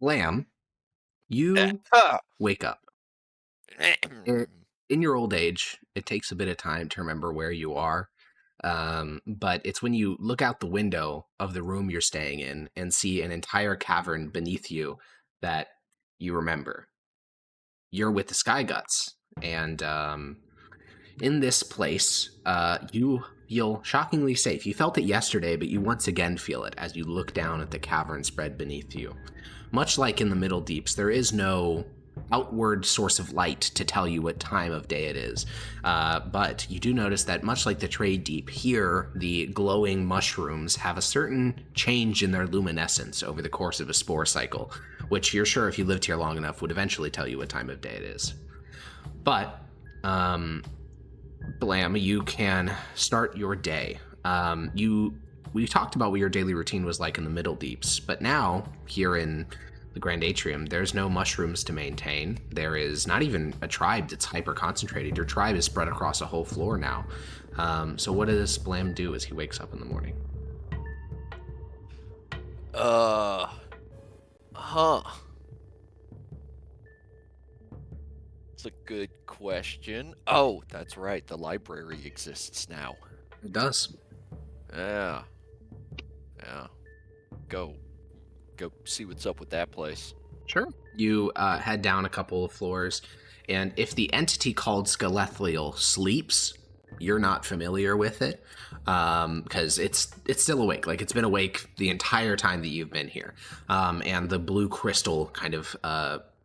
Lamb, you wake up. It, in your old age, it takes a bit of time to remember where you are. But it's when you look out the window of the room you're staying in and see an entire cavern beneath you that you remember. You're with the Sky Guts, and in this place, you feel shockingly safe. You felt it yesterday, but you once again feel it as you look down at the cavern spread beneath you. Much like in the Middle Deeps, there is no outward source of light to tell you what time of day it is. But you do notice that much like the Trade Deep, here the glowing mushrooms have a certain change in their luminescence over the course of a spore cycle, which you're sure if you lived here long enough would eventually tell you what time of day it is. But, Blam, you can start your day. We talked about what your daily routine was like in the Middle Deeps, but now, here in the Grand Atrium, there's no mushrooms to maintain. There is not even a tribe that's hyper-concentrated. Your tribe is spread across a whole floor now. So what does Blam do as he wakes up in the morning? It's a good question. Oh, that's right. The library exists now. It does. Yeah. Go see what's up with that place. Sure. You head down a couple of floors, and if the entity called Skelethial sleeps, you're not familiar with it, because it's still awake. Like, it's been awake the entire time that you've been here. And the blue crystal kind of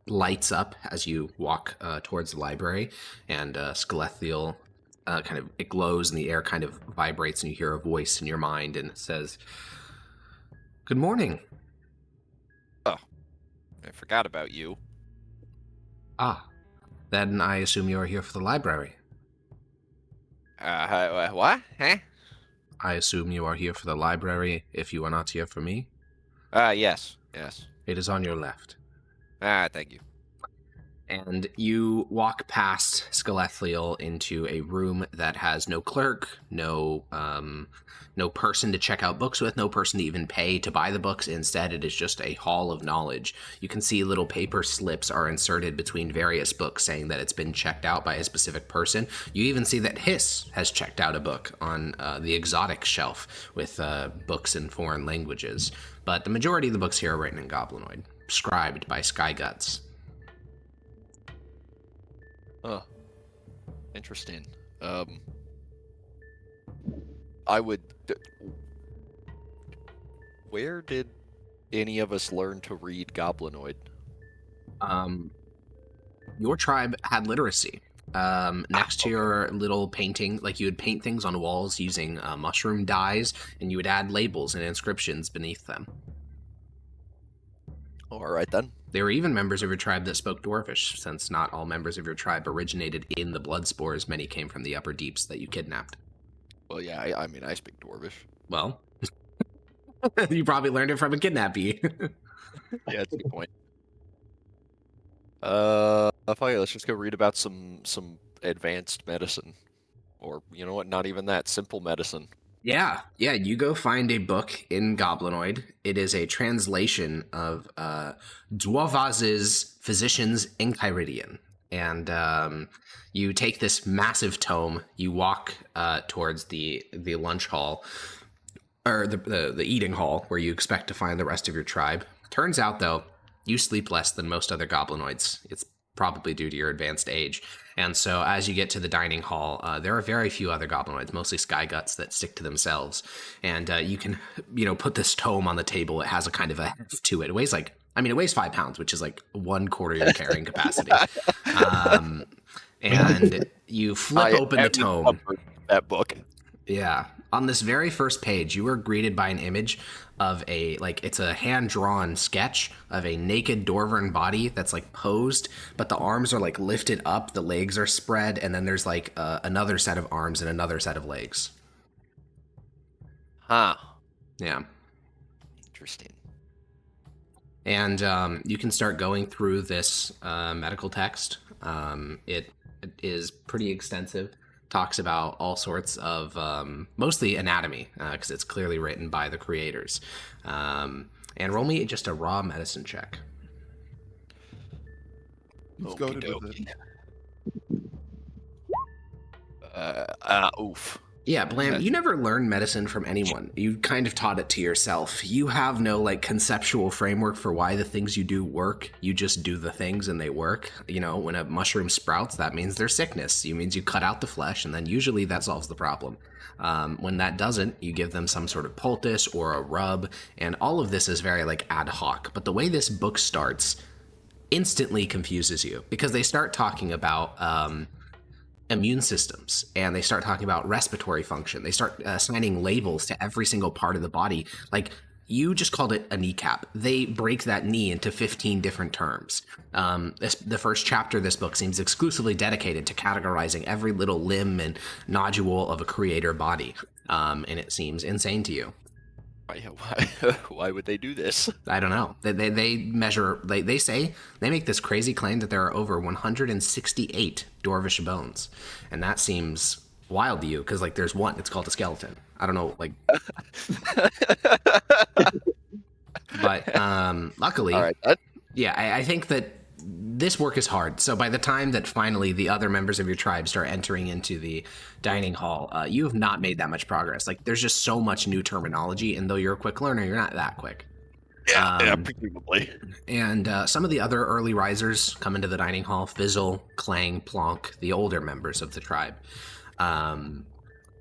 lights up as you walk towards the library, and Skelethial it glows, and the air kind of vibrates, and you hear a voice in your mind, and it says, "Good morning." Oh, I forgot about you. Ah, then I assume you are here for the library. What? Huh? I assume you are here for the library if you are not here for me. Yes. It is on your left. Thank you. And you walk past Skelethial into a room that has no clerk, no person to check out books with, no person to even pay to buy the books. Instead, it is just a hall of knowledge. You can see little paper slips are inserted between various books saying that it's been checked out by a specific person. You even see that Hiss has checked out a book on the exotic shelf with books in foreign languages. But the majority of the books here are written in Goblinoid, scribed by Skyguts. Oh, interesting. Where did any of us learn to read Goblinoid? Your tribe had literacy. Next to your little painting, like you would paint things on walls using mushroom dyes, and you would add labels and inscriptions beneath them. All right, then. There were even members of your tribe that spoke Dwarvish, since not all members of your tribe originated in the blood spores. Many came from the upper deeps that you kidnapped. Well, yeah, I mean, I speak Dwarvish. Well, you probably learned it from a kidnappee. Yeah, that's a good point. Fine, let's just go read about some advanced medicine. Or, you know what, not even that, simple medicine. Yeah, you go find a book in Goblinoid. It is a translation of Dwarvaz's Physician's Enchiridion. And you take this massive tome, you walk towards the lunch hall, or the eating hall, where you expect to find the rest of your tribe. Turns out, though, you sleep less than most other Goblinoids. It's probably due to your advanced age. And so as you get to the dining hall, there are very few other Goblinoids, mostly Skyguts that stick to themselves. And you can, put this tome on the table. It has a kind of a heft to it. It weighs it weighs 5 pounds, which is like 1/4 your carrying capacity. And you flip open the tome. That book. Yeah. On this very first page, you are greeted by an image of it's a hand-drawn sketch of a naked Dwarven body that's posed, but the arms are lifted up, the legs are spread, and then there's another set of arms and another set of legs. Huh. Yeah. Interesting. And you can start going through this medical text. It is pretty extensive. Talks about all sorts of mostly anatomy, because it's clearly written by the creators. And roll me just a raw medicine check. He's Okie goaded with it. dokie. Oof. Yeah, Blam, you never learned medicine from anyone. You kind of taught it to yourself. You have no, like, conceptual framework for why the things you do work. You just do the things and they work. You know, when a mushroom sprouts, that means there's sickness. It means you cut out the flesh, and then usually that solves the problem. When that doesn't, you give them some sort of poultice or a rub, and all of this is very, like, ad hoc. But the way this book starts instantly confuses you, because they start talking about immune systems, and they start talking about respiratory function. They start assigning labels to every single part of the body. Like, you just called it a kneecap. They break that knee into 15 different terms. The first chapter of this book seems exclusively dedicated to categorizing every little limb and nodule of a creator body, and it seems insane to you. Why would they do this? I don't know. They measure. They say they make this crazy claim that there are over 168 Dwarvish bones, and that seems wild to you because, like, there's one. It's called a skeleton. I don't know, like. But luckily, All right. yeah, I think that this work is hard. So by the time that finally the other members of your tribe start entering into the dining hall, you have not made that much progress. Like, there's just so much new terminology, and though you're a quick learner, you're not that quick. Yeah, presumably. And some of the other early risers come into the dining hall: Fizzle, Clang, Plonk, the older members of the tribe. And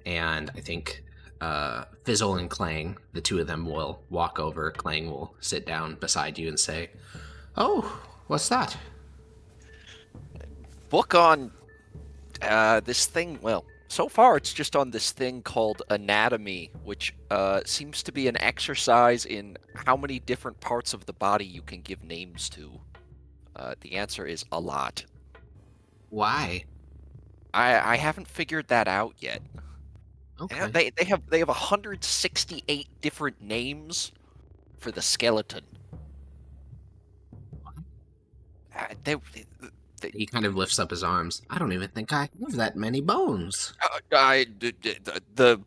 I think Fizzle and Clang, the two of them, will walk over. Clang will sit down beside you and say, "Oh, what's that?" Book on this thing. Well, so far it's just on this thing called anatomy, which seems to be an exercise in how many different parts of the body you can give names to. The answer is a lot. Why? I haven't figured that out yet. Okay. They have 168 different names for the skeleton. He kind of lifts up his arms. I don't even think I have that many bones. The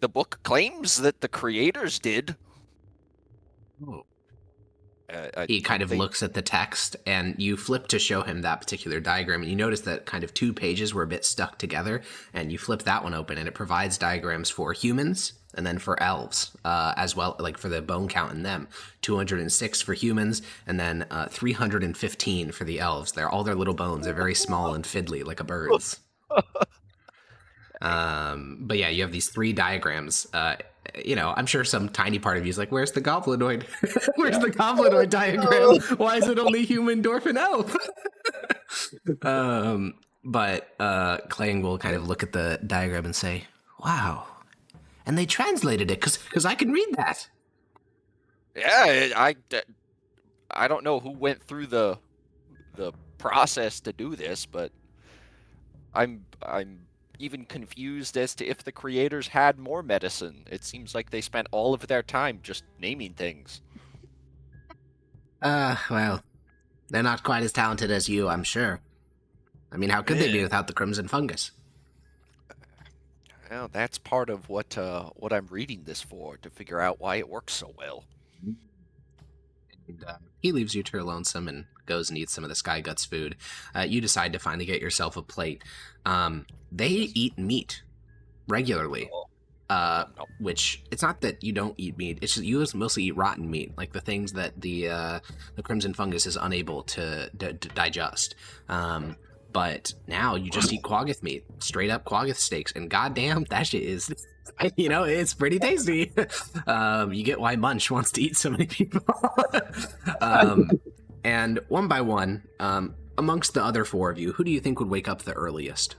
book claims that the creators did. Oh. He kind of looks at the text, and you flip to show him that particular diagram, and you notice that kind of 2 pages were a bit stuck together, and you flip that one open, and it provides diagrams for humans and then for elves as well, like for the bone count in them. 206 for humans, and then 315 for the elves. They're all their little bones. They're very small and fiddly, like a bird's. But yeah, you have these 3 diagrams. You know, I'm sure some tiny part of you is like, where's the goblinoid? Where's the goblinoid diagram? Why is it only human, dwarf, and elf? But Clang will kind of look at the diagram and say, wow. And they translated it because I can read that. Yeah, I don't know who went through the process to do this, but I'm even confused as to if the creators had more medicine. It seems like they spent all of their time just naming things. Well, they're not quite as talented as you, I'm sure. I mean, how could they be without the crimson fungus? Well, that's part of what I'm reading this for, to figure out why it works so well. And, he leaves you to your lonesome and goes and eats some of the Sky Guts food. You decide to finally get yourself a plate. They eat meat regularly, which it's not that you don't eat meat. It's just you mostly eat rotten meat, like the things that the crimson fungus is unable to digest. But now you just eat Quaggoth meat, straight up Quaggoth steaks, and goddamn, that shit is, you know, it's pretty tasty. You get why Munch wants to eat so many people. And one by one, amongst the other 4 of you, who do you think would wake up the earliest?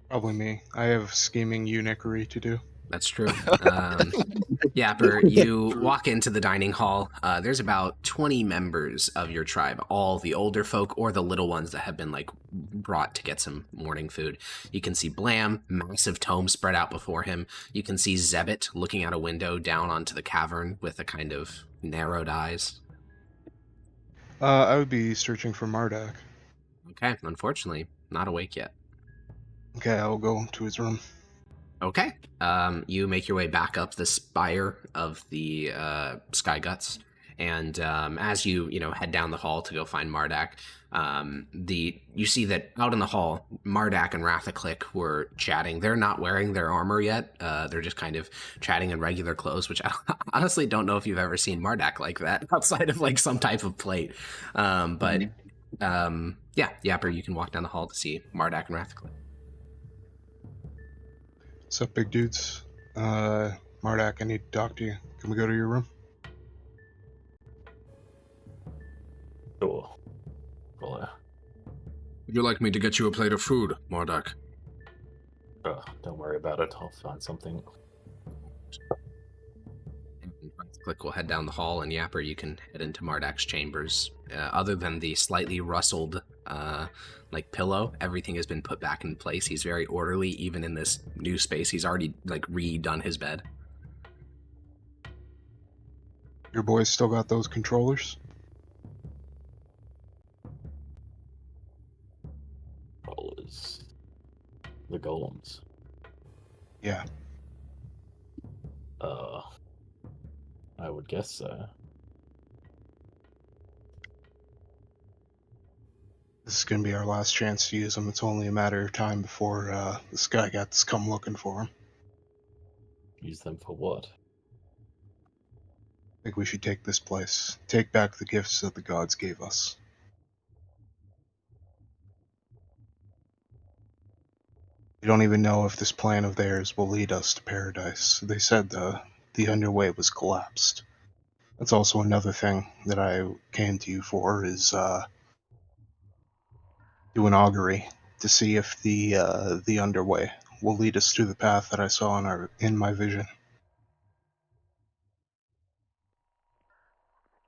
Probably me. I have scheming eunuchery to do. That's true. Yapper, you walk into the dining hall. There's about 20 members of your tribe, all the older folk or the little ones that have been, like, brought to get some morning food. You can see Blam, massive tome spread out before him. You can see Zebit looking out a window down onto the cavern with a kind of narrowed eyes. I would be searching for Marduk. Okay, unfortunately, not awake yet. Okay, I'll go to his room. Okay. You make your way back up the spire of the Sky Guts, And as you head down the hall to go find Mardak, you see that out in the hall, Mardak and Rathaclick were chatting. They're not wearing their armor yet. They're just kind of chatting in regular clothes, which I honestly don't know if you've ever seen Mardak like that outside of like some type of plate. But yeah, Yapper, you can walk down the hall to see Mardak and Rathaclick. What's up, big dudes? Mardak, I need to talk to you. Can we go to your room? Sure. Well, Would you like me to get you a plate of food, Mardak? don't worry about it. I'll find something. Click will head down the hall, and Yapper, you can head into Mardak's chambers. Other than the slightly rustled like pillow, everything has been put back in place. He's very orderly, even in this new space. He's already like redone his bed. Your boys still got those controllers? Rollers. The golems. Yeah. I would guess so. This is gonna be our last chance to use them. It's only a matter of time before the Skygots come looking for them. Use them for what? I think we should take this place. Take back the gifts that the gods gave us. We don't even know if this plan of theirs will lead us to paradise. They said the underway was collapsed. That's also another thing that I came to you for, is do an augury to see if the underway will lead us to the path that I saw in my vision.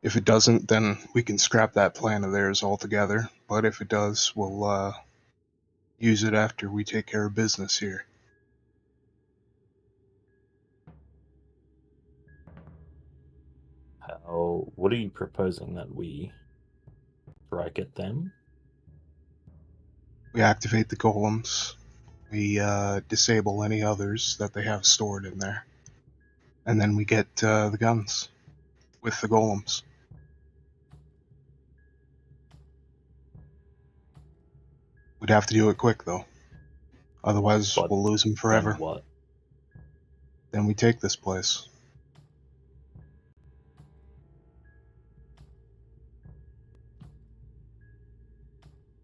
If it doesn't, then we can scrap that plan of theirs altogether. But if it does, we'll use it after we take care of business here. What are you proposing that we strike at them? We activate the golems. We disable any others that they have stored in there. And then we get the guns with the golems. We'd have to do it quick, though. Otherwise, But we'll lose them forever. Then what? Then we take this place.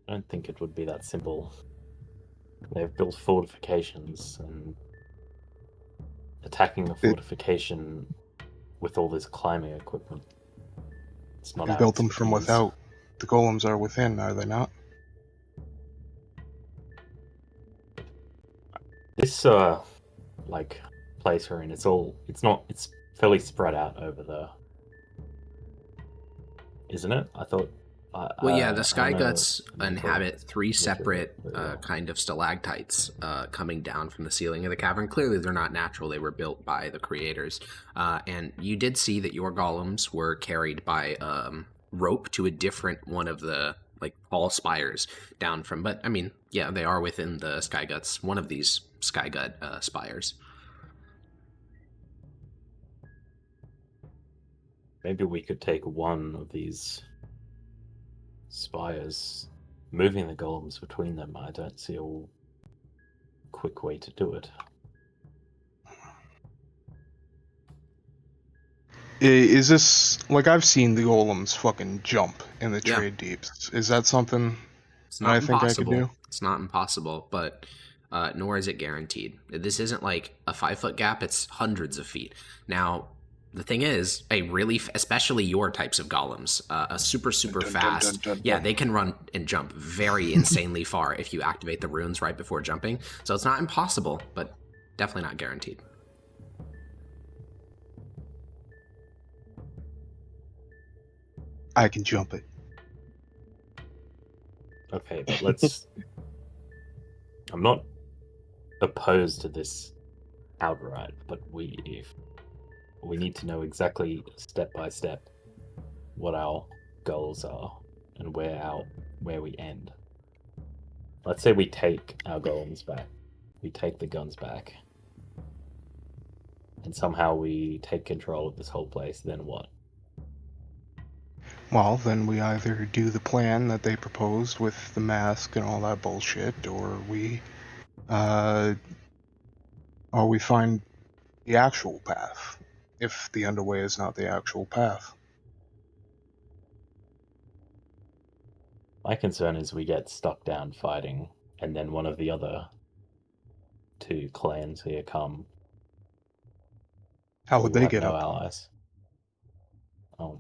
I don't think it would be that simple. They've built fortifications, and attacking a fortification with all this climbing equipment, it's not We our built them from expertise. without. The golems are within, are they not? This like place we're in, it's fairly spread out over the, isn't it? I thought. Well, yeah, the I don't know Skyguts inhabit three much of it, separate but yeah. kind of stalactites coming down from the ceiling of the cavern. Clearly, they're not natural. They were built by the creators. And you did see that your golems were carried by rope to a different one of the like tall spires down from. But I mean, yeah, they are within the Skyguts, one of these Skygut spires. Maybe we could take one of these spires, moving the golems between them. I don't see a quick way to do it. Is this, like, I've seen the golems fucking jump in the Yeah. trade deeps. Is that something It's not I think I could impossible. do? It's not impossible, but nor is it guaranteed. This isn't like a 5-foot gap, it's hundreds of feet. Now, the thing is, especially your types of golems, a super fast, yeah, they can run and jump very insanely far if you activate the runes right before jumping. So it's not impossible, but definitely not guaranteed. I can jump it. Okay, but let's. I'm not opposed to this outright, but we need to know exactly step by step what our goals are and where we end. Let's say we take our golems back, we take the guns back, and somehow we take control of this whole place. Then what? Well, then we either do the plan that they proposed with the mask and all that bullshit, or we find the actual path, if the underway is not the actual path. My concern is we get stuck down fighting, and then one of the other two clans here come. How would We'll they have get no up? allies.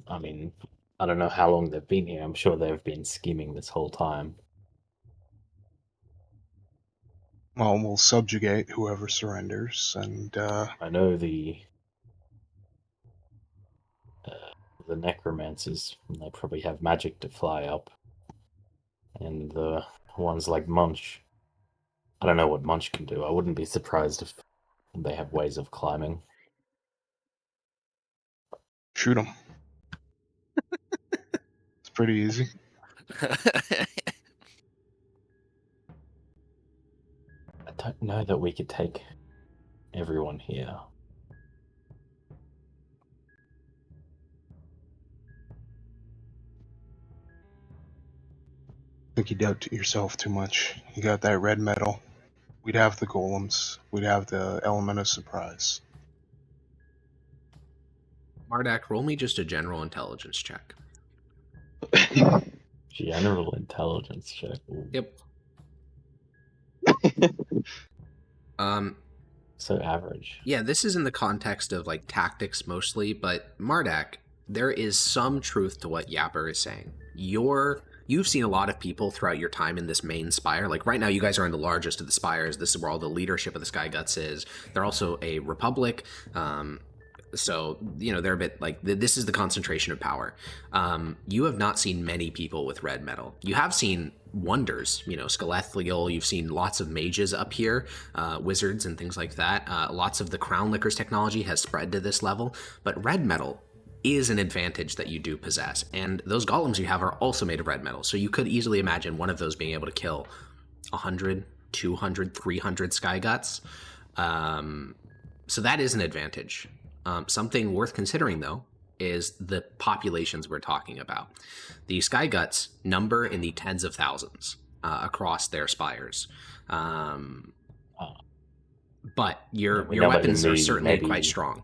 I mean, I don't know how long they've been here. I'm sure they've been scheming this whole time. Well, we'll subjugate whoever surrenders, and I know the necromancers, they probably have magic to fly up. And the ones like Munch, I don't know what Munch can do. I wouldn't be surprised if they have ways of climbing. shoot them. It's pretty easy. I don't know that we could take everyone here. I think you doubt yourself too much. You got that red metal. We'd have the golems. We'd have the element of surprise. Mardak, roll me just a general intelligence check. General intelligence check. Ooh. Yep. So average. Yeah, this is in the context of like tactics mostly, but Mardak, there is some truth to what Yapper is saying. You've seen a lot of people throughout your time in this main spire. Like right now, you guys are in the largest of the spires. This is where all the leadership of the Sky Guts is. They're also a republic. So, they're a bit like, this is the concentration of power. You have not seen many people with red metal. You have seen wonders, Skelethial, you've seen lots of mages up here, wizards and things like that. Lots of the Crown Liquors technology has spread to this level, but red metal is an advantage that you do possess. And those golems you have are also made of red metal. So you could easily imagine one of those being able to kill 100, 200, 300 Sky Guts. So that is an advantage. Something worth considering, though, is the populations we're talking about. The Sky Guts number in the tens of thousands across their spires. But your weapons are certainly quite strong.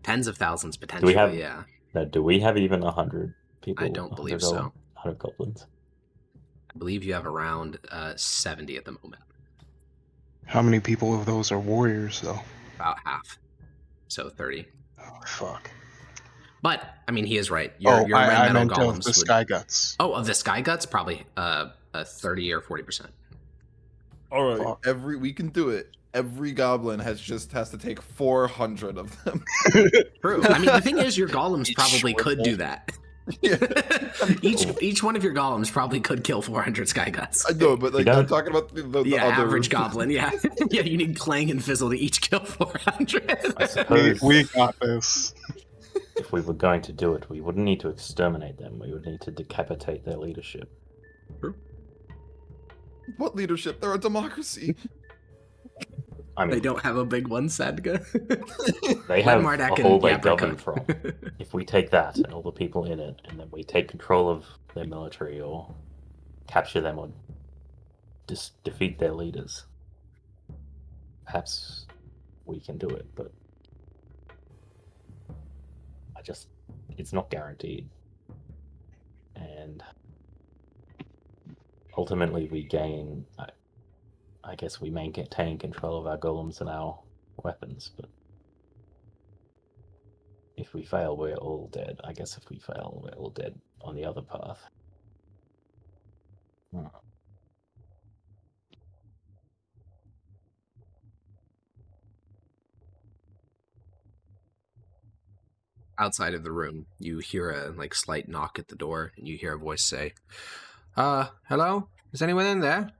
Tens of thousands, potentially, yeah. No, do we have even 100 people? I don't believe so. 100 goblins? I believe you have around 70 at the moment. How many people of those are warriors, though? About half. So 30. Oh, fuck. But, I mean, he is right. Your red metal I meant golems of the Sky Guts. Oh, of the Sky Guts? Probably 30 or 40%. All right, we can do it. Every goblin has to take 400 of them. True. I mean, the thing is, your golems probably could do that. Yeah. each one of your golems probably could kill 400 Sky Guts. I know, but like I'm talking about the other average goblin. Yeah, yeah. You need Clang and Fizzle to each kill 400. I suppose we got this. If we were going to do it, we wouldn't need to exterminate them. We would need to decapitate their leadership. True. What leadership? They're a democracy. I mean, they don't have a big one, Sadga. They have a whole they govern from. If we take that and all the people in it, and then we take control of their military or capture them or just defeat their leaders, perhaps we can do it, but it's not guaranteed. And ultimately we gain, I guess we maintain control of our golems and our weapons, but if we fail, we're all dead. I guess if we fail, we're all dead on the other path. Outside of the room, you hear a slight knock at the door, and you hear a voice say, hello? Is anyone in there?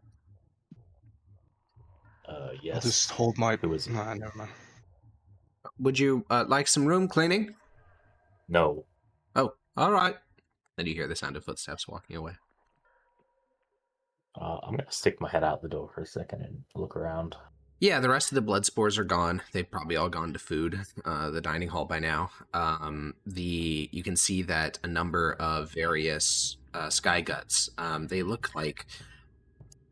I'll Yes. just hold my... Who is it? Nah, never mind. Would you like some room cleaning? No. Oh, all right. Then you hear the sound of footsteps walking away. I'm going to stick my head out the door for a second and look around. Yeah, the rest of the blood spores are gone. They've probably all gone to food, the dining hall by now. You can see that a number of various sky guts. They look like,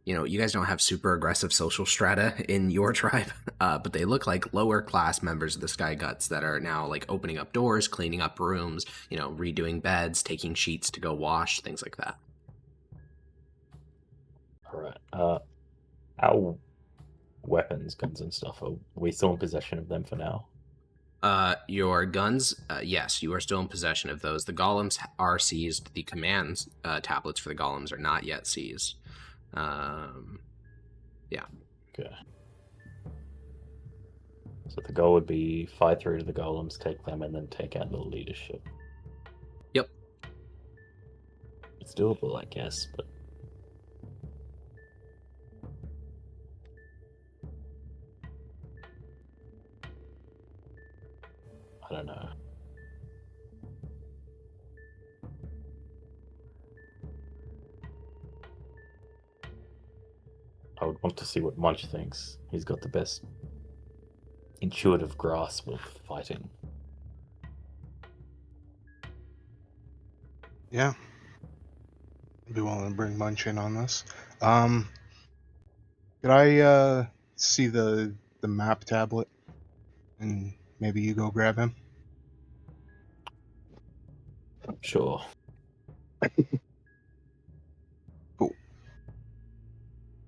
you guys don't have super aggressive social strata in your tribe, but they look like lower class members of the sky guts that are now like opening up doors, cleaning up rooms, redoing beds, taking sheets to go wash, things like that. All right. Our weapons, guns, and stuff, are we still in possession of them for now? Your guns, yes, you are still in possession of those. The golems are seized. The commands tablets for the golems are not yet seized. Yeah. Okay. So the goal would be fight through to the golems, take them, and then take out the leadership. Yep. It's doable, I guess, but... I don't know. I would want to see what Munch thinks. He's got the best intuitive grasp of fighting. Yeah. I'd be willing to bring Munch in on this. Could I see the map tablet? And maybe you go grab him? Sure. Cool.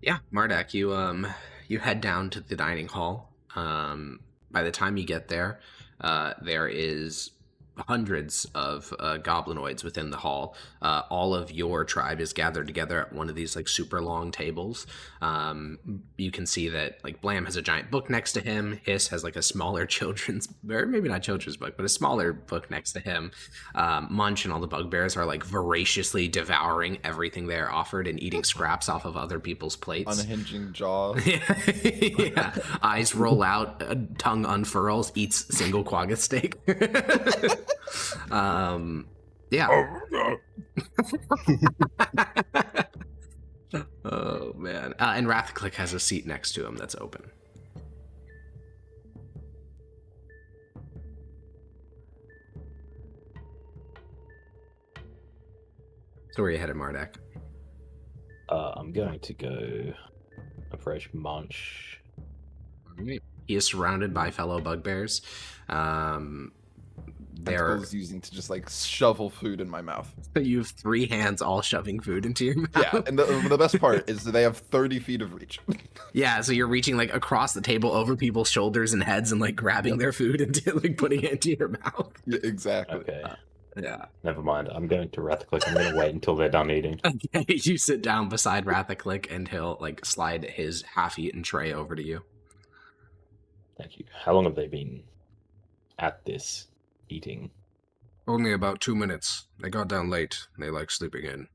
Yeah, Mardak, you head down to the dining hall. By the time you get there, there is hundreds of goblinoids within the hall. All of your tribe is gathered together at one of these like super long tables. You can see that like Blam has a giant book next to him. Hiss has like a smaller children's, or maybe not children's book, but a smaller book next to him. Munch and all the bugbears are like voraciously devouring everything they're offered and eating scraps off of other people's plates. Unhinging jaws. Yeah. Eyes roll out, tongue unfurls, eats single quagga steak. Yeah. Oh man. And Rathclick has a seat next to him that's open. So where are you headed, Mardak? I'm going to go approach Munch. He is surrounded by fellow bugbears. They're using to just like shovel food in my mouth. So you have 3 hands all shoving food into your mouth. Yeah, and the best part is that they have 30 feet of reach. Yeah, so you're reaching like across the table over people's shoulders and heads and like grabbing their food and like putting it into your mouth. Yeah, exactly. Okay. Yeah. Never mind. I'm going to Rathclick. I'm going to wait until they're done eating. Okay, you sit down beside Rathclick and he'll like slide his half-eaten tray over to you. Thank you. How long have they been at this eating? Only about 2 minutes. They got down late. They like sleeping in.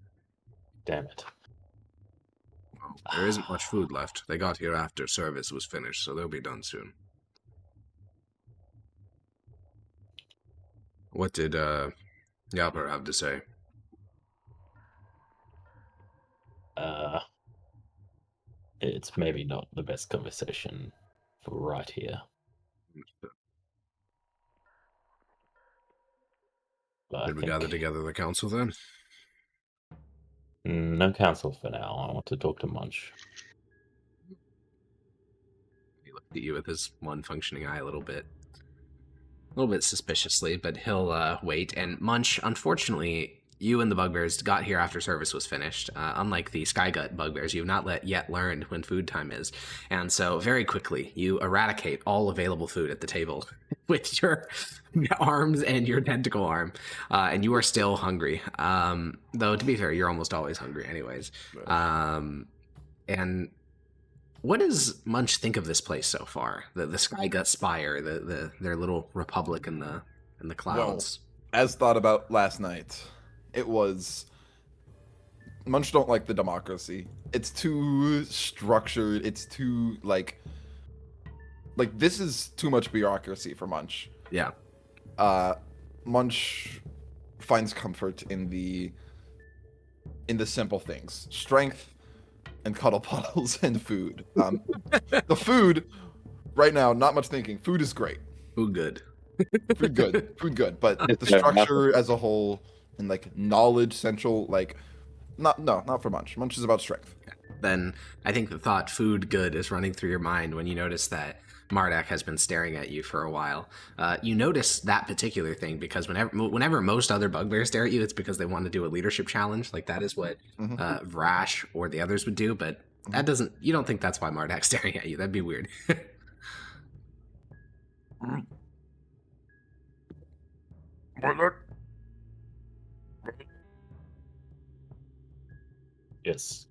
Damn it. Well, there isn't much food left. They got here after service was finished, so they'll be done soon. What did Yapper have to say? It's maybe not the best conversation for right here. But Did we gather together the council then? No council for now. I want to talk to Munch. He looked at you with his one functioning eye a little bit suspiciously, but he'll wait. And Munch, unfortunately, you and the bugbears got here after service was finished. Unlike the Skygut bugbears, you have not yet learned when food time is. And so very quickly, you eradicate all available food at the table with your arms and your tentacle arm. And you are still hungry. Though, to be fair, you're almost always hungry anyways. And what does Munch think of this place so far? The Skygut Spire, their little republic in the clouds. Well, as thought about last night, it was Munch don't like the democracy. It's too structured. It's too like this is too much bureaucracy for Munch. Yeah. Munch finds comfort in the simple things. Strength, and cuddle puddles and food. The food right now, not much thinking. Food is great. Food good. Food good. Food good. But Is the there structure as a whole and like knowledge central, like not for Munch. Munch is about strength. Then I think the thought food good is running through your mind when you notice that Marduk has been staring at you for a while. You notice that particular thing because whenever most other bugbears stare at you, it's because they want to do a leadership challenge. Like that is what Vrash or the others would do, but that doesn't. You don't think that's why Marduk's staring at you? That'd be weird. Yes.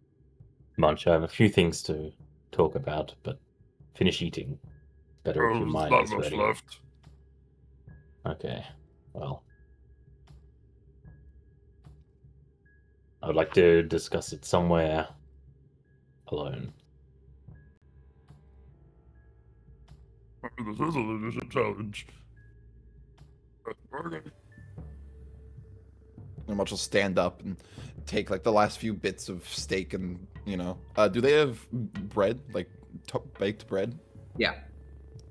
Munch, I have a few things to talk about, but finish eating. Better if your mind is ready. Left. Okay, well. I would like to discuss it somewhere alone. This is a leadership challenge. And Munch will stand up and take like the last few bits of steak and do they have bread, like baked bread? Yeah.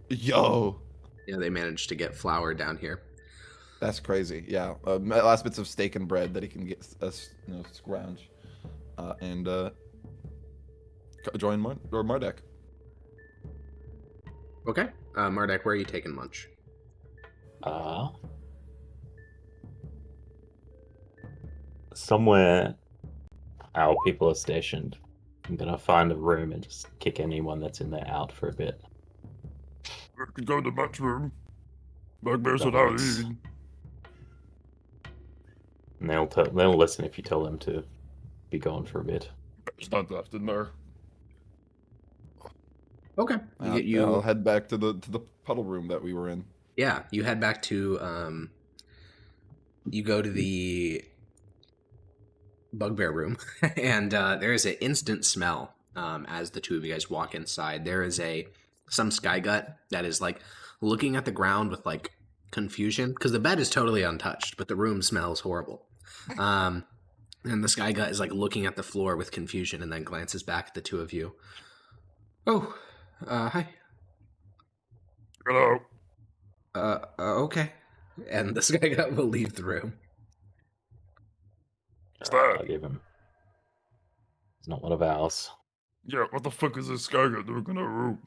Yo, Yeah, they managed to get flour down here. that's crazy. Yeah, last bits of steak and bread that he can get scrounge, and join Marduk. Okay. Marduk, where are you taking lunch? Somewhere our people are stationed. I'm gonna find a room and just kick anyone that's in there out for a bit. We could go to the match room. Bugbears That without works. eating. And they'll listen if you tell them to be gone for a bit. There's not left in there. Okay. I'll head back to the puddle room that we were in. Yeah, you head back to you go to the bugbear room and there is an instant smell as the two of you guys walk inside. There is some sky gut that is like looking at the ground with like confusion because the bed is totally untouched, but the room smells horrible. And the sky gut is like looking at the floor with confusion and then glances back at the two of you. Oh, hi. Hello. Okay. And the sky gut will leave the room. What's that? I'll give him. It's not one of ours. Yeah, what the fuck is this guy doing in our room?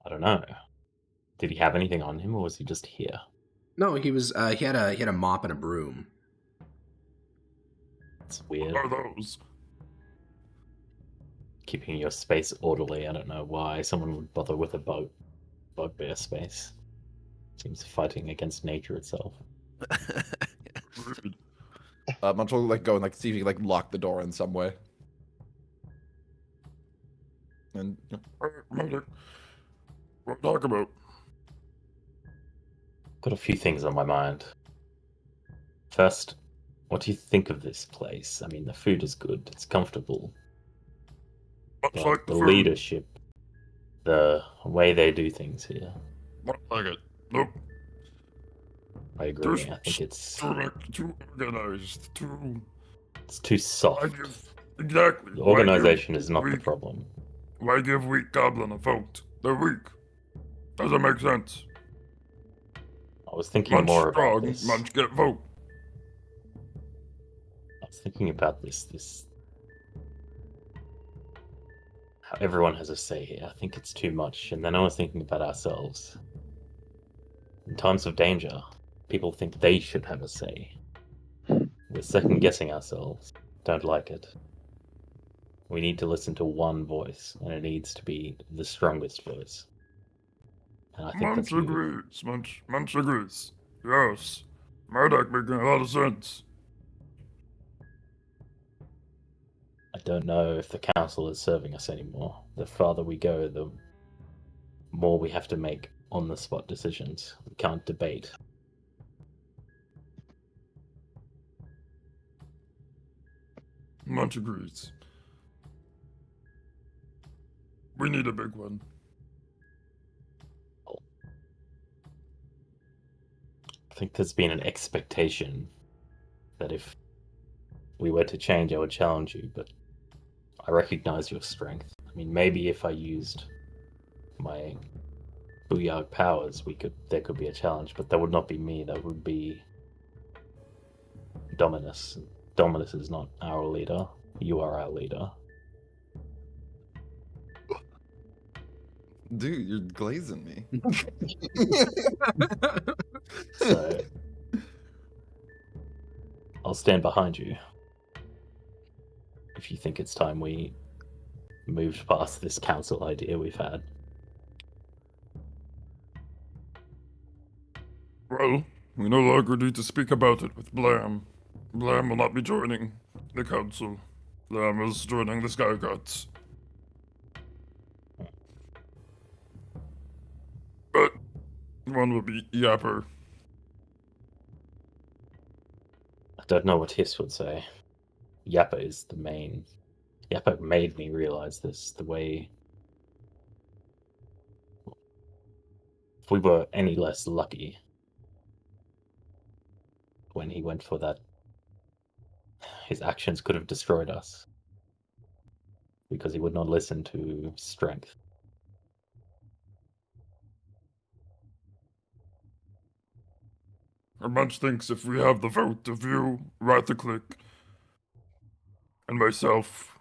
I don't know. Did he have anything on him, or was he just here? No, he was. He had a mop and a broom. It's weird. What are those? Keeping your space orderly. I don't know why someone would bother with a bugbear space. Seems fighting against nature itself. Rude. Munch will like go and like see if he can like lock the door in some way. And Medic. What talk about? Got a few things on my mind. First, what do you think of this place? I mean, the food is good. It's comfortable. Much But like the the food. leadership, the way they do things here, Much like it. Nope. I agree. I think Too organized. it's too soft. Exactly. The organization is not the problem. Why give weak goblin a vote? They're weak. Doesn't make sense. I was thinking Munch more strong, about this. Munch get vote. I was thinking about this. How everyone has a say here. I think it's too much. And then I was thinking about ourselves. In times of danger, people think they should have a say. We're second guessing ourselves. Don't like it. We need to listen to one voice, and it needs to be the strongest voice. And I think Munch that's you. agrees. Munch agrees. Yes. Murdoch making a lot of sense. I don't know if the council is serving us anymore. The farther we go, the more we have to make on-the-spot decisions. We can't debate. Munch agrees. We need a big one. I think there's been an expectation that if we were to change, I would challenge you, but I recognize your strength. I mean, maybe if I used my Booyah powers, there could be a challenge, but that would not be me. That would be Dominus. Dominus is not our leader. You are our leader. Dude, you're glazing me. So I'll stand behind you if you think it's time we moved past this council idea we've had. Well, we no longer need to speak about it with Blam. Blam will not be joining the council. Blam is joining the Sky Gods. But one will be Yapper. I don't know what Hiss would say. Yappa is the main. Yappa made me realize this. The way. If we were any less lucky when he went for that, his actions could have destroyed us. Because he would not listen to strength. And Munch thinks if we have the vote of you, Click, and myself,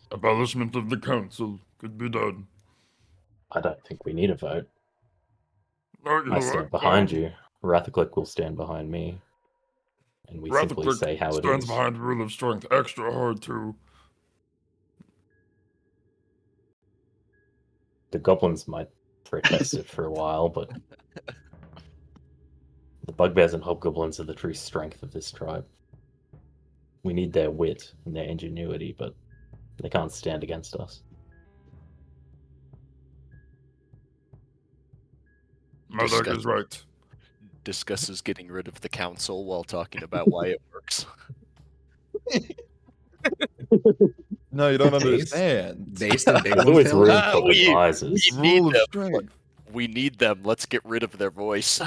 abolishment of the council could be done. I don't think we need a vote. Oh, you I know stand what? behind you. Rathaclick will stand behind me. And we simply Click say how it stands is. behind Rule of Strength extra hard too. The goblins might protest it for a while, but the bugbears and hobgoblins are the true strength of this tribe. We need their wit and their ingenuity, but they can't stand against us. Madak is right. Discusses getting rid of the council while talking about why it works. No, you don't understand. Based on big There's one always Phil? room for advisors. Rule of strength. We need them. Let's get rid of their voice.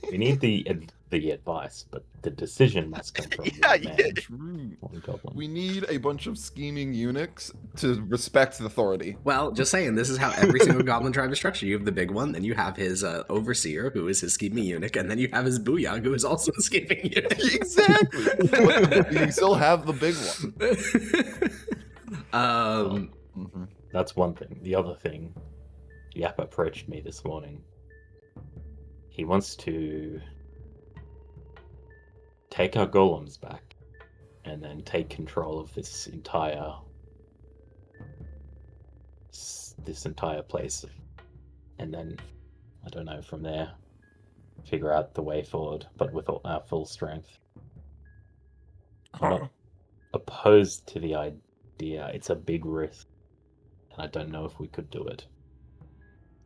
We need the advice, but the decision must come from one man, True. one goblin. We need a bunch of scheming eunuchs to respect the authority. Well, just saying, this is how every single goblin tribe is structured. You have the big one, then you have his overseer, who is his scheming eunuch, and then you have his booyah, who is also a scheming eunuch. Exactly. But you still have the big one. That's one thing. The other thing, Yap approached me this morning. He wants to take our golems back and then take control of this entire place, and then I don't know, from there figure out the way forward, but with our full strength. I'm not opposed to the idea. It's a big risk, and I don't know if we could do it.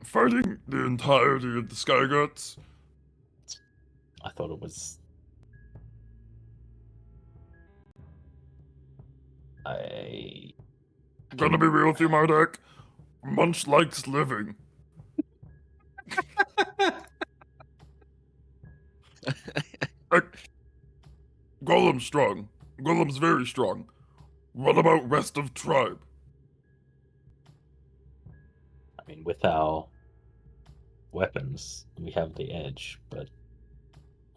Fighting the entirety of the Sky Gods? I thought it was... Gonna be real with you, Mardak. Munch likes living. Golem's strong. Golem's very strong. What about rest of tribe? I mean, with our weapons, we have the edge, but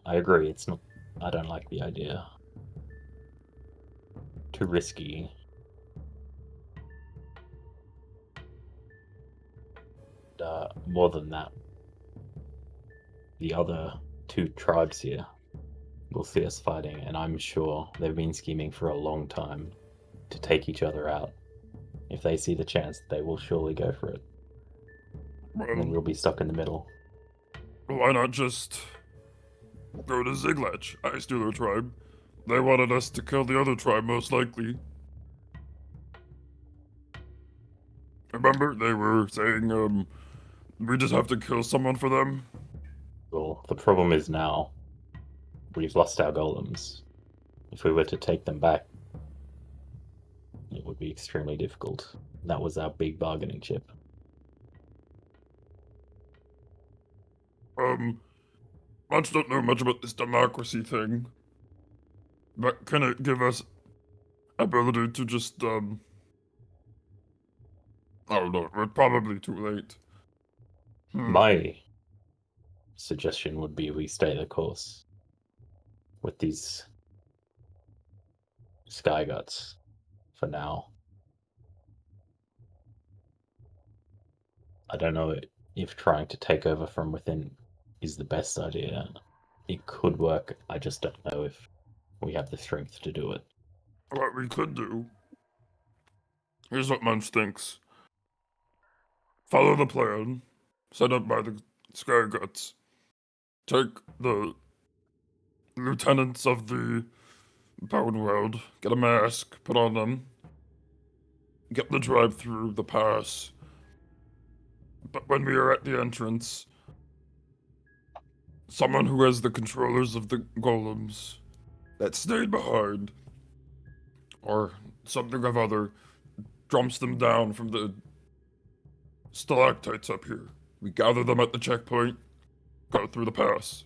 I agree, it's not... I don't like the idea. Too risky. More than that, the other two tribes here will see us fighting, and I'm sure they've been scheming for a long time to take each other out. If they see the chance, they will surely go for it. And then we'll be stuck in the middle. Why not just go to Ziglach, Ice Dealer tribe? They wanted us to kill the other tribe, most likely. Remember, they were saying, we just have to kill someone for them? Well, the problem is now we've lost our golems. If we were to take them back, it would be extremely difficult. That was our big bargaining chip. Much don't know much about this democracy thing. But can it give us ability to just, I don't know, we're probably too late. My suggestion would be we stay the course with these sky guts for now. I don't know if trying to take over from within is the best idea. It could work. I just don't know if we have the strength to do it. What we could do, here's what Munch thinks. Follow the plan set up by the Sky Guts. Take the lieutenants of the Bone World, get a mask, put on them, get the drive through the pass. But when we are at the entrance, someone who has the controllers of the golems that stayed behind, or something of other, dumps them down from the stalactites up here. We gather them at the checkpoint, go through the pass.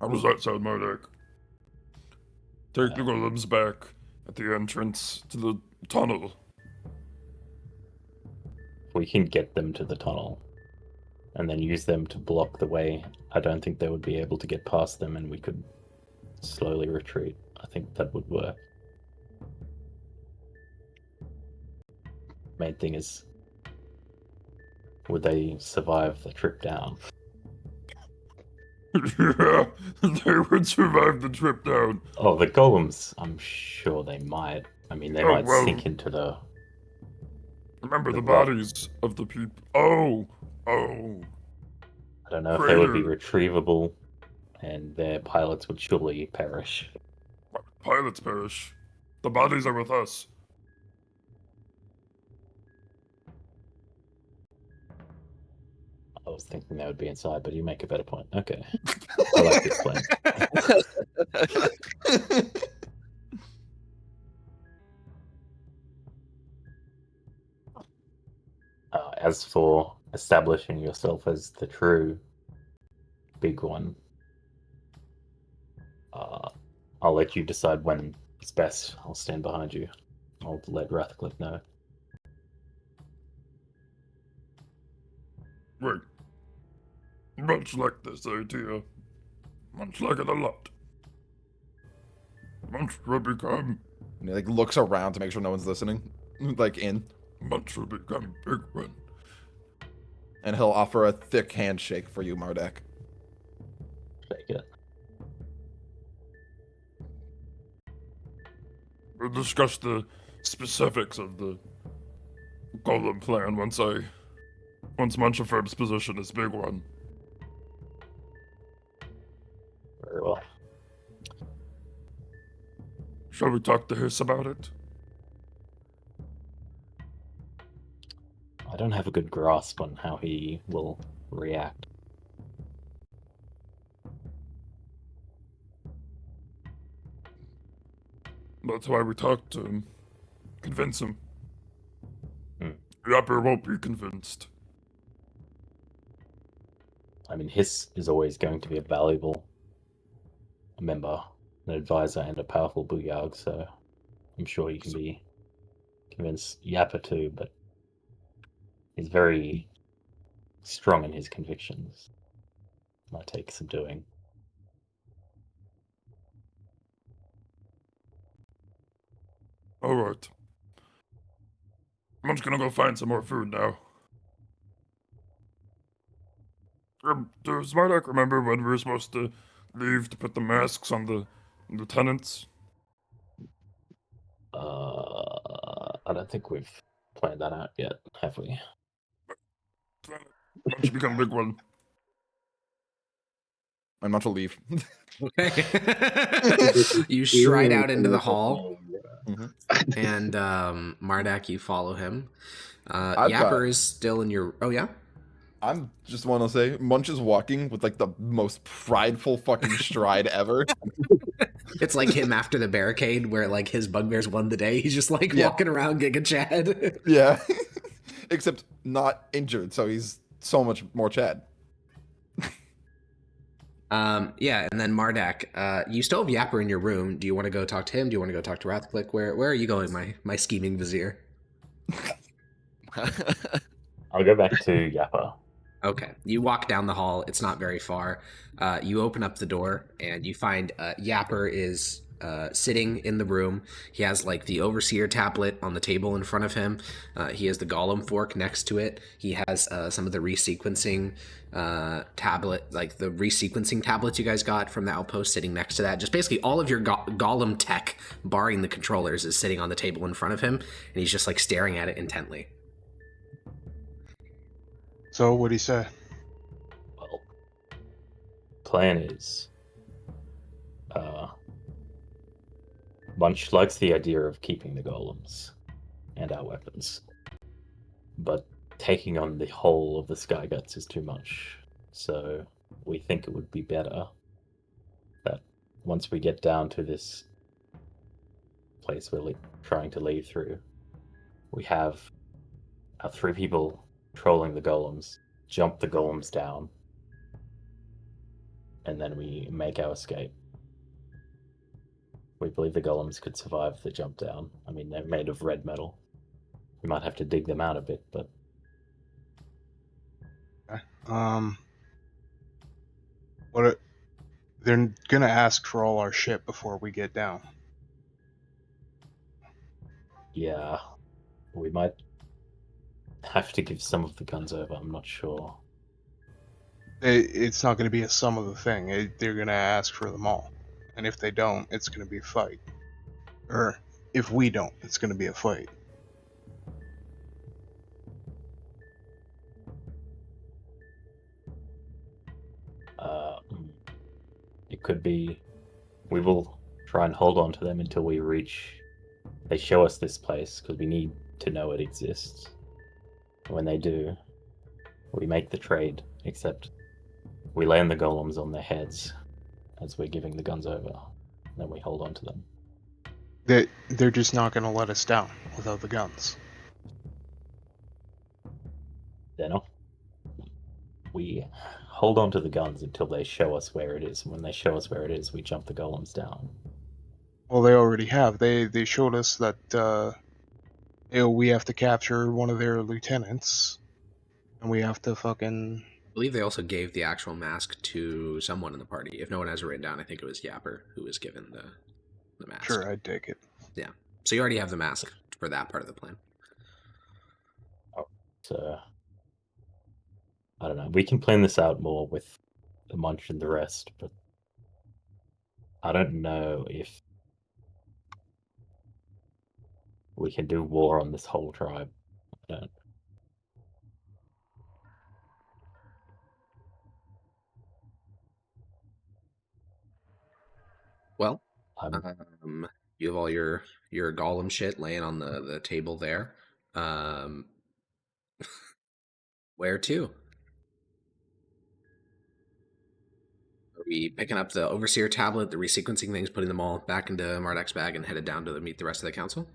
How does that sound, Mardak? Take the golems back at the entrance to the tunnel. We can get them to the tunnel and then use them to block the way. I don't think they would be able to get past them, and we could slowly retreat. I think that would work. Main thing is, would they survive the trip down? Yeah, they would survive the trip down. Oh, the golems, I'm sure they might. I mean, they might sink into the... Remember the bodies of the people. Oh. I don't know if they would be retrievable, and their pilots would surely perish. Pilots perish. The bodies are with us. I was thinking they would be inside, but you make a better point. Okay. I like this plan. As for establishing yourself as the true big one, I'll let you decide when it's best. I'll stand behind you. I'll let Rathcliffe know. Wait. Much like this idea. Much like it a lot. Much will become... And he looks around to make sure no one's listening. Much will become big one. And he'll offer a thick handshake for you, Mardak. Take it. We'll discuss the specifics of the golem plan once Munchaferb's position is big one. Very well. Shall we talk to Hiss about it? I don't have a good grasp on how he will react. That's why we talked to him. Convince him. Yapper won't be convinced. I mean, Hiss is always going to be a valuable member, an advisor, and a powerful Booyarg, so I'm sure you can be convinced Yapper too, but he's very strong in his convictions. Might take some doing. Alright. I'm just gonna go find some more food now. Does Mardak remember when we were supposed to leave to put the masks on the lieutenants? I don't think we've planned that out yet, have we? Munch become big one. And Munch will leave. Okay. You stride out into the hall, and Mardak, you follow him. Yapper is still in your... Oh, yeah? I'm just want to say, Munch is walking with the most prideful fucking stride ever. It's like him after the barricade where his bugbears won the day. He's just walking around Giga Chad. Yeah. except not injured, so he's so much more Chad. Yeah, and then Mardak, you still have Yapper in your room. Do you want to go talk to him? Do you want to go talk to Rathclick? Where are you going, my scheming vizier? I'll go back to Yappa. Okay. You walk down the hall. It's not very far. You open up the door, and you find Yapper is sitting in the room. He has like the overseer tablet on the table in front of him. He has the golem fork next to it. He has some of the resequencing tablet, like the resequencing tablets you guys got from the outpost, sitting next to that. Just basically all of your golem tech, barring the controllers, is sitting on the table in front of him, and he's just like staring at it intently. So, what'd he say? Well, plan is, Munch likes the idea of keeping the golems and our weapons, but taking on the whole of the Sky Guts is too much. So we think it would be better that once we get down to this place we're trying to leave through, we have our 3 people trolling the golems, jump the golems down, and then we make our escape. We believe the golems could survive the jump down. I mean, they're made of red metal. We might have to dig them out a bit, but... They're gonna ask for all our shit before we get down. Yeah, we might have to give some of the guns over, I'm not sure. It's not gonna be a sum of the thing. They're gonna ask for them all. And if they don't, it's gonna be a fight. Or, if we don't, it's gonna be a fight. It could be... We will try and hold on to them until we reach... They show us this place, because we need to know it exists. When they do, we make the trade, except we land the golems on their heads as we're giving the guns over. Then we hold on to them. They're just not gonna let us down without the guns. They're not. We hold on to the guns until they show us where it is. And when they show us where it is, we jump the golems down. Well, they already have. They showed us that we have to capture one of their lieutenants, and we have to fucking... I believe they also gave the actual mask to someone in the party. If no one has it written down, I think it was Yapper who was given the mask. Sure, I'd take it. Yeah. So you already have the mask for that part of the plan. Oh, so... I don't know. We can plan this out more with the Munch and the rest, but I don't know if we can do war on this whole tribe. I don't. Well, you have all your golem shit laying on the table there. Where to? Are we picking up the overseer tablet, the resequencing things, putting them all back into Mardak's bag, and headed down to meet the rest of the council?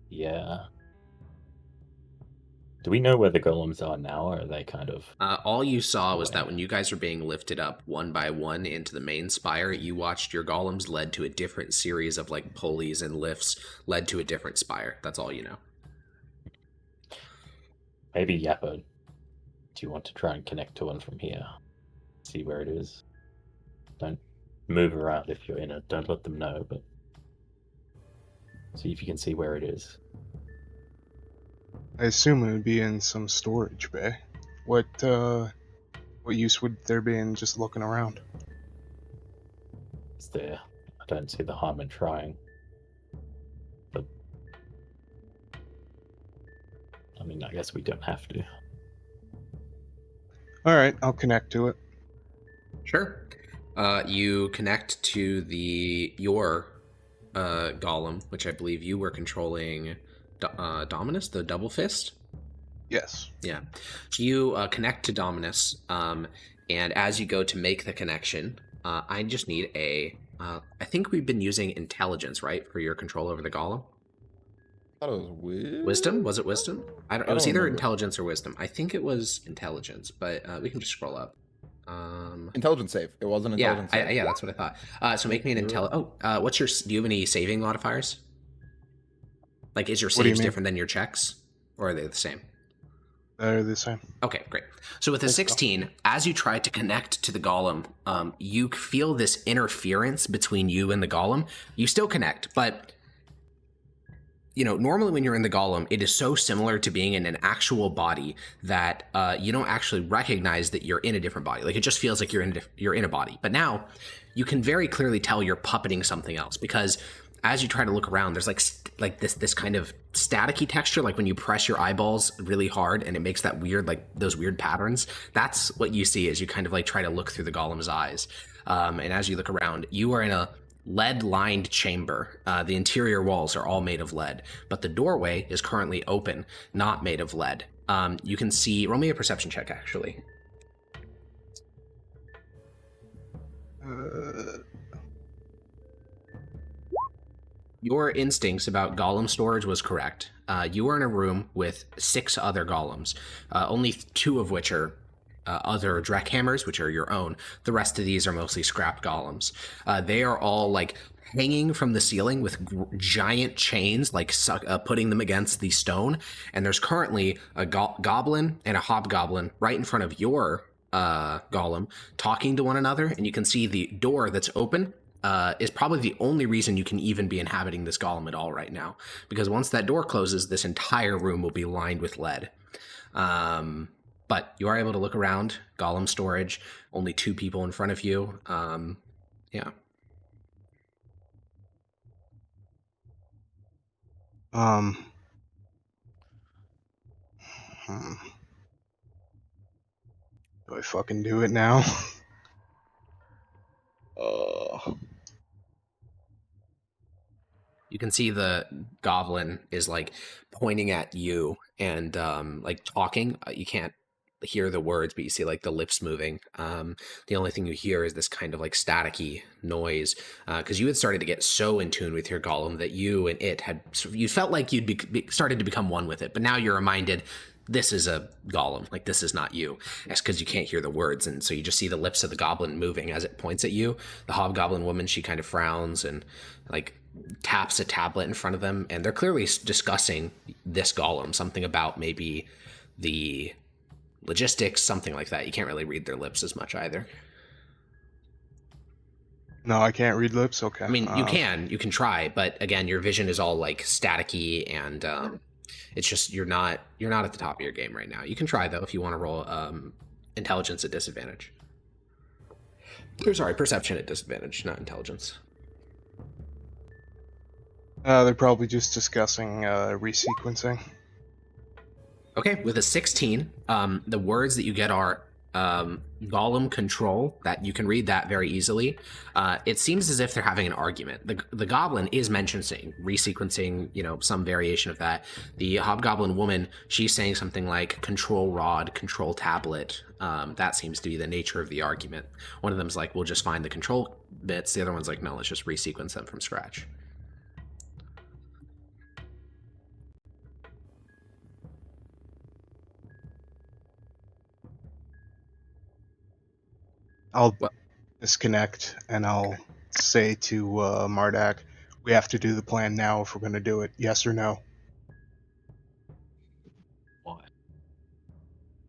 Yeah. Do we know where the golems are now, or are they kind of... All you saw was that when you guys were being lifted up one by one into the main spire, you watched your golems led to a different series of like pulleys and lifts led to a different spire. That's all you know. Maybe Yappa, do you want to try and connect to one from here? See where it is? Don't move around if you're in it. Don't let them know, but see if you can see where it is. I assume it would be in some storage bay. What use would there be in just looking around? It's there. I don't see the harm in trying. But I mean, I guess we don't have to. Alright, I'll connect to it. Sure. You connect to your golem, which I believe you were controlling Dominus, the double fist? Yes. Yeah. So you connect to Dominus, and as you go to make the connection, I just need a I think we've been using intelligence, right, for your control over the golem? I thought it was Wisdom? Was it wisdom? It was either remember. intelligence or wisdom. I think it was intelligence, but we can just scroll up. Intelligence save. It wasn't intelligence save. Yeah, that's what I thought. So make me an what's your? Do you have any saving modifiers? Like, is your What do you saves mean? different than your checks, or are they the same? They're the same. Okay, great. So with a 16, as you try to connect to the golem, you feel this interference between you and the golem. You still connect, but normally when you're in the golem, it is so similar to being in an actual body that you don't actually recognize that you're in a different body. Like, it just feels like you're in a body. But now you can very clearly tell you're puppeting something else, because as you try to look around, there's like this kind of staticky texture, like when you press your eyeballs really hard and it makes that weird, like those weird patterns. That's what you see as you kind of like try to look through the golem's eyes. And as you look around, you are in a lead-lined chamber. The interior walls are all made of lead, but the doorway is currently open, not made of lead. You can see, roll me a perception check, actually. Your instincts about golem storage was correct. You are in a room with 6 other golems, only 2 of which are other Dreckhammers, which are your own. The rest of these are mostly scrap golems. They are all like hanging from the ceiling with giant chains, like putting them against the stone. And there's currently a goblin and a hobgoblin right in front of your golem talking to one another. And you can see the door that's open is probably the only reason you can even be inhabiting this golem at all right now. Because once that door closes, this entire room will be lined with lead. But you are able to look around, golem storage, only 2 people in front of you. Yeah. Do I fucking do it now? You can see the goblin is like pointing at you and like talking. You can't hear the words, but you see like the lips moving. The only thing you hear is this kind of like staticky noise, because you had started to get so in tune with your golem that you and it you felt like you'd started to become one with it, but now you're reminded this is a golem, like this is not you. That's because you can't hear the words, and so you just see the lips of the goblin moving as it points at you. The hobgoblin woman, she kind of frowns and like taps a tablet in front of them, and they're clearly discussing this golem, something about maybe the logistics, something like that. You can't really read their lips as much either. No, I can't read lips? Okay. I mean, you can try, but again, your vision is all like staticky, and it's just you're not at the top of your game right now. You can try though if you want to roll intelligence at disadvantage. Or sorry, perception at disadvantage, not intelligence. They're probably just discussing resequencing. Okay, with a 16, the words that you get are golem control. That you can read that very easily. It seems as if they're having an argument. The goblin is mentioning resequencing, some variation of that. The hobgoblin woman, she's saying something like control rod, control tablet. That seems to be the nature of the argument. One of them's like, we'll just find the control bits. The other one's like, no, let's just resequence them from scratch. I'll disconnect and I'll say to Mardak, we have to do the plan now if we're going to do it. Yes or no? Why?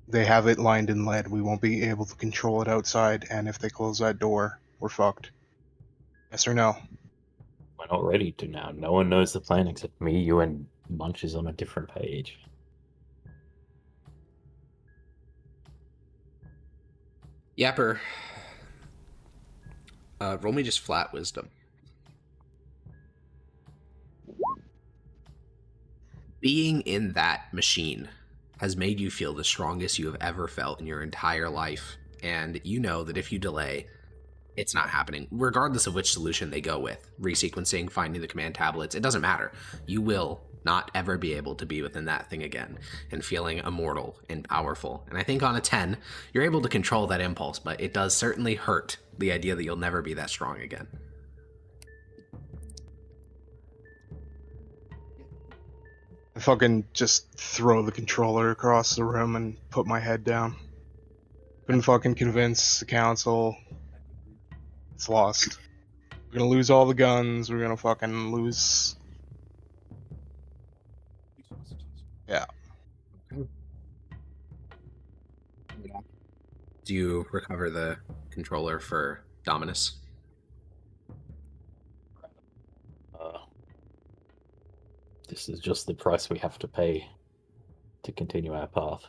They have it lined in lead. We won't be able to control it outside, and if they close that door, we're fucked. Yes or no? We're not ready to now. No one knows the plan except me, you, and Munch is on a different page. Yapper, roll me just flat wisdom. Being in that machine has made you feel the strongest you have ever felt in your entire life, and you know that if you delay, it's not happening, regardless of which solution they go with. Resequencing, finding the command tablets, it doesn't matter. You will not ever be able to be within that thing again and feeling immortal and powerful. And I think on a 10, you're able to control that impulse, but it does certainly hurt the idea that you'll never be that strong again. I fucking just throw the controller across the room and put my head down. Couldn't fucking convince the council. It's lost. We're gonna lose all the guns. We're gonna fucking lose. Yeah. Do you recover the controller for Dominus? This is just the price we have to pay to continue our path.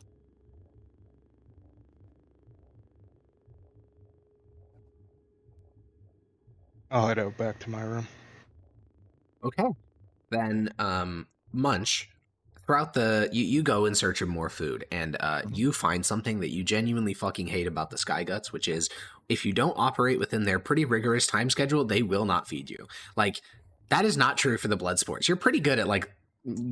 I'll head out back to my room. Okay. Then, Munch, throughout you go in search of more food, and you find something that you genuinely fucking hate about the Sky Guts, which is if you don't operate within their pretty rigorous time schedule, they will not feed you. Like, that is not true for the blood sports. You're pretty good at, like,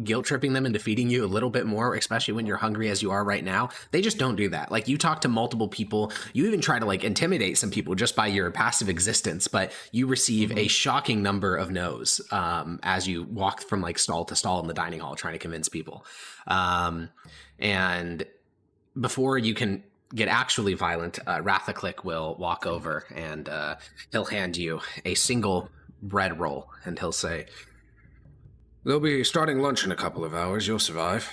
guilt tripping them into feeding you a little bit more, especially when you're hungry as you are right now. They just don't do that. Like, you talk to multiple people, you even try to like intimidate some people just by your passive existence, but you receive a shocking number of no's as you walk from like stall to stall in the dining hall trying to convince people. And before you can get actually violent, Rathaclick will walk over and he'll hand you a single bread roll and he'll say, "They'll be starting lunch in a couple of hours. You'll survive."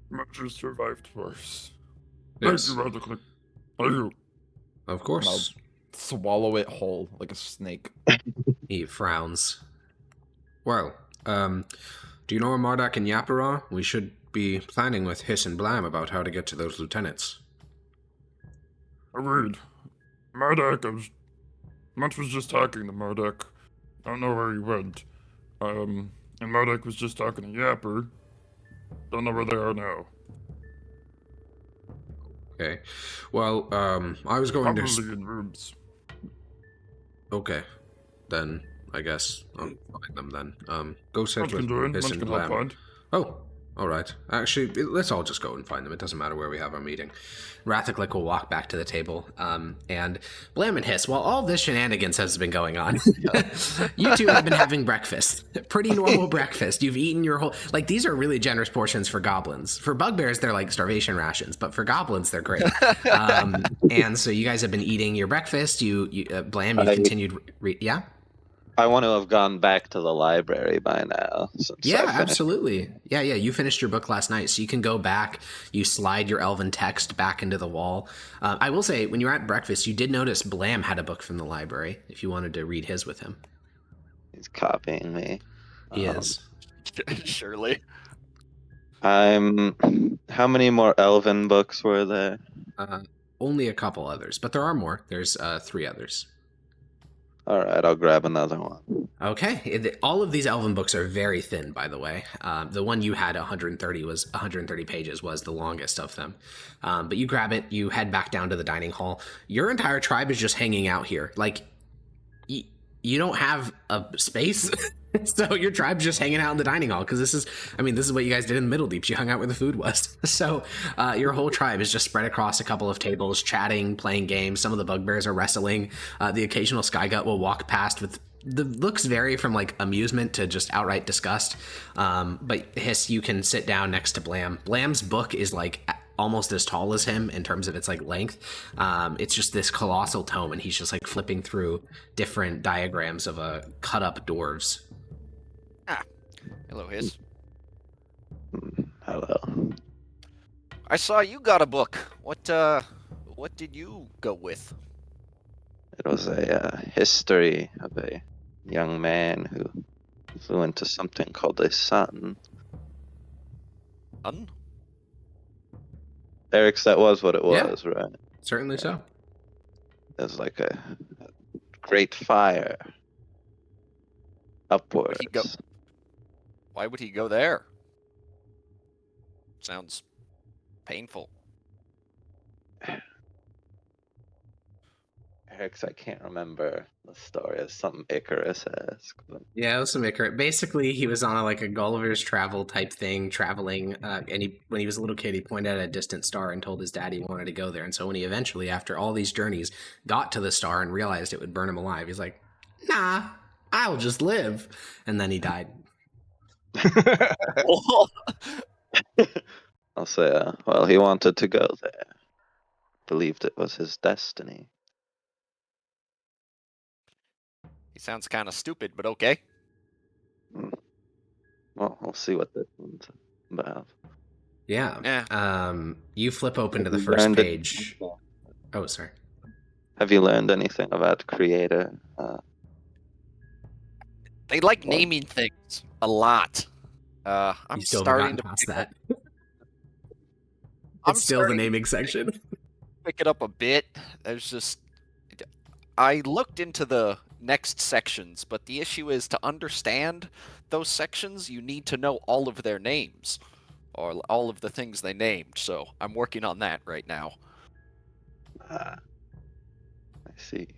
Much has survived worse. Yes. Thank you, Rather Click. Thank you. Of course. Swallow it whole like a snake. He frowns. Well, do you know where Mardak and Yapper are? We should be planning with Hiss and Blam about how to get to those lieutenants. Agreed. Much was just talking to Mardak. I don't know where he went. And Mardak was just talking to Yapper. Don't know where they are now. Okay. Well, I was going Probably to... in rooms. Okay. Then, I guess I'll find them then. Go sit Munch can with join. Hiss Munch and can help Blam. find. Oh, alright. Actually, let's all just go and find them. It doesn't matter where we have our meeting. Rathaclick will walk back to the table, and Blam and Hiss, while all this shenanigans has been going on, you two have been having breakfast. Pretty normal breakfast. You've eaten your whole... Like, these are really generous portions for goblins. For bugbears, they're like starvation rations, but for goblins, they're great. And so you guys have been eating your breakfast. Blam, you've continued... Yeah? I want to have gone back to the library by now. Yeah, absolutely. Yeah, you finished your book last night, so you can go back. You slide your elven text back into the wall. I will say, when you were at breakfast, you did notice Blam had a book from the library, if you wanted to read his with him. He's copying me. He is. Surely. How many more elven books were there? Only a couple others, but there are more. There's 3 others. All right, I'll grab another one. Okay. All of these elven books are very thin, by the way. The one you had 130 pages was the longest of them. But you grab it, you head back down to the dining hall. Your entire tribe is just hanging out here. Like, you don't have a space, so your tribe's just hanging out in the dining hall, because this is what you guys did in Middle Deeps. You hung out where the food was. So your whole tribe is just spread across a couple of tables, chatting, playing games. Some of the bugbears are wrestling. The occasional Skygut will walk past with... The looks vary from like amusement to just outright disgust. But Hiss, you can sit down next to Blam. Blam's book is like almost as tall as him in terms of its like length. It's just this colossal tome, and he's just like flipping through different diagrams of cut up dwarves. Hello, Hiss. Hello. I saw you got a book. What did you go with? It was a history of a young man who flew into something called a sun. Sun? Eric's, that was what it was, right? Certainly so. It was like a great fire upwards. Why would he go there? Sounds painful. Eric's, I can't remember the story. It's something Icarus-esque. But... Yeah, it was some Icarus. Basically, he was on a Gulliver's Travel type thing, traveling, and when he was a little kid, he pointed at a distant star and told his dad he wanted to go there. And so when he eventually, after all these journeys, got to the star and realized it would burn him alive, he's like, nah, I'll just live. And then he died. I'll say, well, he wanted to go there. Believed it was his destiny. He sounds kind of stupid, but okay. Well, we'll see what this one's about. Yeah. Yeah. You flip open to Have the you first learned page. anything- Oh, sorry. Have you learned anything about Creator? They like Well- naming things a lot. I'm You still haven't starting gotten to past pick that. up. I'm It's still the starting to naming section. pick it up a bit. There's just I looked into the next sections, but the issue is to understand those sections, you need to know all of their names or all of the things they named. So I'm working on that right now. I see.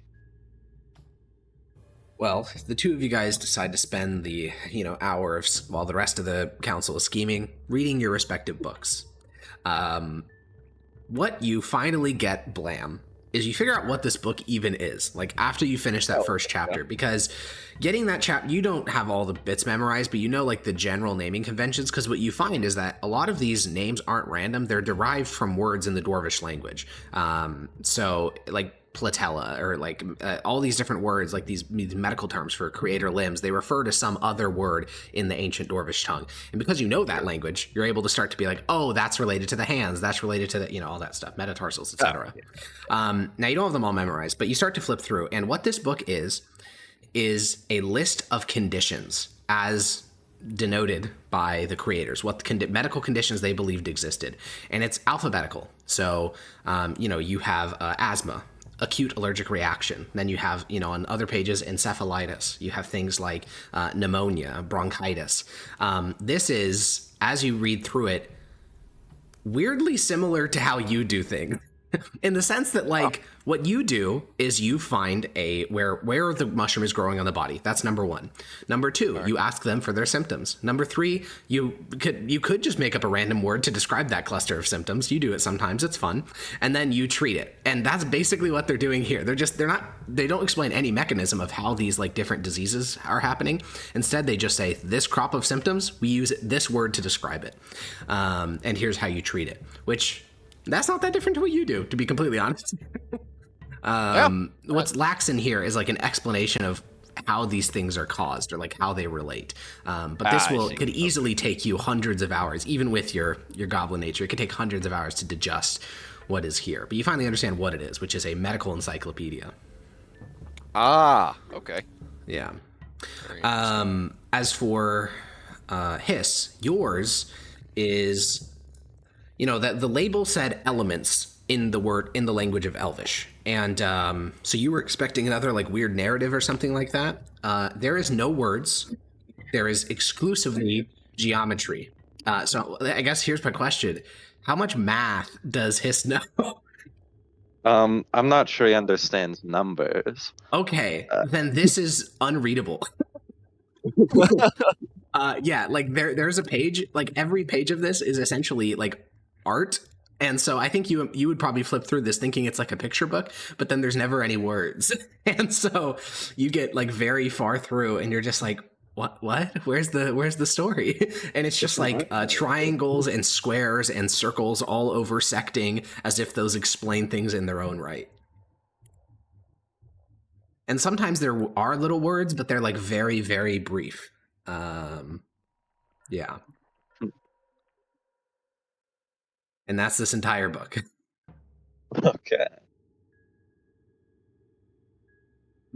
Well, the two of you guys decide to spend the, hour of while the rest of the council is scheming, reading your respective books. What you finally get, Blam, is you figure out what this book even is, like after you finish that first chapter, because getting that chapter, you don't have all the bits memorized, but you know like the general naming conventions, because what you find is that a lot of these names aren't random, they're derived from words in the Dwarvish language. So like platella or like all these different words, like these medical terms for creator limbs, they refer to some other word in the ancient Dwarvish tongue. And because you know that language, you're able to start to be like, oh, that's related to the hands, that's related to the, all that stuff, metatarsals, etc. Now you don't have them all memorized, but you start to flip through, and what this book is a list of conditions as denoted by the creators, what medical conditions they believed existed, and it's alphabetical. So you have asthma, acute allergic reaction. Then you have, on other pages, encephalitis. You have things like pneumonia, bronchitis. This is, as you read through it, weirdly similar to how you do things. In the sense that, like, what you do is you find where the mushroom is growing on the body. That's number one. Number two, you ask them for their symptoms. Number three, you could just make up a random word to describe that cluster of symptoms. You do it sometimes. It's fun. And then you treat it. And that's basically what they're doing here. They don't explain any mechanism of how these like different diseases are happening. Instead, they just say this crop of symptoms, we use this word to describe it. And here's how you treat it, which that's not that different to what you do, to be completely honest. What's lacks in here is like an explanation of how these things are caused or like how they relate. But this could easily take you hundreds of hours, even with your goblin nature. It could take hundreds of hours to digest what is here. But you finally understand what it is, which is a medical encyclopedia. Ah, okay. Yeah. As for Hiss, yours is, that the label said elements in the language of Elvish. And so you were expecting another like weird narrative or something like that. There is no words. There is exclusively geometry. So I guess here's my question. How much math does Hiss know? I'm not sure he understands numbers. Okay, then this is unreadable. Yeah, like there's a page, like every page of this is essentially like art. And so I think you would probably flip through this thinking it's like a picture book, but then there's never any words. And so you get like very far through and you're just like, what? Where's the story? And it's just like triangles and squares and circles all oversecting as if those explain things in their own right. And sometimes there are little words, but they're like very, very brief. Yeah. And that's this entire book. Okay.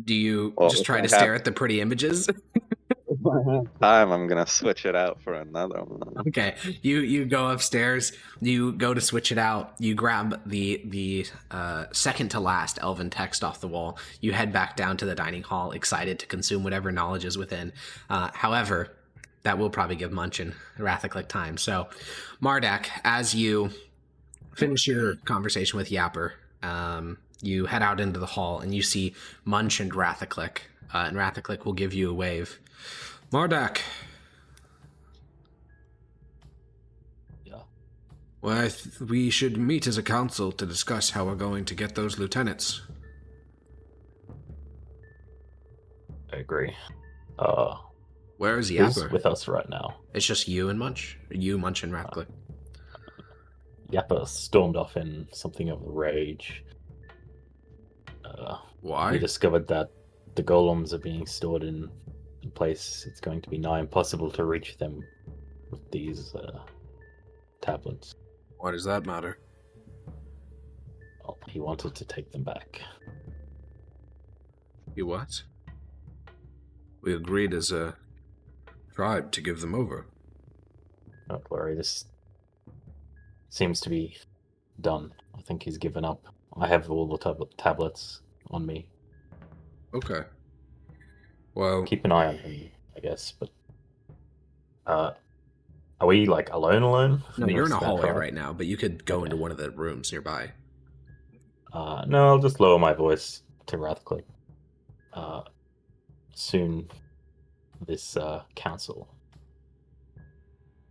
Do you Well, just try if to I stare have- at the pretty images? Time, I'm gonna switch it out for another one. Okay. You go upstairs, you go to switch it out, you grab the second to last elven text off the wall, you head back down to the dining hall, excited to consume whatever knowledge is within. However, that will probably give Munch and Rathaclick time. So, Mardak, as you finish your conversation with Yapper, you head out into the hall and you see Munch and Rathaclick, and Rathaclick will give you a wave. Mardak. Yeah. Well, we should meet as a council to discuss how we're going to get those lieutenants. I agree. Where is Who's Yapper? with us right now? It's just you and Munch. You, Munch, and Ratcliffe. Yapper stormed off in something of a rage. Why? We discovered that the golems are being stored in a place it's going to be nigh impossible to reach them with these tablets. Why does that matter? Well, he wanted to take them back. You what? We agreed as a tribe to give them over. Don't worry, this seems to be done. I think he's given up. I have all the tablets on me. Okay. Well, Keep an eye on him, I guess, but... are we, like, alone? no, you're in a hallway right right now, but you could go into one of the rooms nearby. No, I'll just lower my voice to Rathcliffe. Soon, this council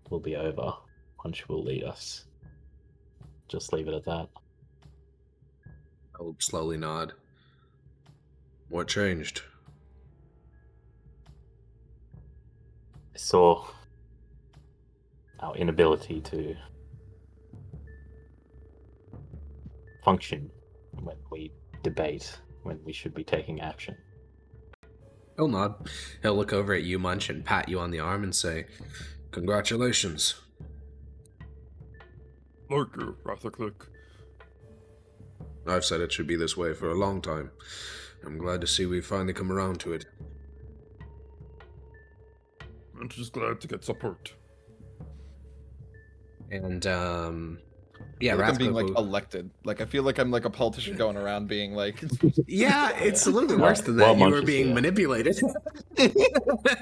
will be over. Punch will lead us. Just leave it at that. I'll slowly nod. What changed? I saw our inability to function when we debate, when we should be taking action. He'll nod. He'll look over at you, Munch, and pat you on the arm and say, "Congratulations." Thank you, Rathaclick. I've said it should be this way for a long time. I'm glad to see we've finally come around to it. I'm just glad to get support. And, I yeah, feel like I'm being Rathcliffe like elected. Like I feel like I'm like a politician going around being like, Yeah, it's a little bit worse than Well, that. You Munch were is being here. manipulated.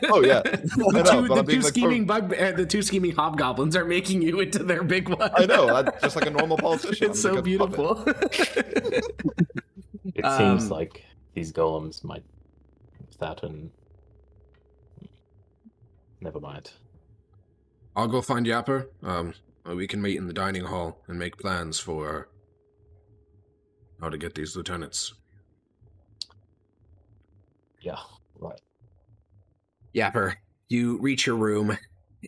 oh yeah, I know, but I'm being like, the two scheming hobgoblins are making you into their big one. I know, I'm just like a normal politician. It's I'm so like a puppet. beautiful. It seems like these golems might have that, and never mind. I'll go find Yapper. We can meet in the dining hall and make plans for how to get these lieutenants. Yeah, right. Yapper, you reach your room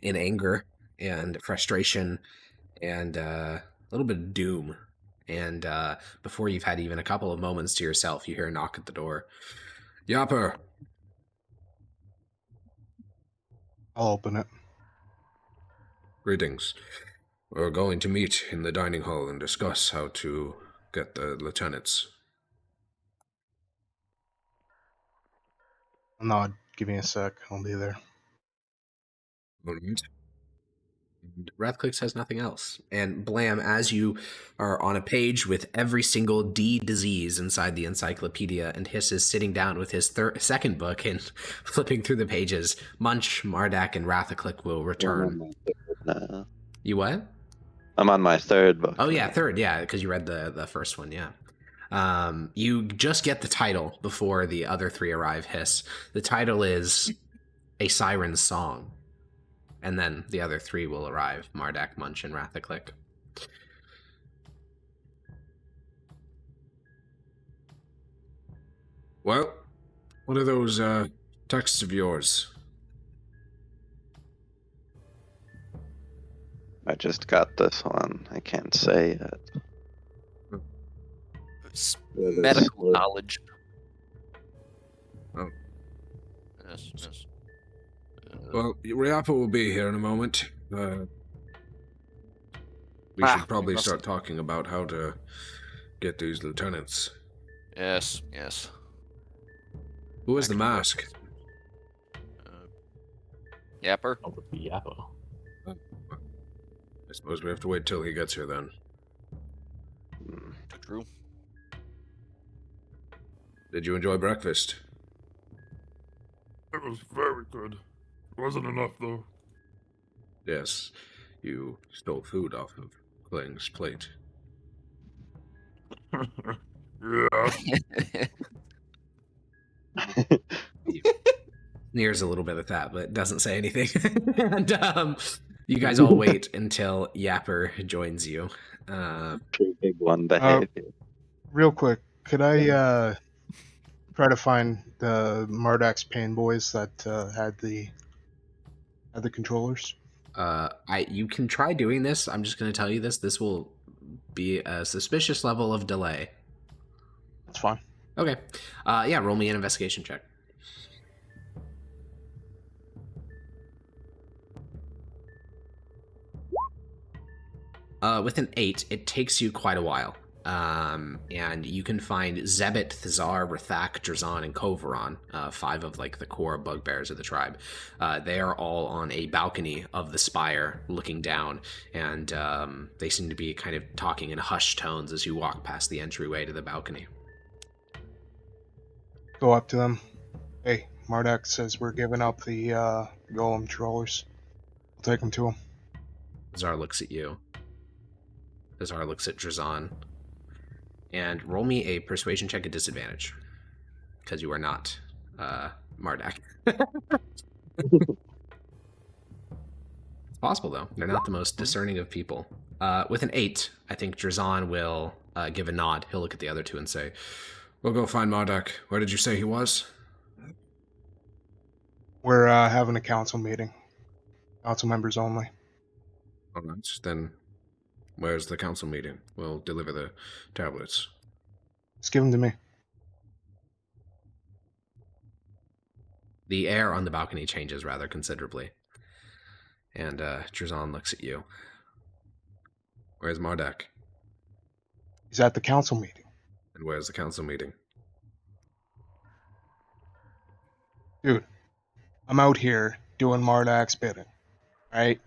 in anger and frustration and a little bit of doom. And before you've had even a couple of moments to yourself, you hear a knock at the door. Yapper! I'll open it. Greetings. We're going to meet in the dining hall and discuss how to get the lieutenants. I'll nod. Give me a sec. I'll be there. All right. And Rathcliff says nothing else. And blam, as you are on a page with every single D disease inside the encyclopedia, and Hiss is sitting down with his second book and flipping through the pages, Munch, Mardak, and Rathcliff will return. No. You what? I'm on my third book. Oh yeah, third, yeah, because you read the first one, yeah. You just get the title before the other three arrive, Hiss. The title is A Siren's Song. And then the other three will arrive, Mardak, Munch, and Rathaclick. Well, what are those texts of yours? I just got this one. I can't say it. It's Yeah, that's medical good. knowledge. Oh. Yes. Well, Riapa will be here in a moment. We should probably start talking about how to get these lieutenants. Yes. Who is the mask? Yapper? That would be Yappo. I suppose we have to wait till he gets here then. True. Did you enjoy breakfast? It was very good. It wasn't enough though. Yes, you stole food off of Kling's plate. Yeah. Sneers a little bit at that, but doesn't say anything. And you guys all wait until Yapper joins you. Pretty big one behavior. Real quick, could I try to find the Mardak's Pain Boys that had the Other controllers. You can try doing this. I'm just going to tell you this. This will be a suspicious level of delay. That's fine. Okay. Yeah, roll me an investigation check. With an 8, it takes you quite a while. And you can find Zebit, Thazar, Rathak, Drazan, and Kovaron, 5 of like the core bugbears of the tribe. They are all on a balcony of the spire looking down, and they seem to be kind of talking in hushed tones as you walk past the entryway to the balcony. Go up to them. Hey, Marduk says we're giving up the golem controllers. I'll take them to him. Thazar looks at you. Thazar looks at Drazan. And roll me a persuasion check at disadvantage. Because you are not Marduk. It's possible, though. They're not the most discerning of people. With an 8, I think Drazan will give a nod. He'll look at the other two and say, "We'll go find Marduk. Where did you say he was?" We're having a council meeting. Council members only. All right, then where's the council meeting? We'll deliver the tablets. Just give them to me. The air on the balcony changes rather considerably. And Drazan looks at you. Where's Marduk? He's at the council meeting. And where's the council meeting? Dude, I'm out here doing Marduk's bidding. Right?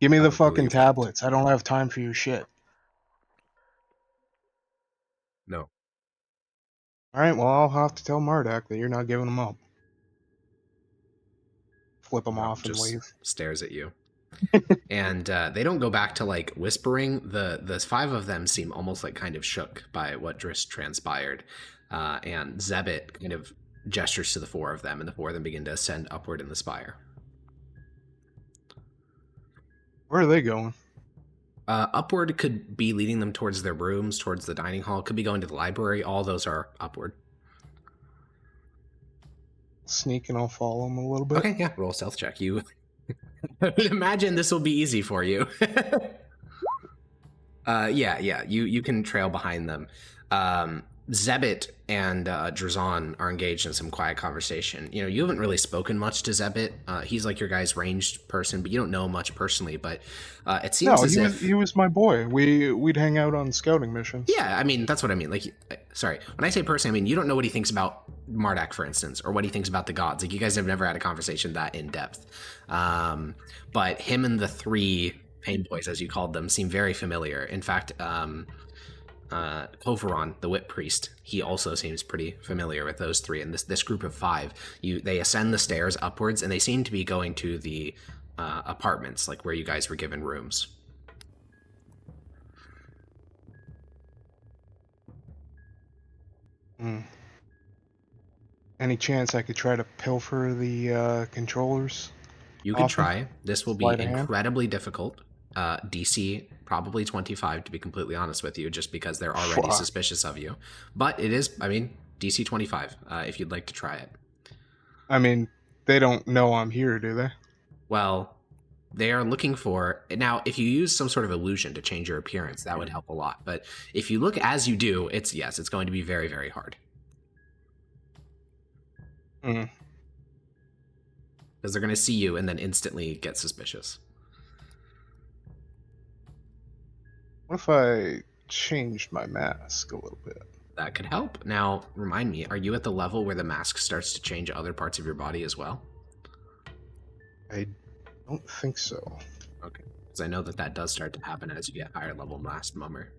Give me the fucking tablets. I don't have time for your shit. No. Alright, well, I'll have to tell Marduk that you're not giving them up. Flip them off and leave. Stares at you. And they don't go back to like whispering. The 5 of them seem almost like kind of shook by what just transpired. And Zebit kind of gestures to the 4 of them, and the 4 of them begin to ascend upward in the spire. Where are they going? Upward could be leading them towards their rooms, towards the dining hall, could be going to the library. All those are upward. Sneak and I'll follow them a little bit. Okay, yeah, roll a stealth check. You imagine this will be easy for you. Yeah, you can trail behind them. Zebit and Drazan are engaged in some quiet conversation. You know, you haven't really spoken much to Zebit. He's like your guy's ranged person, but you don't know him much personally. But it seems he was my boy. We'd hang out on scouting missions. Yeah, I mean, that's what I mean. Like, sorry, when I say person, I mean, you don't know what he thinks about Marduk, for instance, or what he thinks about the gods. Like, you guys have never had a conversation that in depth. But him and the 3 pain boys, as you called them, seem very familiar. In fact, Kovaron, the whip priest, he also seems pretty familiar with those 3. And this group of 5, they ascend the stairs upwards, and they seem to be going to the apartments, like where you guys were given rooms. Any chance I could try to pilfer the controllers? You can try. This will be incredibly difficult. DC probably 25, to be completely honest with you, just because they're already suspicious of you. But it is, I mean, DC 25, if you'd like to try it. I mean, they don't know I'm here, do they? Well, they are looking for... Now, if you use some sort of illusion to change your appearance, that would help a lot. But if you look as you do, it's going to be very, very hard. Because they're going to see you and then instantly get suspicious. What if I changed my mask a little bit? That could help. Now, remind me, are you at the level where the mask starts to change other parts of your body as well? I don't think so. Okay. Because I know that does start to happen as you get higher level Masked Mummer.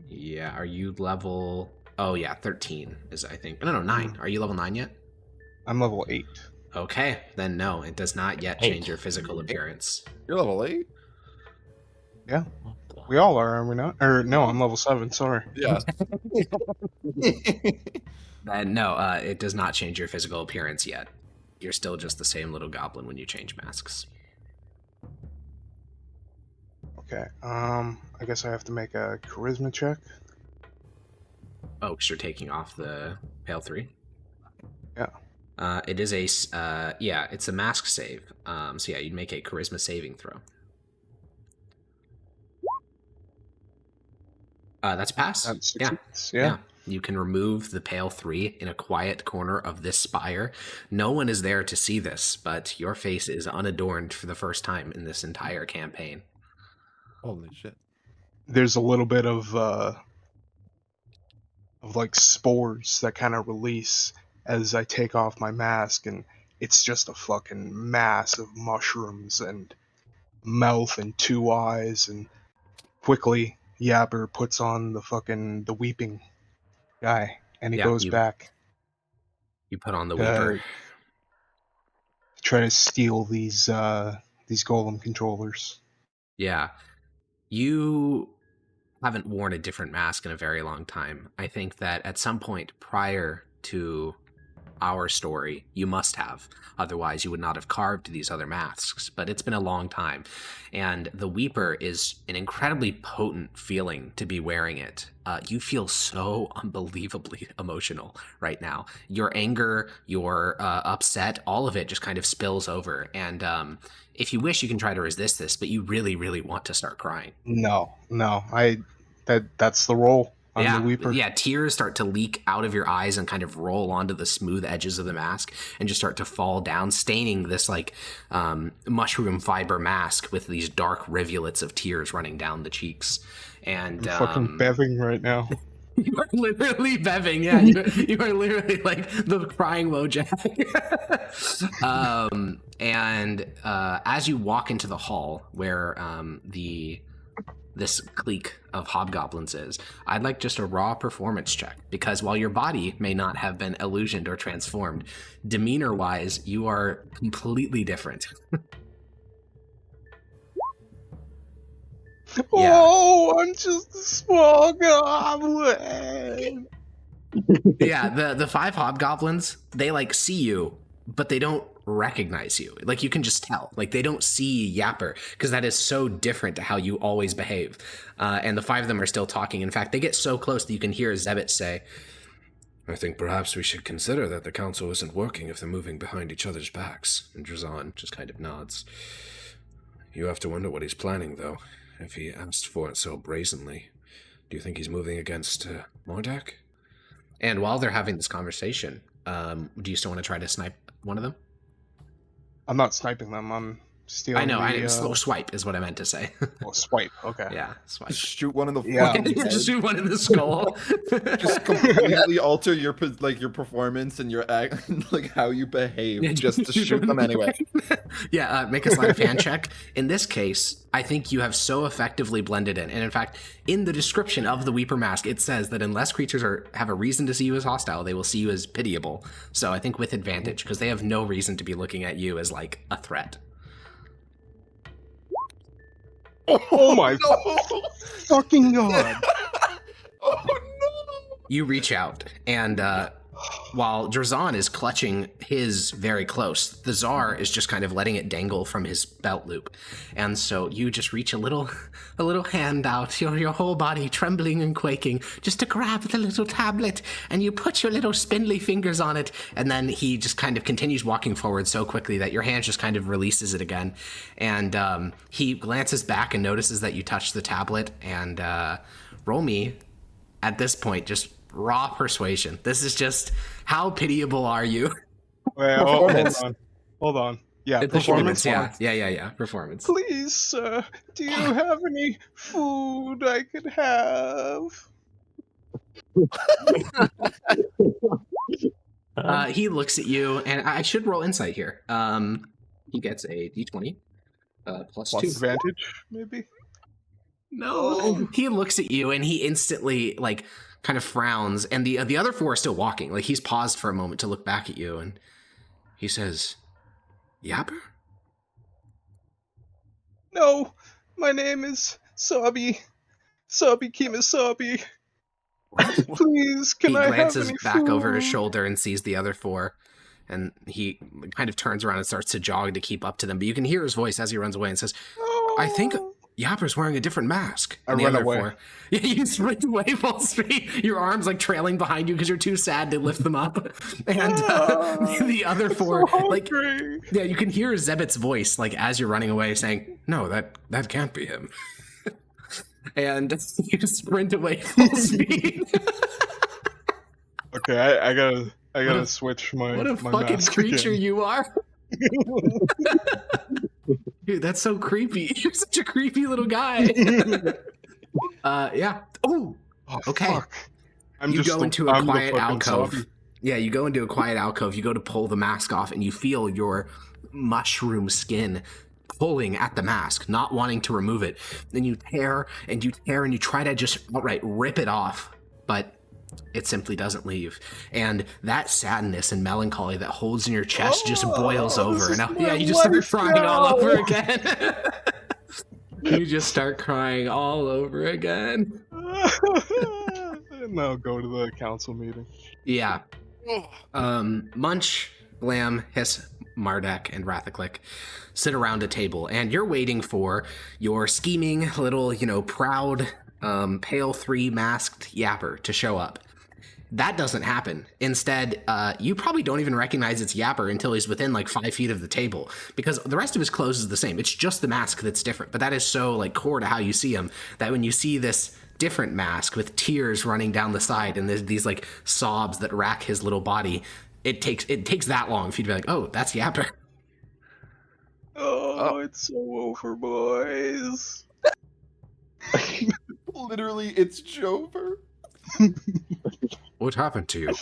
Yeah, are you level... Oh, yeah, 13 is, I think... No, 9. Are you level 9 yet? I'm level 8. Okay, then no, it does not yet change your physical appearance. You're level 8? Yeah. We all are we not? Or, no, I'm level 7, sorry. Yeah. No, it does not change your physical appearance yet. You're still just the same little goblin when you change masks. Okay, I guess I have to make a charisma check. Oh, because you're taking off the Pale 3? Yeah. It is it's a mask save. So yeah, you'd make a charisma saving throw. That's a pass. That Yeah. succeeds, yeah. You can remove the pale 3 in a quiet corner of this spire. No one is there to see this, but your face is unadorned for the first time in this entire campaign. Holy shit. There's a little bit of like spores that kind of release as I take off my mask, and it's just a fucking mass of mushrooms and mouth and 2 eyes, and quickly Yapper puts on the weeping guy, and he goes back. You put on the Weeper. Try to steal these golem controllers. Yeah. You haven't worn a different mask in a very long time. I think that at some point prior to our story, you must have. Otherwise, you would not have carved these other masks. But it's been a long time. And the Weeper is an incredibly potent feeling to be wearing it. You feel so unbelievably emotional right now. Your anger, your upset, all of it just kind of spills over. And if you wish, you can try to resist this, but you really, really want to start crying. No. That's the roll. I'm the Weeper. Yeah, tears start to leak out of your eyes and kind of roll onto the smooth edges of the mask and just start to fall down, staining this like mushroom fiber mask with these dark rivulets of tears running down the cheeks. And I'm fucking beving right now. You are literally beving, yeah. You are literally like the crying Wojak. And as you walk into the hall where this clique of hobgoblins is, I'd like just a raw performance check, because while your body may not have been illusioned or transformed, demeanor-wise, you are completely different. Oh, I'm just a small goblin. Yeah, the 5 hobgoblins, they like see you, but they don't recognize you. Like, you can just tell. Like, they don't see Yapper, because that is so different to how you always behave. And the 5 of them are still talking. In fact, they get so close that you can hear Zebit say, "I think perhaps we should consider that the council isn't working if they're moving behind each other's backs." And Drazan just kind of nods. "You have to wonder what he's planning, though, if he asked for it so brazenly. Do you think he's moving against Mordak?" And while they're having this conversation, do you still want to try to snipe one of them? I'm not sniping them. I'm stealing. I know. Swipe is what I meant to say. Oh, swipe. Okay. Yeah, swipe. Just shoot one in the Just shoot one in the skull. Just completely alter your performance and your act, like how you behave, just to shoot them anyway. Yeah, make a sleight of hand check. In this case, I think you have so effectively blended in. And in fact, in the description of the Weeper mask, it says that unless creatures have a reason to see you as hostile, they will see you as pitiable. So I think with advantage, because they have no reason to be looking at you as like a threat. Oh my fucking god. Oh no! You reach out, and while Drazan is clutching his very close, the Tsar is just kind of letting it dangle from his belt loop. And so you just reach a little hand out, your whole body trembling and quaking, just to grab the little tablet, and you put your little spindly fingers on it, and then he just kind of continues walking forward so quickly that your hand just kind of releases it again. And he glances back and notices that you touched the tablet, and roll me, at this point, just raw persuasion. This is just, how pitiable are you? Well, hold on. Yeah, Performance. Yeah. Performance. Please, sir, do you have any food I could have? He looks at you, and I should roll insight here. He gets a d20 plus 2. Advantage, maybe? No. He looks at you, and he instantly, like, kind of frowns, and the other 4 are still walking. Like, he's paused for a moment to look back at you, and he says, "Yapper?" No, my name is Sabi Kimasabi. Please, can I have any He glances back over his food? shoulder and sees the other 4, and he kind of turns around and starts to jog to keep up to them. But you can hear his voice as he runs away and says, I think Yapper's wearing a different mask. I And the run other away. four, yeah, you sprint away full speed. Your arms like trailing behind you because you're too sad to lift them up. And the other four, like, yeah, you can hear Zebet's voice like as you're running away, saying, "No, that can't be him." And you sprint away full speed. Okay, I gotta switch my. What a my fucking mask creature again. you are. Dude, that's so creepy. You're such a creepy little guy. Yeah. Oh, Oh, okay. fuck. I'm You just go the- into a I'm the quiet fucking alcove. zombie. Yeah, you go into a quiet alcove. You go to pull the mask off, and you feel your mushroom skin pulling at the mask, not wanting to remove it. Then you tear and you tear and you try to just outright rip it off, but it simply doesn't leave. And that sadness and melancholy that holds in your chest just boils over. this Now, is yeah, my you just start life crying all now. over again. You just start crying all over again. And I'll go to the council meeting. Yeah. Munch, Blam, Hiss, Mardek, and Rathaclick sit around a table, and you're waiting for your scheming little, proud, pale 3 masked Yapper to show up. That doesn't happen. Instead, you probably don't even recognize it's Yapper until he's within like 5 feet of the table, because the rest of his clothes is the same. It's just the mask that's different, but that is so like core to how you see him that when you see this different mask with tears running down the side and there's these like sobs that rack his little body, it takes that long for you to be like, oh, that's Yapper. Oh, it's so over, boys. Literally, it's Jover. What happened to you?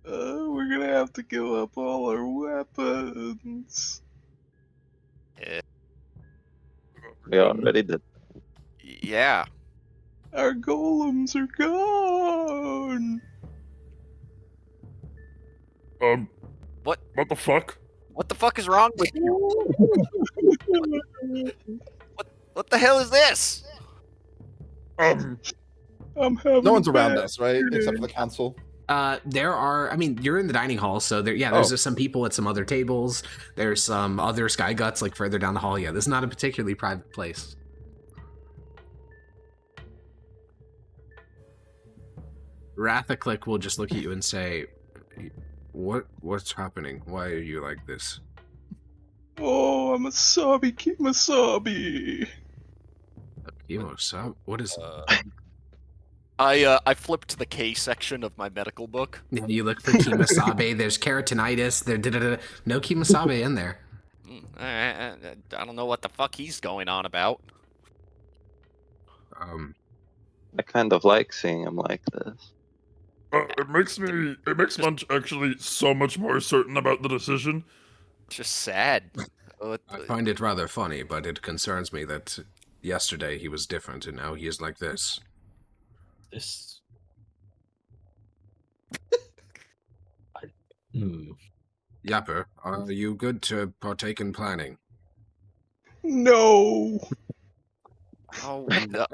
We're gonna have to give up all our weapons. We already did. Yeah. Our golems are gone. What? What the fuck? What the fuck is wrong with you? What the hell is this? I'm having No one's a around bad us, right? day. Except for the council. There are, I mean, you're in the dining hall, so there's just some people at some other tables. There's some other Sky Guts like further down the hall. Yeah, this is not a particularly private place. Rathaclick will just look at you and say, "What's happening? Why are you like this?" Oh, I'm a sobby Kimasabi. Kimo-san, what is... I flipped the K section of my medical book. Yeah, you look for Kimasabe, there's keratinitis, no Kimasabe in there. I don't know what the fuck he's going on about. I kind of like seeing him like this. It makes Munch actually so much more certain about the decision. Just sad. I find it rather funny, but it concerns me that yesterday he was different and now he is like this. This. Yapper, are you good to partake in planning? No. Oh, no.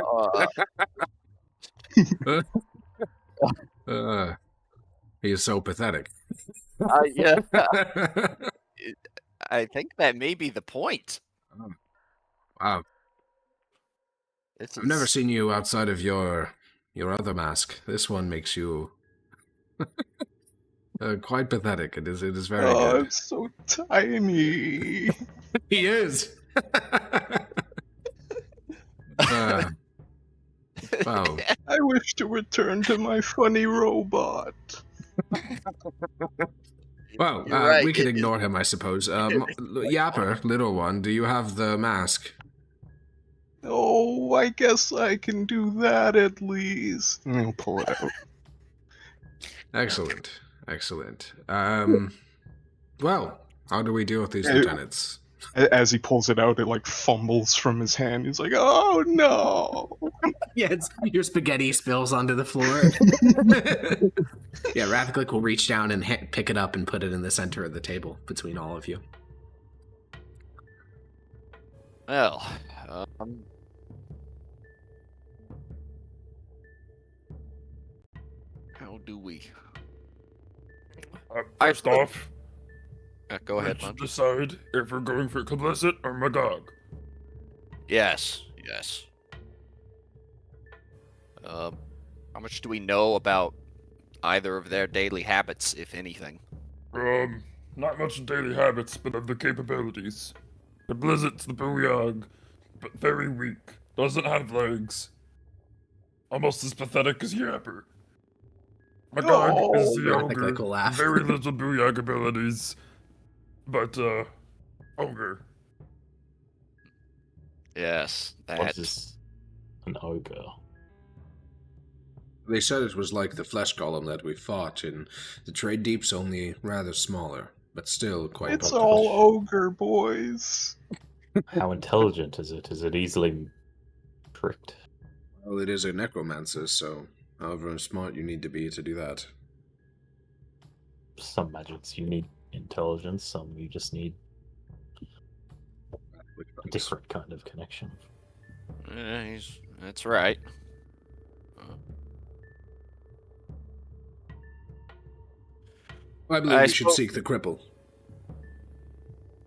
He is so pathetic. Yeah. I think that may be the point. Wow. This I've never is- seen you outside of your other mask. This one makes you quite pathetic. It is very Oh, good. I'm so tiny. He is. Wow. I wish to return to my funny robot. Well, You're right, we can it- ignore him, I suppose. Yapper, little one, do you have the mask? Oh, I guess I can do that at least. And he'll pull it out. Excellent. Excellent. Well, how do we deal with these Hey. lieutenants? As he pulls it out, it like fumbles from his hand. He's like, "Oh no!" Yeah, your spaghetti spills onto the floor. Yeah, Rathaclick will reach down and pick it up and put it in the center of the table between all of you. Well, how do we? First off, Go we ahead, should Munch. decide if we're going for Complicit or Magog. Yes, yes. How much do we know about either of their daily habits, if anything? Not much daily habits, but of the capabilities. The Blizzard's the Booyog, but very weak. Doesn't have legs. Almost as pathetic as Yapper. Magog is the ogre. Technical laugh. Very little Booyog abilities, but, ogre. Yes, What that. is this? An ogre. They said it was like the flesh golem that we fought in the Trade Deeps, only rather smaller, but still quite It's potent. all ogre, boys. How intelligent is it? Is it easily tricked? Well, it is a necromancer, so however smart you need to be to do that. Some magics you need intelligence, some you just need a different kind of connection. That's right. I believe I we should suppose- seek the cripple.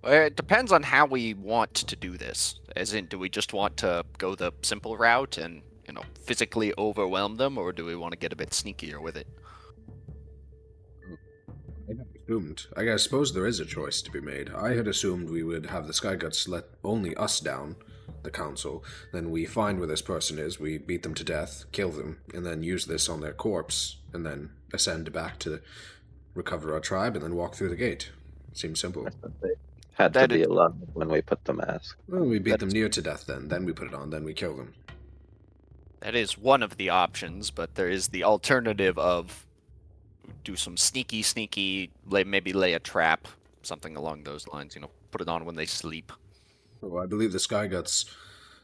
It depends on how we want to do this. As in, do we just want to go the simple route and, physically overwhelm them, or do we want to get a bit sneakier with it? I had assumed. I suppose there is a choice to be made. I had assumed we would have the Sky Guts let only us down, the council. Then we find where this person is, we beat them to death, kill them, and then use this on their corpse, and then ascend back to recover our tribe, and then walk through the gate. Seems simple. Had to That be is- alive when we put the mask. Well, we beat them near to death then we put it on, then we kill them. That is one of the options, but there is the alternative of do some sneaky, maybe lay a trap, something along those lines, put it on when they sleep. Oh, I believe the Sky Guts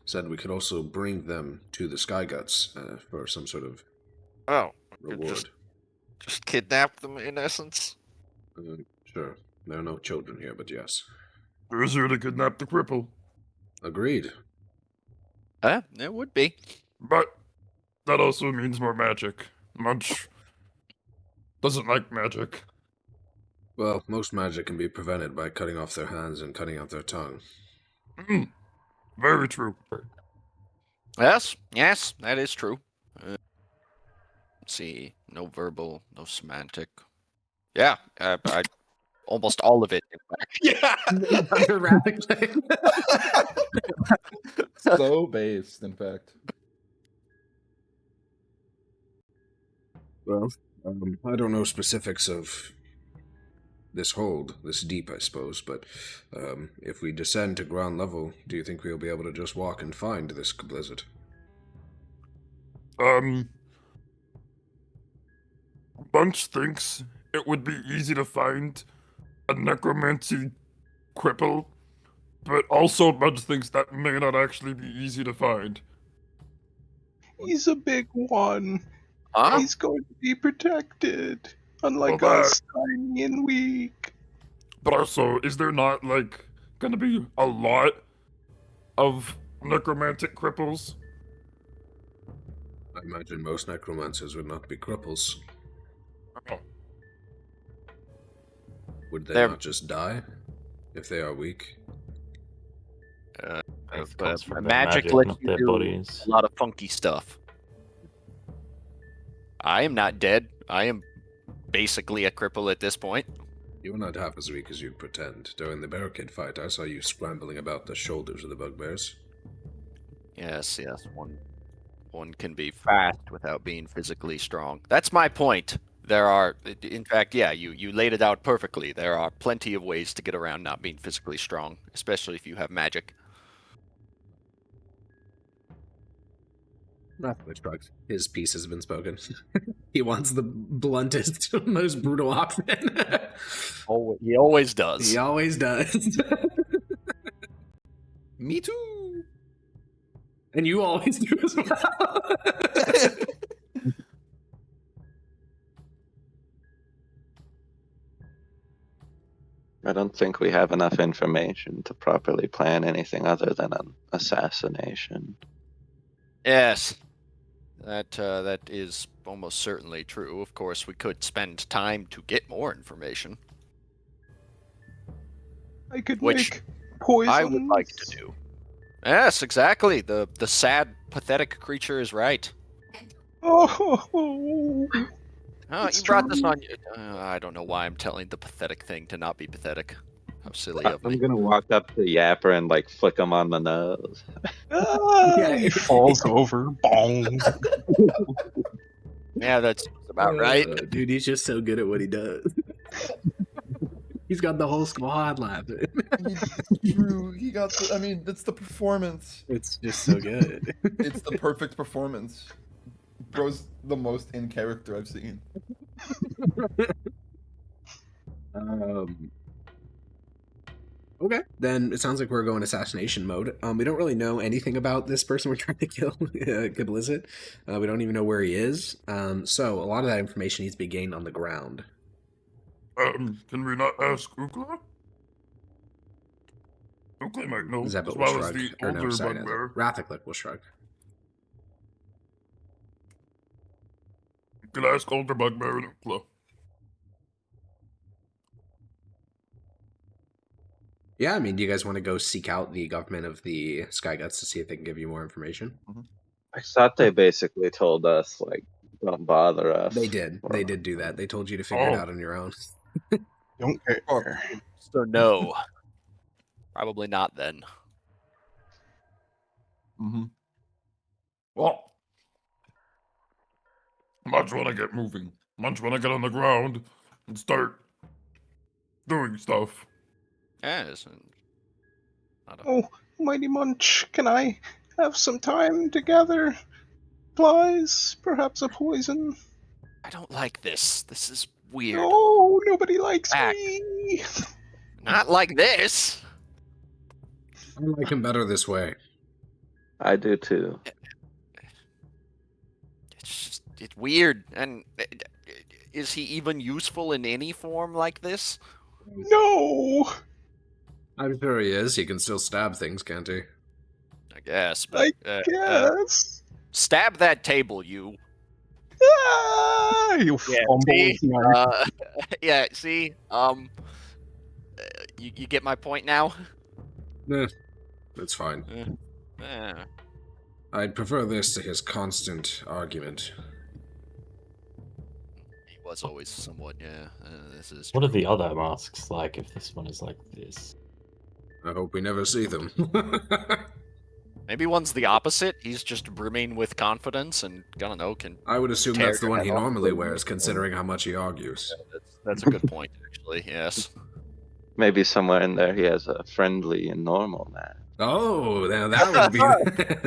said we could also bring them to the Sky Guts for some sort of Oh, reward. just kidnap them in essence? Sure. There are no children here, but yes. We're here to kidnap the cripple. Agreed. It would be. But that also means more magic. Munch doesn't like magic. Well, most magic can be prevented by cutting off their hands and cutting out their tongue. Very true. Yes, that is true. Let's see, no verbal, no semantic. Yeah, I almost all of it, in fact. Yeah. So based, in fact. Well, I don't know specifics of this hold, this deep, I suppose, but if we descend to ground level, do you think we'll be able to just walk and find this blizzard? Bunch thinks it would be easy to find a necromancy cripple, but also Bunch thinks that may not actually be easy to find. He's a big one. Huh? He's going to be protected. Unlike Well, us, tiny and weak. But also, is there not, gonna be a lot of necromantic cripples? I imagine most necromancers would not be cripples. Oh. Would they They're- not just die if they are weak? It comes from their magic lets not you their do bodies. a lot of funky stuff. I am not dead. I am basically a cripple at this point. You're not half as weak as you'd pretend. During the barricade fight, I saw you scrambling about the shoulders of the bugbears. Yes, one can be fast without being physically strong. That's my point. There are, in fact, yeah, you laid it out perfectly. There are plenty of ways to get around not being physically strong, especially if you have magic. Which drugs? His piece has been spoken. He wants the bluntest, most brutal option. Oh, he always does. He always does. Me too. And you always do as well. I don't think we have enough information to properly plan anything other than an assassination. Yes, that is almost certainly true. Of course, we could spend time to get more information, I could Which make poisons. I would like to do. Yes, exactly. The sad, pathetic creature is right. Oh, Oh, it's you brought this true. on. I don't know why I'm telling the pathetic thing to not be pathetic. How silly of me. I'm gonna walk up to Yapper and like flick him on the nose. Yeah. He falls over. Bong. Yeah, that's about right. Dude, he's just so good at what he does. He's got the whole squad laughing. It's true. He got the. I mean, it's the performance. It's just so good. It's the perfect performance. Bro's the most in character I've seen. Okay, then it sounds like we're going assassination mode. We don't really know anything about this person we're trying to kill, Blizzard. We don't even know where he is. So a lot of that information needs to be gained on the ground. Can we not ask Ukla? Ukla might know, Zebit as will well as shrug. the Or no, older sorry, bugbear. Rathaclick will shrug. You can ask older bugbear and Ukla. Yeah, I mean, do you guys want to go seek out the government of the Skyguts to see if they can give you more information? I thought they basically told us like, don't bother us. They did. They Or- did do that. They told you to figure it Oh. out on your own. Don't care. So no. Probably not then. Mm-hmm. Well, much when I get moving. Much when I get on the ground and start doing stuff. Yes. And not a- Oh, Mighty Munch, can I have some time to gather supplies? Perhaps a poison? I don't like this. This is weird. No, nobody likes Back. me. Not like this. I like him better this way. I do too. It's weird. And is he even useful in any form like this? No, I'm sure he is. He can still stab things, can't he? I guess. But, yes. stab that table, you. Ah, you Yeah, fumble. see? No. Yeah, see? You get my point now? That's fine. Eh. I'd prefer this to his constant argument. He was always somewhat, yeah. This is What are the other masks like if this one is like this? I hope we never see them. Maybe one's the opposite. He's just brimming with confidence and, I don't know, can... I would assume Tear that's the your one head he off. normally wears, considering how much he argues. That's a good point, actually, yes. Maybe somewhere in there he has a friendly and normal man. Oh, now that would be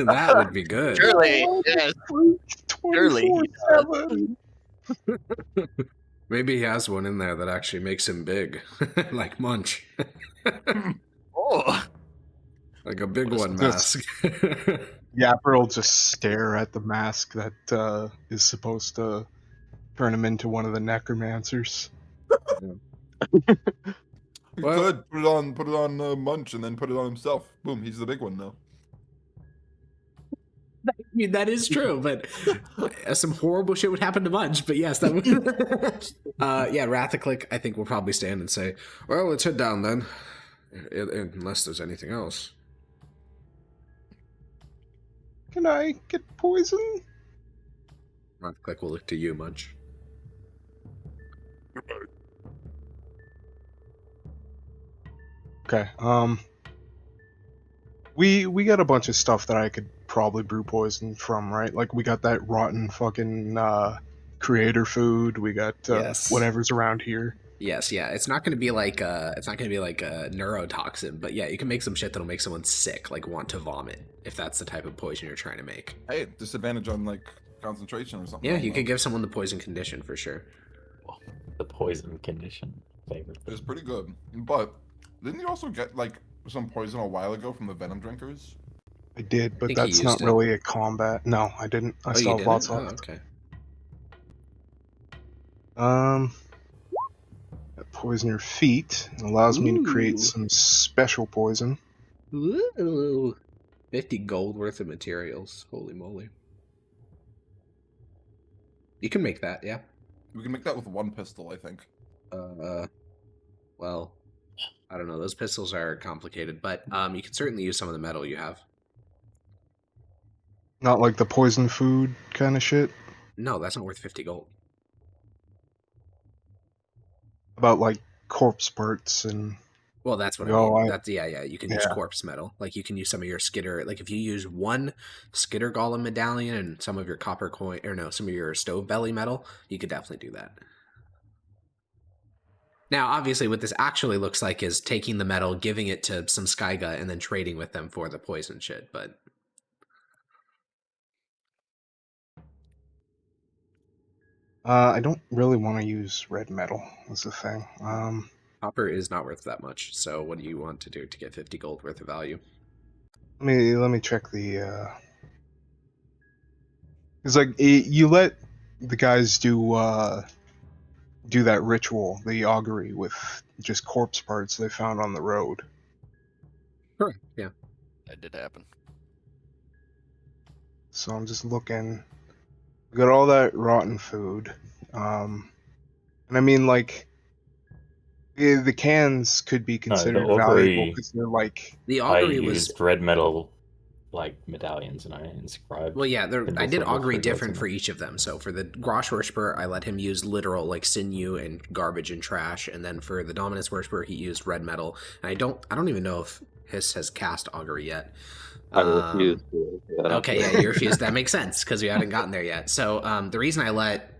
that would be good. Surely, yes. Surely he 24/7. Maybe he has one in there that actually makes him big, like Munch, Oh, like a big What is one this? mask. Yapper will just stare at the mask that is supposed to turn him into one of the necromancers. He Well- could put it on Munch and then put it on himself. Boom, he's the big one now. I mean, that is true, but some horrible shit would happen to Munch. But yes, that would. Yeah, Rathaclick, I think, will probably stand and say, "Well, let's head down then, unless there's anything else." Can I get poison? Rathaclick will look to you, Munch. Okay. We got a bunch of stuff that I could probably brew poison from, right? Like we got that rotten fucking creator food. We got Yes. whatever's around here. Yes, yeah. It's not going to be like a neurotoxin, but yeah, you can make some shit that'll make someone sick, like want to vomit, if that's the type of poison you're trying to make. Hey, disadvantage on like concentration or something. Yeah, I don't you know. could give someone the poison condition for sure. The poison condition. Favorite. It's pretty good. But didn't you also get like some poison a while ago from the venom drinkers? I did, but think he that's not used it. really a combat. No, I didn't. I still have lots Oh, left. okay. Poison your feet. It allows me to create Ooh. some special poison. Ooh, 50 gold worth of materials. Holy moly. You can make that, yeah. We can make that with one pistol, I think. Well, I don't know. Those pistols are complicated, but you can certainly use some of the metal you have. Not like the poison food kind of shit. No, that's not worth 50 gold. About like corpse parts and. Well, that's what I mean. That's yeah. You can use corpse metal. Like you can use some of your skitter. Like if you use one skitter golem medallion and some of your copper coin, or no, some of your stove belly metal, you could definitely do that. Now, obviously, what this actually looks like is taking the metal, giving it to some Skygut, and then trading with them for the poison shit. But I don't really want to use red metal. That's the thing. copper is not worth that much. So, what do you want to do to get 50 gold worth of value? Let me check the. It's like you let the guys do that ritual, the augury, with just corpse parts they found on the road. Correct. Yeah. That did happen. So I'm just looking. We got all that rotten food, and I mean, like, the cans could be considered valuable because they're like. The augury I was used red metal, like medallions, and I inscribed. Well, yeah, I did augury different for each of them. So for the Grosh Worshiper, I let him use literal like sinew and garbage and trash, and then for the Dominus Worshiper, he used red metal. And I don't even know if Hiss has cast augury yet. I refuse to. Okay, yeah, you refuse. That makes sense because we haven't gotten there yet. So the reason I let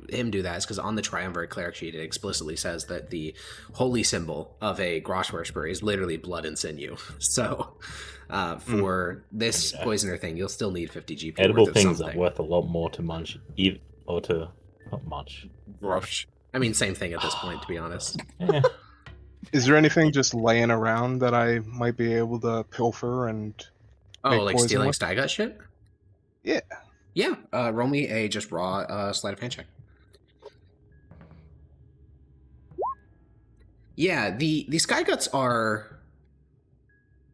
him do that is because on the Triumvirate Cleric sheet, it explicitly says that the holy symbol of a Grosh Worshiper is literally blood and sinew. So for this poisoner thing, you'll still need 50 GP. Edible things are worth a lot more to munch, or to not munch. Grosh. I mean, same thing at this point, to be honest. Yeah. Is there anything just laying around that I might be able to pilfer and? Like stealing Stygut shit? Yeah. Yeah. Roll me a just raw sleight of hand check. Yeah, the Skyguts are.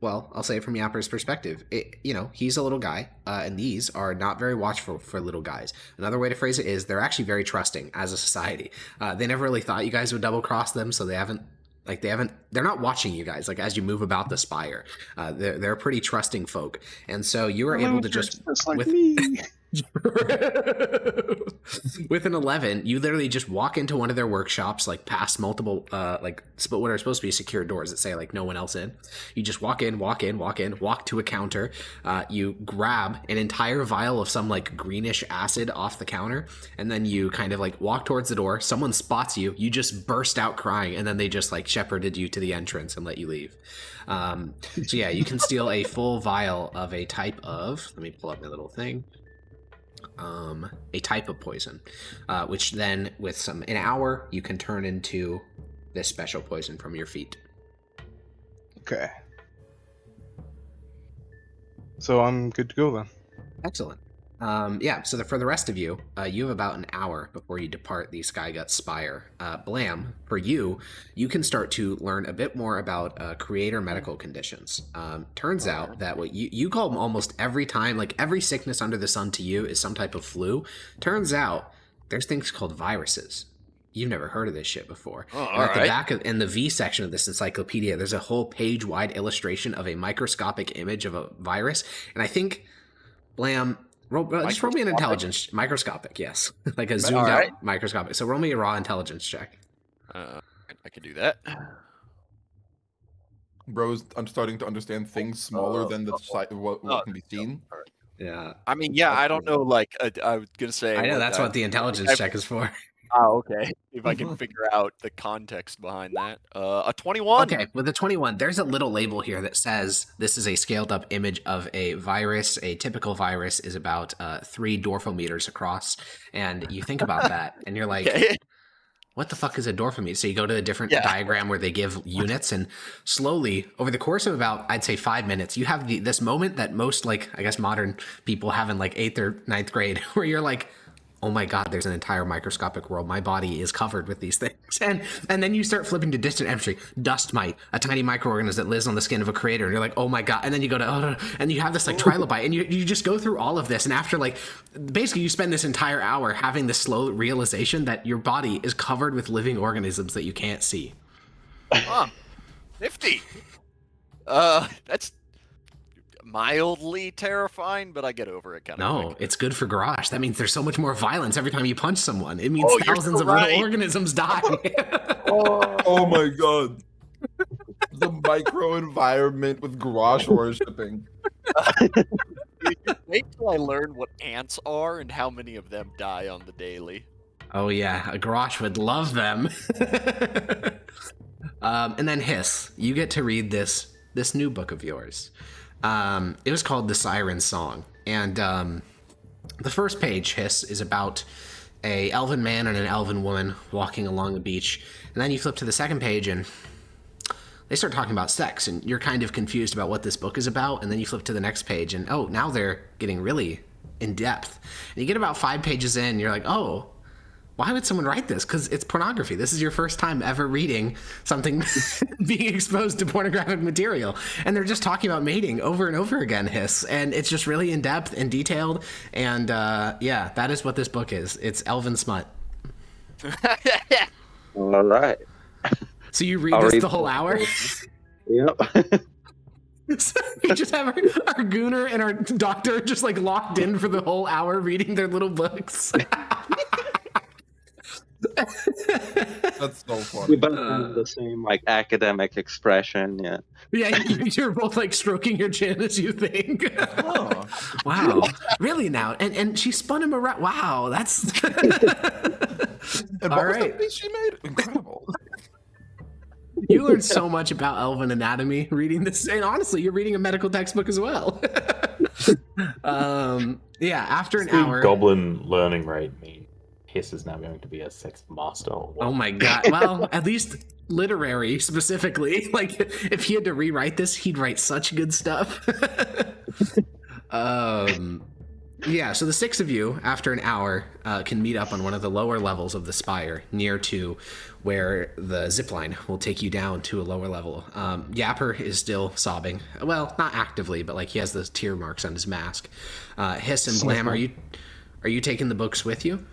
Well, I'll say it from Yapper's perspective. He's a little guy, and these are not very watchful for little guys. Another way to phrase it is they're actually very trusting as a society. They never really thought you guys would double cross them, so they're not watching you guys like as you move about the spire. They're pretty trusting folk, and so you were able to just like me. With an 11, you literally just walk into one of their workshops, like past multiple what are supposed to be secure doors that say like no one else in. You just walk to a counter, you grab an entire vial of some like greenish acid off the counter, and then you kind of like walk towards the door. Someone spots you, you just burst out crying, and then they just like shepherded you to the entrance and let you leave. So yeah, you can steal a full vial of a type of, let me pull up my little thing. A type of poison, which then with an hour you can turn into this special poison from your feet. Okay. So I'm good to go then. Excellent. So for the rest of you, you have about an hour before you depart the Skygut Spire. Blam, for you can start to learn a bit more about creator medical conditions. Turns out that what you call them almost every time, like every sickness under the sun to you is some type of flu. Turns out there's things called viruses. You've never heard of this shit before. At the back in the V section of this encyclopedia, there's a whole page-wide illustration of a microscopic image of a virus. And I think, Blam, just roll me an intelligence. Microscopic, yes. Like a zoomed out microscopic. So roll me a raw intelligence check. I can do that. Bros, I'm starting to understand things smaller than the size of what can be seen. Yeah. I mean, yeah, I don't know. Like, I was gonna say. I know that's what the intelligence check is for. Oh, okay. If I can figure out the context behind that. A 21. Okay, with a 21, there's a little label here that says this is a scaled up image of a virus. A typical virus is about 3 Dorfometers across. And you think about that, and you're like, okay. What the fuck is a Dorfometer? So you go to a different diagram where they give units, and slowly, over the course of about, I'd say 5 minutes, you have this moment that most, like, I guess modern people have in like 8th or 9th grade, where you're like, oh my god, there's an entire microscopic world. My body is covered with these things. And then you start flipping to distant entry. Dust mite, a tiny microorganism that lives on the skin of a creator. And you're like, oh my god. And then you go to, and you have this like trilobite. And you just go through all of this. And after like, basically you spend this entire hour having this slow realization that your body is covered with living organisms that you can't see. Huh. Nifty. That's mildly terrifying, but I get over it kind of No, quick. it's good for Garage. That means there's so much more violence every time you punch someone. It means Oh, you're thousands so of little right. organisms die. Oh my god. The micro environment with garage worshipping. Wait till I learn what ants are and how many of them die on the daily. Oh yeah, a Garage would love them. And then Hiss, you get to read this new book of yours. It was called The Siren Song, and the first page, Hiss, is about a elven man and an elven woman walking along the beach, and then you flip to the second page and they start talking about sex, and you're kind of confused about what this book is about, and then you flip to the next page and oh, now they're getting really in depth, and you get about 5 pages in and you're like, oh, why would someone write this? Because it's pornography. This is your first time ever reading something being exposed to pornographic material. And they're just talking about mating over and over again, Hiss. And it's just really in-depth and detailed. And yeah, that is what this book is. It's elven smut. All right. So you read I'll this read the whole hour? Yep. So we just have our gooner and our doctor just like locked in for the whole hour reading their little books. That's so We funny. both have the same like academic expression. Yeah. Yeah, you're both like stroking your chin as you think. Huh. Wow, really now? And she spun him around. Wow, that's And all what was right. that face she made? Incredible. You learned so much about elven anatomy reading this, and honestly, you're reading a medical textbook as well. Yeah, after an Does the hour. goblin learning rate mean Hiss is now going to be a sex master? Or what? Oh my god! Well, at least literary specifically. Like, if he had to rewrite this, he'd write such good stuff. Yeah, so the 6 of you, after an hour, can meet up on one of the lower levels of the spire, near to where the zipline will take you down to a lower level. Yapper is still sobbing. Well, not actively, but like he has the tear marks on his mask. Hiss and Blam, are you taking the books with you?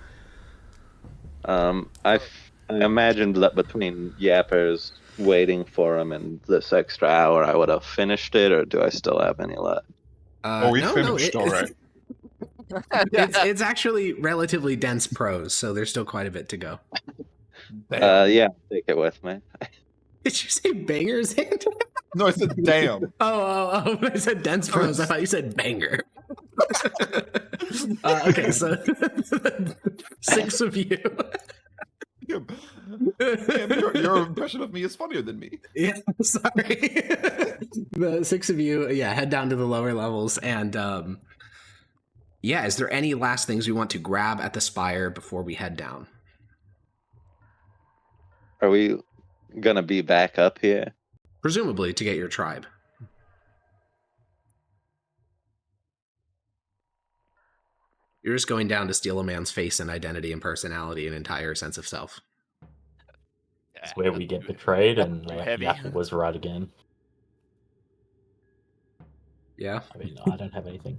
I imagined that between Yappers waiting for him and this extra hour, I would have finished it, or do I still have any left? We finished already. It's actually relatively dense prose, so there's still quite a bit to go. Yeah, take it with me. Did you say bangers? No, I said damn. Oh! I said dense prose. I thought you said banger. Okay, so 6 of you. Damn, your impression of me is funnier than me. Yeah, sorry. The 6 of you, yeah, head down to the lower levels, and yeah, is there any last things we want to grab at the spire before we head down? Are we gonna be back up here? Presumably to get your tribe. You're just going down to steal a man's face and identity and personality and entire sense of self. It's where we get betrayed, and Too heavy. Yapper was right again. Yeah. I mean, I don't have anything.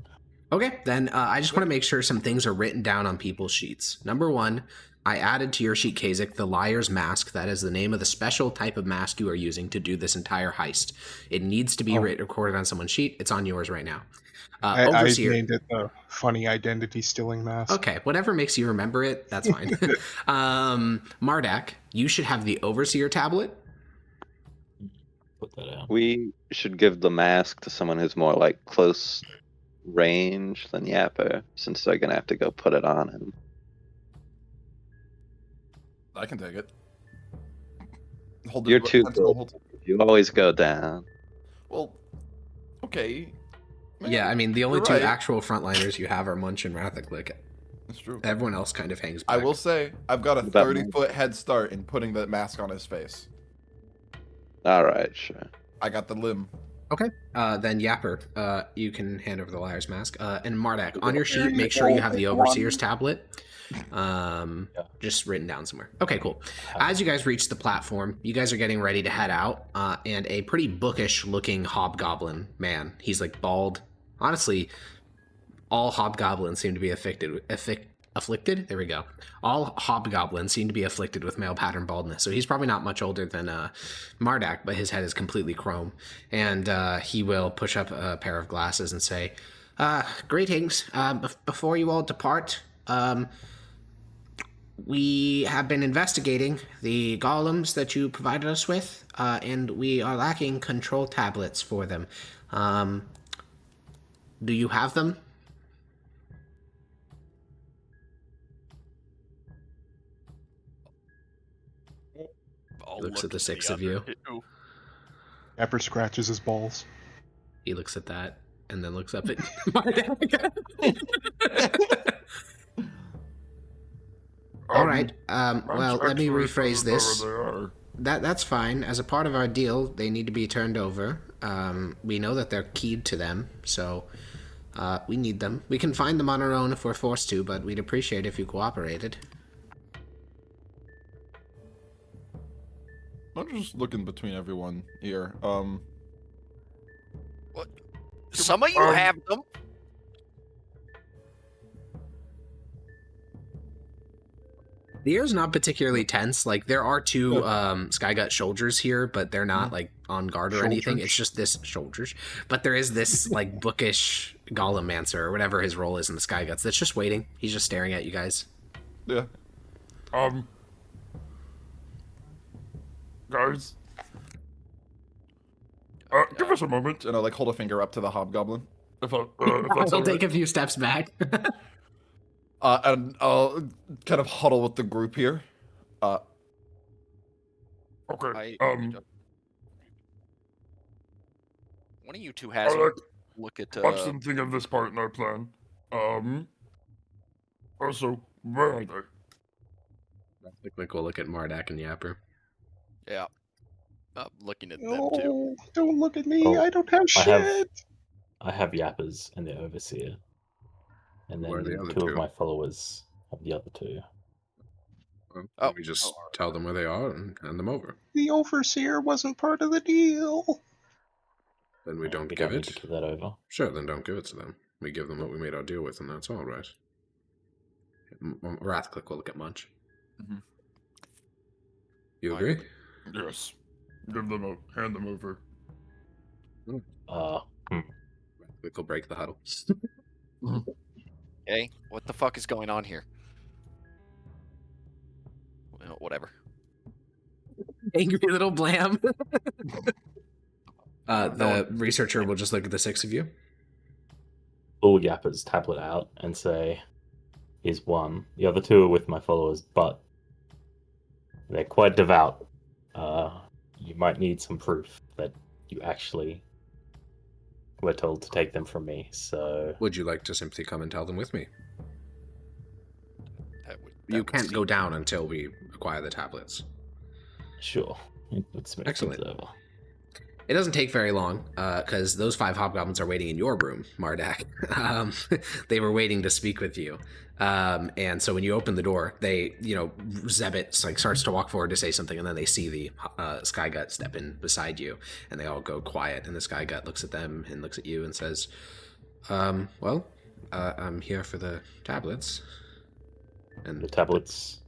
Okay, then I just want to make sure some things are written down on people's sheets. Number 1, I added to your sheet, Kazik, the Liar's Mask. That is the name of the special type of mask you are using to do this entire heist. It needs to be recorded on someone's sheet. It's on yours right now. I Overseer. named it the funny identity stealing mask. Okay, whatever makes you remember it, that's fine. Mardak, you should have the Overseer tablet. Put that out. We should give the mask to someone who's more like close range than Yapper, since they're gonna have to go put it on him. I can take it. You're too good. You always go down. Well, okay. Man, Yeah, I mean, the only you're 2 right. actual frontliners you have are Munch and Rathaclick. That's true. Everyone else kind of hangs back. I will say, I've got a About 30-foot head start in putting that mask on his face. All right, sure. I got the limb. Okay. Then Yapper, you can hand over the Liar's Mask. And Mardak, on your sheet, make sure you have the Overseer's tablet. Just written down somewhere. Okay, cool. As you guys reach the platform, you guys are getting ready to head out, and a pretty bookish looking hobgoblin man. He's like bald. Honestly, all hobgoblins seem to be afflicted afflicted? There we go. All hobgoblins seem to be afflicted with male pattern baldness, so he's probably not much older than Mardak, but his head is completely chrome. And he will push up a pair of glasses and say, greetings. Before you all depart, we have been investigating the golems that you provided us with, and we are lacking control tablets for them. Do you have them? He looks at the six of you. Pepper scratches his balls. He looks at that and then looks up at Mardak. All right. Well, let me rephrase this. That's fine. As a part of our deal, they need to be turned over. We know that they're keyed to them, so we need them. We can find them on our own if we're forced to, but we'd appreciate if you cooperated. I'm just looking between everyone here. What? Some of you have them. The air's not particularly tense. Like, there are two Skygut soldiers here, but they're not, like, on guard or anything. It's just this... Soldiers. But there is this, like, bookish Golemmancer, or whatever his role is in the Skyguts, that's just waiting. He's just staring at you guys. Yeah. Guys. Give us a moment. And I'll, like, hold a finger up to the hobgoblin. If that's He'll take a few steps back. And I'll kind of huddle with the group here. Okay. One of you two has look at. Watch them think of this part in our plan. Also, where are they? We'll look at Mardak and Yapper. Yeah. I'm looking at them too. No, don't look at me. Oh, I don't have shit. I have Yappers and the Overseer. And then Where are the other two two? of my followers have the other two. Well, we just tell them where they are and hand them over. The Overseer wasn't part of the deal. Then we don't We give don't it. need to give that over. Sure, then don't give it to them. We give them what we made our deal with, and that's all right. Wrathclick will look at Munch. Mhm. You agree? Yes. Hand them over. Wrathclick will break the huddle. Okay, what the fuck is going on here? Well, whatever. Angry little blam. The researcher will just look at the six of you. Pull Yapper's tablet out and say, here's one. The other two are with my followers, but they're quite devout. You might need some proof that you actually were told to take them from me, so... Would you like to simply come and tell them with me? You can't seem- go down until we acquire the tablets. Sure. Let's make Excellent. things over. It doesn't take very long, because those 5 hobgoblins are waiting in your room, Mardak. They were waiting to speak with you. And so when you open the door, they, Zebit like starts to walk forward to say something, and then they see the Skygut step in beside you, and they all go quiet, and the Skygut looks at them and looks at you and says, I'm here for the tablets. And The tablets...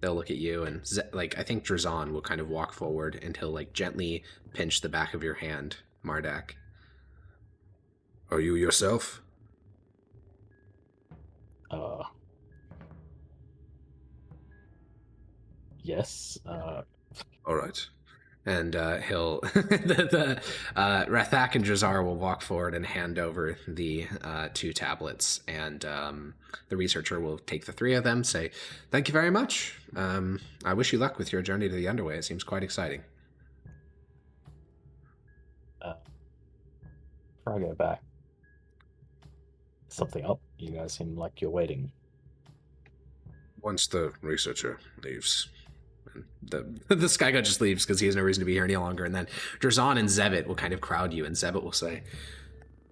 they'll look at you, and I think Drazan will kind of walk forward and he'll gently pinch the back of your hand, Mardak. Are you yourself? Yes. All right. And he'll the Rathak and Drazar will walk forward and hand over the 2 tablets, and the researcher will take the 3 of them, say, "Thank you very much. I wish you luck with your journey to the Underway. It seems quite exciting." Before I go back, something up? You guys seem like you're waiting. Once the researcher leaves, the Skygut just leaves because he has no reason to be here any longer, and then Drazan and Zebit will kind of crowd you, and Zebit will say,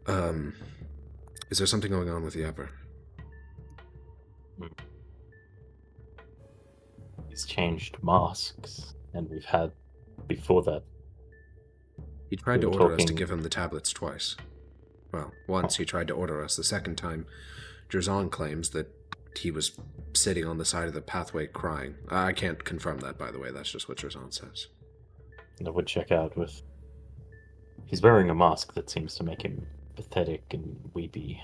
is there something going on with Yapper? He's changed masks, and we've had before that. He tried to We were order us to talking- give him the tablets twice. Well, once he tried to order us, the second time Drazon claims that he was sitting on the side of the pathway crying. I can't confirm that, by the way. That's just what Drazon says. I would check out with... He's wearing a mask that seems to make him pathetic and weepy.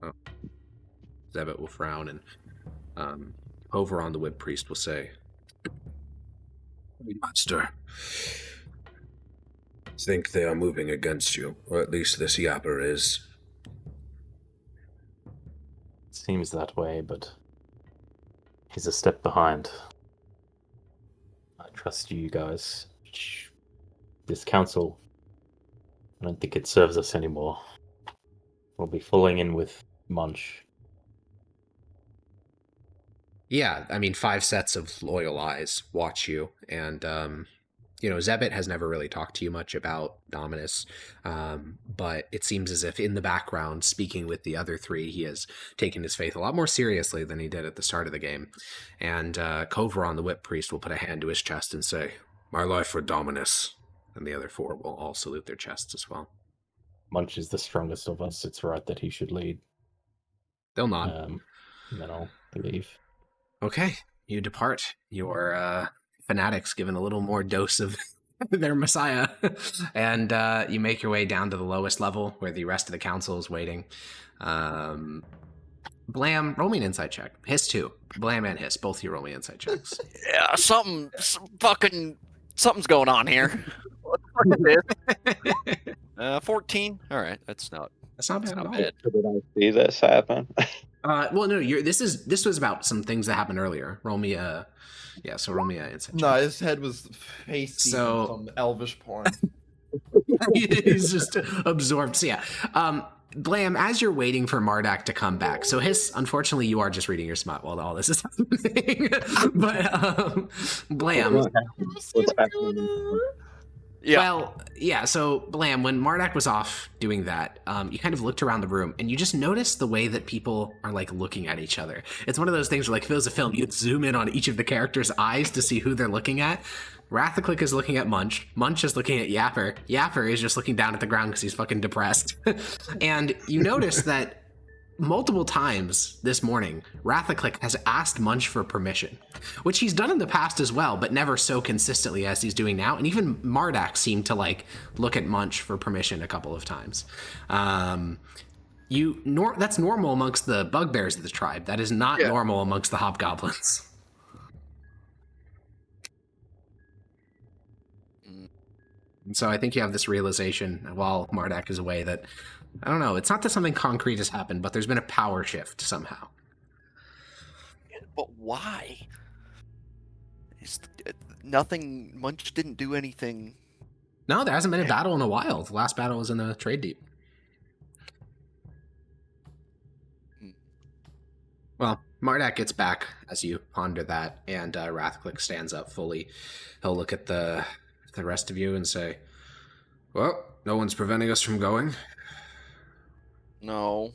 Oh. Zebet will frown, and Overon the Whip Priest will say, Master, I think they are moving against you, or at least this Yapper is. It seems that way, but he's a step behind. I trust you guys. This council, I don't think it serves us anymore. We'll be falling in with Munch. Yeah, I mean, 5 sets of loyal eyes watch you, and, Zebet has never really talked to you much about Dominus, but it seems as if in the background, speaking with the other 3, he has taken his faith a lot more seriously than he did at the start of the game. And Koveron, the Whip Priest, will put a hand to his chest and say, My life for Dominus. And the other 4 will all salute their chests as well. Munch is the strongest of us. It's right that he should lead. They'll nod. And then I'll leave. Okay, you depart. Your fanatics given a little more dose of their messiah, and you make your way down to the lowest level where the rest of the council is waiting. Blam, roll me an insight check. Hiss too. Blam and Hiss, both you roll me insight checks. Yeah, something's going on here. 14. All right, that's not bad at all. bad. Did I see this happen? Well, no, this was about some things that happened earlier. Roll me a insight check. No, his head was facing some elvish porn. He's just absorbed. So yeah. Blam, as you're waiting for Mardak to come back, so unfortunately you are just reading your smut while all this is happening. But Blam. What's happening? Yeah. Well, yeah, so Blam, when Mardak was off doing that, you kind of looked around the room and you just noticed the way that people are like looking at each other. It's one of those things where, like, if it was a film, you'd zoom in on each of the characters' eyes to see who they're looking at. Rathaclick is looking at Munch. Munch is looking at Yapper. Yapper is just looking down at the ground because he's fucking depressed. And you notice that multiple times this morning, Rathaclick has asked Munch for permission, which he's done in the past as well, but never so consistently as he's doing now. And even Mardak seemed to look at Munch for permission a couple of times. That's normal amongst the bugbears of the tribe. That is not normal amongst the hobgoblins. And so I think you have this realization while Mardak is away that, I don't know, it's not that something concrete has happened, but there's been a power shift somehow. But why? Munch didn't do anything. No, there hasn't been a battle in a while. The last battle was in the Trade Deep. Well, Mardak gets back as you ponder that, and Rathclick stands up fully. He'll look at the rest of you and say, well, no one's preventing us from going. No,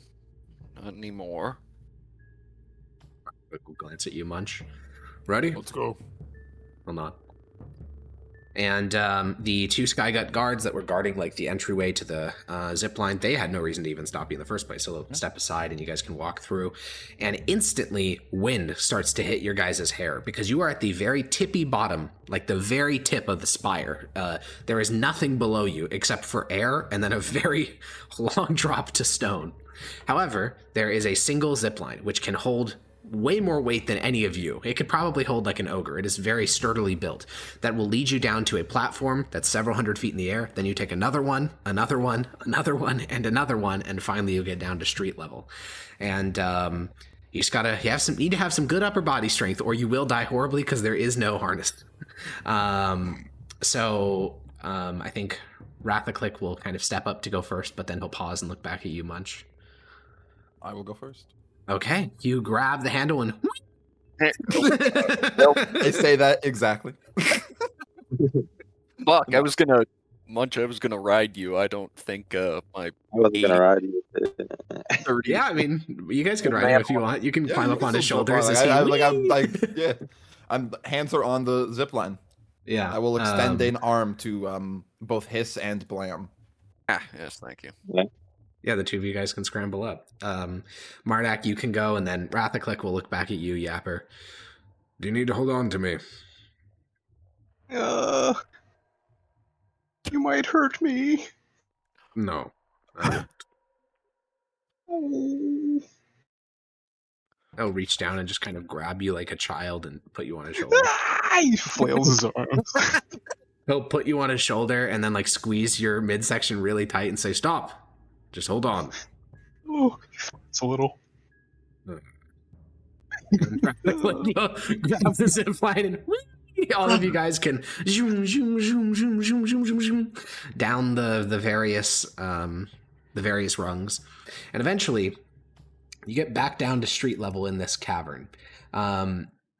not anymore. Quick glance at you, Munch. Ready? Let's go. Well, not. And the 2 Skygut guards that were guarding the entryway to the zip line, they had no reason to even stop you in the first place. So they'll step aside and you guys can walk through. And instantly, wind starts to hit your guys' hair because you are at the very tippy bottom, the very tip of the spire. There is nothing below you except for air and then a very long drop to stone. However, there is a single zip line which can hold way more weight than any of you. It could probably hold like an ogre. It is very sturdily built. That will lead you down to a platform that's several hundred feet in the air. Then you take another one, another one, another one, and another one, and finally you get down to street level. And you just need to have some good upper body strength, or you will die horribly because there is no harness. So I think Rathaclick will kind of step up to go first, but then he'll pause and look back at you, Munch. I will go first. Okay, you grab the handle and... I say that exactly. Fuck, I was gonna ride you. I don't think my I wasn't gonna ride you. 30. Yeah, I mean, you guys can ride him if you want. You can climb up on his shoulders. Hands are on the zip line. Yeah. I will extend an arm to both Hiss and Blam. Ah, yes, thank you. Yeah. Yeah, the two of you guys can scramble up. Mardak, you can go, and then Rathaclick will look back at you, Yapper. Do you need to hold on to me? You might hurt me. No, I won't. Oh. He'll reach down and just kind of grab you like a child and put you on his shoulder. He flails his arms. He'll put you on his shoulder and then like squeeze your midsection really tight and say, "Stop! Just hold on." Oh, it's a little. Grab the zip line and whee! All of you guys can zoom, zoom, zoom, zoom, zoom, zoom, zoom, zoom, down the various rungs, and eventually you get back down to street level in this cavern.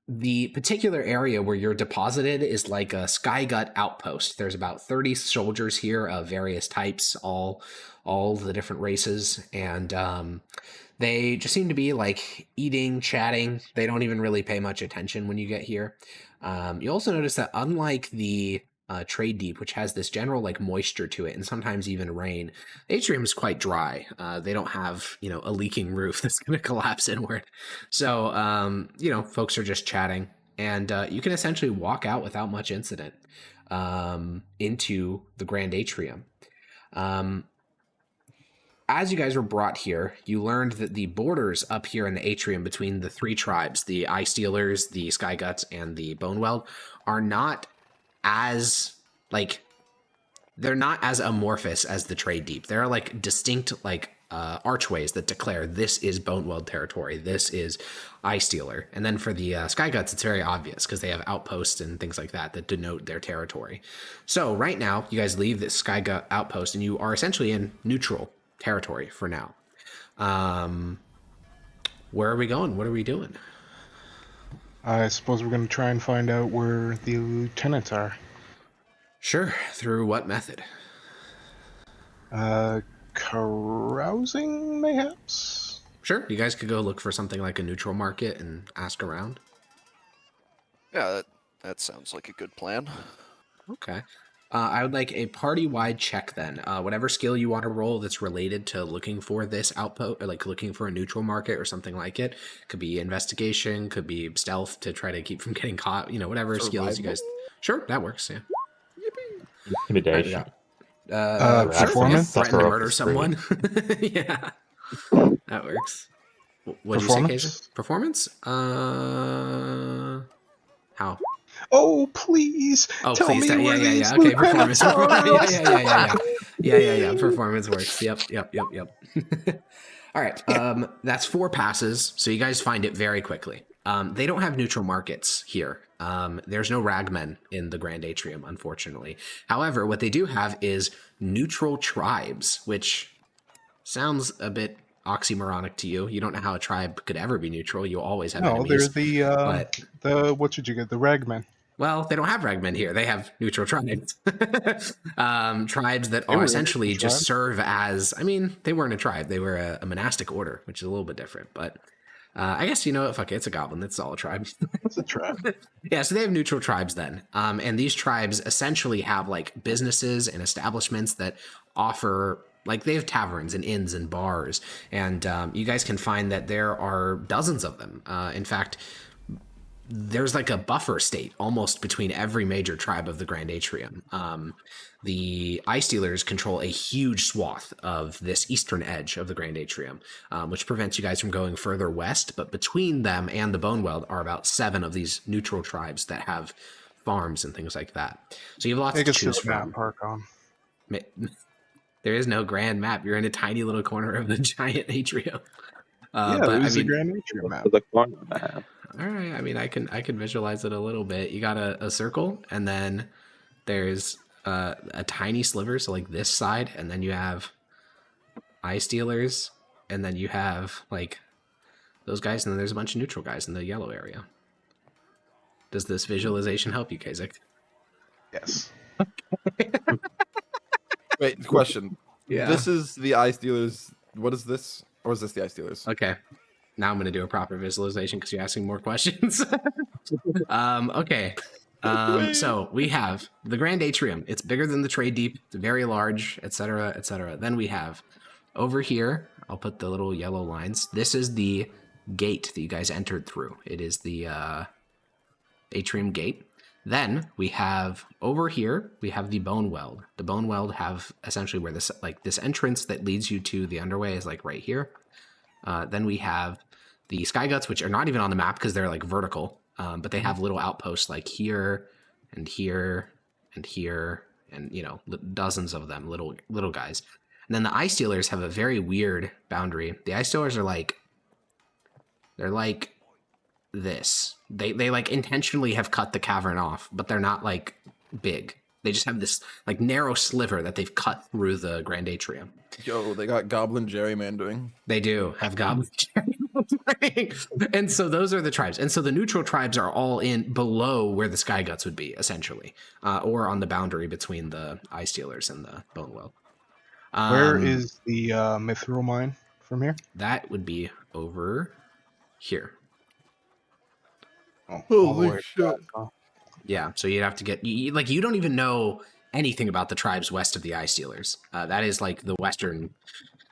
The particular area where you're deposited is like a Skygut outpost. There's about 30 soldiers here of various types, all the different races, and they just seem to be like eating, chatting. They don't even really pay much attention when you get here. You also notice that unlike the Trade Deep, which has this general like moisture to it and sometimes even rain, the atrium is quite dry. They don't have, a leaking roof that's going to collapse inward. So, folks are just chatting, and you can essentially walk out without much incident into the Grand Atrium. As you guys were brought here, you learned that the borders up here in the atrium between the three tribes, the Eye Stealers, the Skyguts, and the Boneweld, are not as they're not as amorphous as the Trade Deep. There are like distinct archways that declare this is Boneweld territory, this is Eye Stealer, and then for the Skyguts, it's very obvious because they have outposts and things like that that denote their territory. So right now, you guys leave this Skygut outpost, and you are essentially in neutral territory for now. Where are we going? What are we doing? I suppose we're going to try and find out where the lieutenants are. Sure. Through what method? Carousing, mayhaps? Sure. You guys could go look for something like a neutral market and ask around. Yeah, that sounds like a good plan. Okay. I would like a party-wide check then. Whatever skill you want to roll that's related to looking for this outpost, or like looking for a neutral market or something like it. Could be investigation, could be stealth to try to keep from getting caught. Whatever skills you guys. Sure, that works. Yeah. Intimidation. Performance. Threaten to murder someone. Yeah, that works. What did you say, Keisha? Performance? How? Oh, please. Oh, tell please. Me Yeah. Okay, performance. Yeah. Performance works. Yep. All right. That's 4 passes, so you guys find it very quickly. They don't have neutral markets here. There's no ragmen in the Grand Atrium, unfortunately. However, what they do have is neutral tribes, which sounds a bit oxymoronic to you. You don't know how a tribe could ever be neutral. You always have enemies. They're the what should you get? The ragmen. Well, they don't have ragmen here. They have neutral tribes. Tribes that are essentially just serve as, they weren't a tribe. They were a monastic order, which is a little bit different. But I guess, fuck it, it's a goblin. It's all a tribe. It's a tribe. Yeah, so they have neutral tribes then. And these tribes essentially have like businesses and establishments that offer, like they have taverns and inns and bars. And you guys can find that there are dozens of them. In fact, there's like a buffer state almost between every major tribe of the Grand Atrium. The Eye Stealers control a huge swath of this eastern edge of the Grand Atrium, which prevents you guys from going further west. But between them and the Boneweld are about 7 of these neutral tribes that have farms and things like that. So you have lots to choose from. There is no grand map. You're in a tiny little corner of the giant atrium. There's a Grand Atrium map. All right, I can visualize it a little bit. You got a circle, and then there's a tiny sliver, so like this side, and then you have Eye Stealers, and then you have like those guys, and then there's a bunch of neutral guys in the yellow area. Does this visualization help you, Kasich? Yes. Wait, question. Yeah. This is the Eye Stealers. What is this? Or is this the Eye Stealers? Okay. Now I'm going to do a proper visualization because you're asking more questions. Okay. So we have the Grand Atrium. It's bigger than the Trade Deep. It's very large, etc., etc. Then we have over here, I'll put the little yellow lines. This is the gate that you guys entered through. It is the atrium gate. Then we have over here, we have the bone weld. The bone weld have essentially where this entrance that leads you to the underway is like right here. Then we have the sky guts, which are not even on the map because they're like vertical, but they have little outposts like here and here and here, and you know, dozens of them, little guys. And then the Eye Stealers have a very weird boundary. The Eye Stealers are like, they're like this. They like intentionally have cut the cavern off, but they're not like big. They just have this like narrow sliver that they've cut through the Grand Atrium. Yo, they got goblin gerrymandering. They do have goblin gerrymandering. And so those are the tribes. And so the neutral tribes are all in below where the Sky Guts would be, essentially, or on the boundary between the Eye Stealers and the Bone Well. Where is the mithril mine from here? That would be over here. Oh, Holy shit. Yeah, so you'd have to get you don't even know anything about the tribes west of the Eye Stealers. That is like the western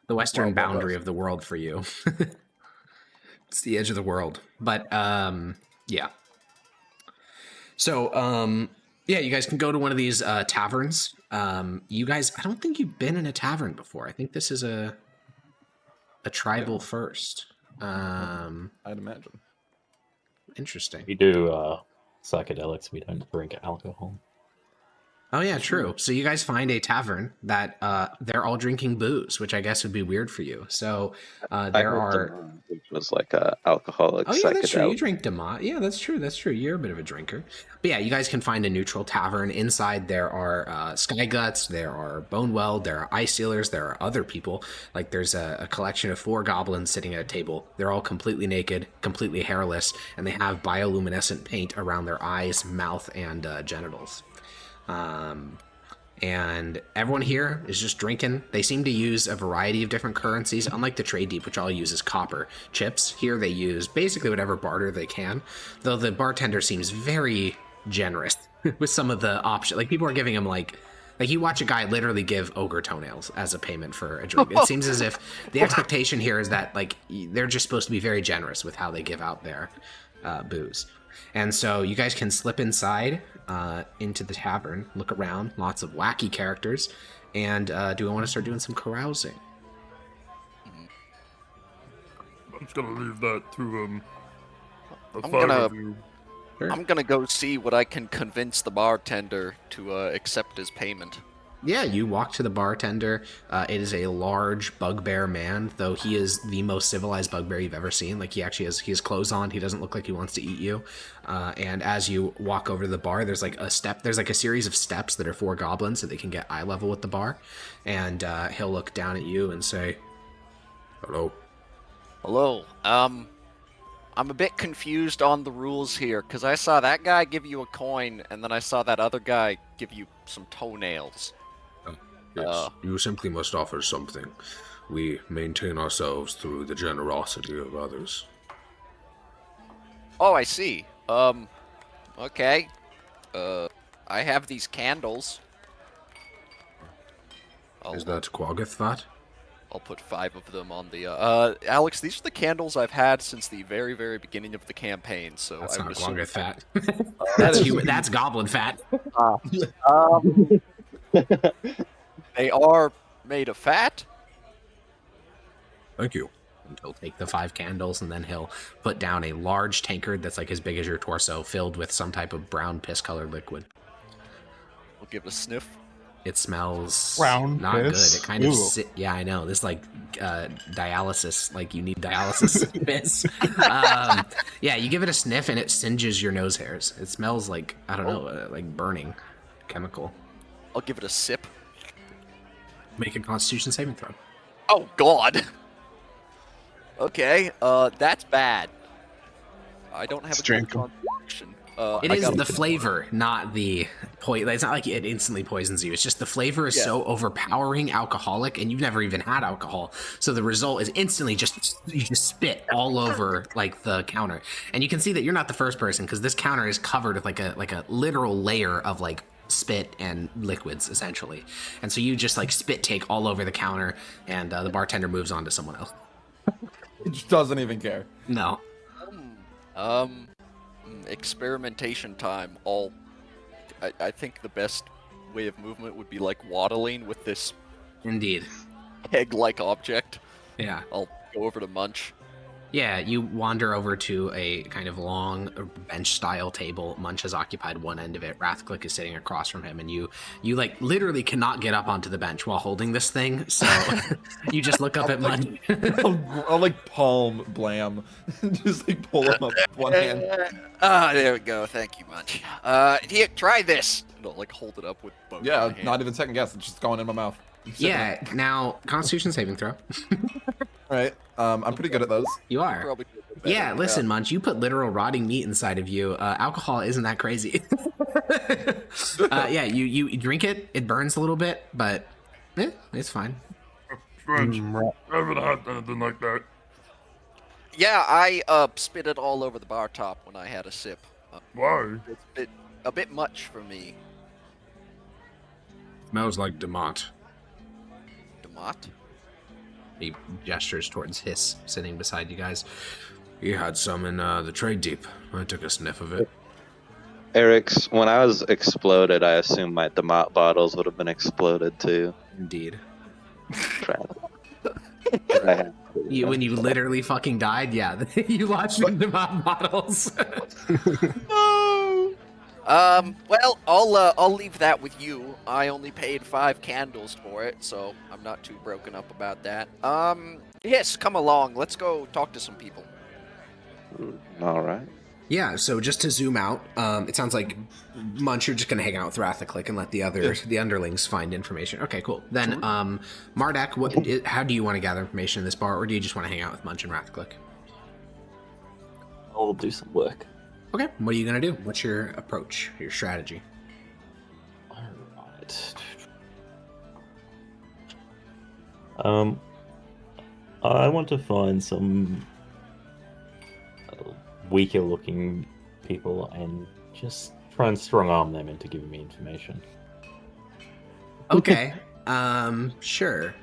boundary of the world for you. It's the edge of the world. But yeah. So yeah, you guys can go to one of these taverns. You guys, I don't think you've been in a tavern before. I think this is a tribal first. I'd imagine. Interesting. We do psychedelics. We don't drink alcohol. Oh yeah, true. So you guys find a tavern that they're all drinking booze, which I guess would be weird for you. So there are. Which was like a alcoholic. Oh yeah, that's true. You psychedelic. drink Demont. Yeah, that's true. That's true. You're a bit of a drinker. But yeah, you guys can find a neutral tavern. Inside there are Sky Guts, there are Bone Weld, there are Eye Stealers, there are other people. Like there's a collection of 4 goblins sitting at a table. They're all completely naked, completely hairless, and they have bioluminescent paint around their eyes, mouth, and genitals. And everyone here is just drinking. They seem to use a variety of different currencies, unlike the Trade Deep, which all uses copper chips. Here they use basically whatever barter they can, though the bartender seems very generous with some of the options. Like people are giving him like you watch a guy literally give ogre toenails as a payment for a drink. It seems as if the expectation here is that like they're just supposed to be very generous with how they give out their booze. And so you guys can slip inside into the tavern, look around, lots of wacky characters, and do I want to start doing some carousing? I'm just gonna leave that to the I'm 5 gonna- of you. Sure. I'm gonna go see what I can convince the bartender to accept as payment. Yeah, you walk to the bartender. It is a large bugbear man, though he is the most civilized bugbear you've ever seen. Like he has clothes on. He doesn't look like he wants to eat you. And as you walk over to the bar, there's like a series of steps that are 4 goblins so they can get eye level with the bar. And he'll look down at you and say, "Hello." Hello. I'm a bit confused on the rules here, because I saw that guy give you a coin, and then I saw that other guy give you some toenails. Yes, you simply must offer something. We maintain ourselves through the generosity of others. Oh, I see. Okay. I have these candles. Is that Quaggoth? I'll put 5 of them on the, Alex, these are the candles I've had since the very, very beginning of the campaign, so That's I not would assume... Quaggoth fat. That's human. That's goblin fat. They are made of fat? Thank you. And he'll take the 5 candles, and then he'll put down a large tankard that's like as big as your torso, filled with some type of brown piss-colored liquid. We'll give it a sniff. It smells Brown not piss? good. It kind of Ooh. yeah, I know. This like dialysis, like you need dialysis piss. Yeah, you give it a sniff and it singes your nose hairs. It smells like I don't know, like burning chemical. I'll give it a sip. Make a Constitution saving throw. Oh, God! Okay, that's bad. I don't have It's a good drinkable. constitution. It I is got- the flavor, not the poison. It's not like it instantly poisons you. It's just the flavor is Yeah. so overpowering, alcoholic, and you've never even had alcohol. So the result is instantly you just spit all over like the counter, and you can see that you're not the first person because this counter is covered with like a literal layer of like spit and liquids, essentially. And so you just like spit take all over the counter, and the bartender moves on to someone else. It just doesn't even care. No. Experimentation time. I think the best way of movement would be like waddling with this Indeed. keg-like object. Yeah. I'll go over to Munch. Yeah, you wander over to a kind of long bench-style table. Munch has occupied one end of it. Wrathclick is sitting across from him, and you like literally cannot get up onto the bench while holding this thing. So you just look up at Munch. I'll like palm Blam, just like pull him up with one hand. There we go. Thank you, Munch. Here, try this. And I'll like hold it up with both. Yeah, my hands. not even second guess. It's just going in my mouth. Yeah. Now, Constitution saving throw. Right. I'm pretty good at those. You are. Probably do a bit better. Yeah, listen, Munch, you put literal rotting meat inside of you. Alcohol isn't that crazy. Yeah, you drink it, it burns a little bit, but it's fine. Strange. I haven't had anything like that. Yeah, I spit it all over the bar top when I had a sip. Why? It's a bit much for me. Smells like Demont. Demont? He gestures towards Hiss, sitting beside you guys. He had some in the trade deep. I took a sniff of it. Eric's, when I was exploded, I assumed my Demont bottles would have been exploded too. Indeed. When you literally fucking died, yeah, you launched Demont bottles. No. Well, I'll leave that with you. I only paid 5 candles for it, so I'm not too broken up about that. Hiss, come along. Let's go talk to some people. All right. Yeah, so just to zoom out, it sounds like Munch, you're just gonna hang out with Wrathclick and let the underlings find information. Okay, cool. Then, Mardak, how do you want to gather information in this bar, or do you just want to hang out with Munch and Wrathclick? I'll do some work. Okay, what are you gonna do? What's your approach, your strategy? Alright. I want to find some weaker looking people and just try and strong arm them into giving me information. Okay, sure.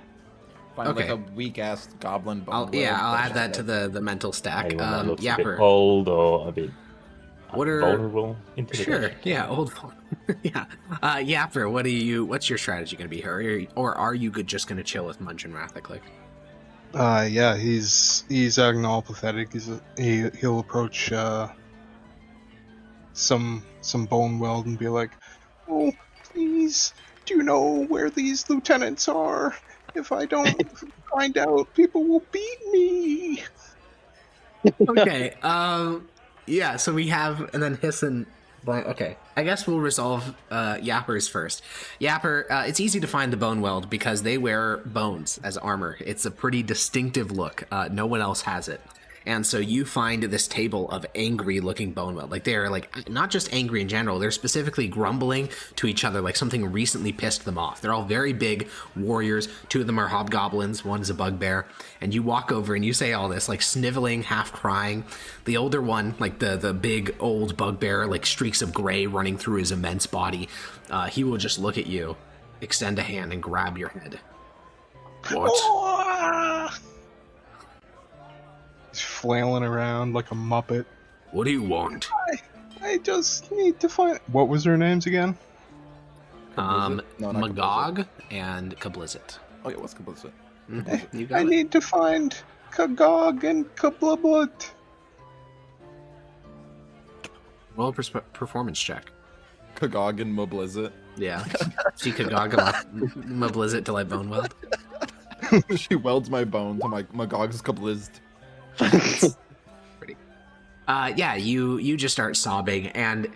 Find Okay. like a weak ass goblin bone. I'll add that to the mental stack. Anyone that looks a bit Yapper. old or a bit What vulnerable. Sure, yeah, old. Yeah, Yapper. What's your strategy gonna be here, or are you just gonna chill with Munch and Wrathclick? Yeah, he's acting all pathetic. He'll approach some bone weld and be like, "Oh, please, do you know where these lieutenants are? If I don't find out, people will beat me." Okay. Yeah. So we have, and then Hiss and okay. I guess we'll resolve Yappers first. Yapper, it's easy to find the bone weld because they wear bones as armor. It's a pretty distinctive look. No one else has it. And so you find this table of angry looking bone weld. Like they're like not just angry in general, they're specifically grumbling to each other like something recently pissed them off. They're all very big warriors. 2 of them are hobgoblins, one is a bugbear. And you walk over and you say all this, like sniveling, half crying. The older one, like the big old bugbear, like streaks of gray running through his immense body, he will just look at you, extend a hand, and grab your head. What? He's flailing around like a muppet. What do you want? I just need to find. What was their names again? No, not Magog and Kablizzit. Oh yeah, what's complicit? You got I it. need to find Kagog and Kablubut. Roll a performance check. Kagog and Moblizit. Yeah. See Kagog Moblizzit to like bone weld. She welds my bone to my Magog's Kablizzed. Pretty. Yeah, you just start sobbing, and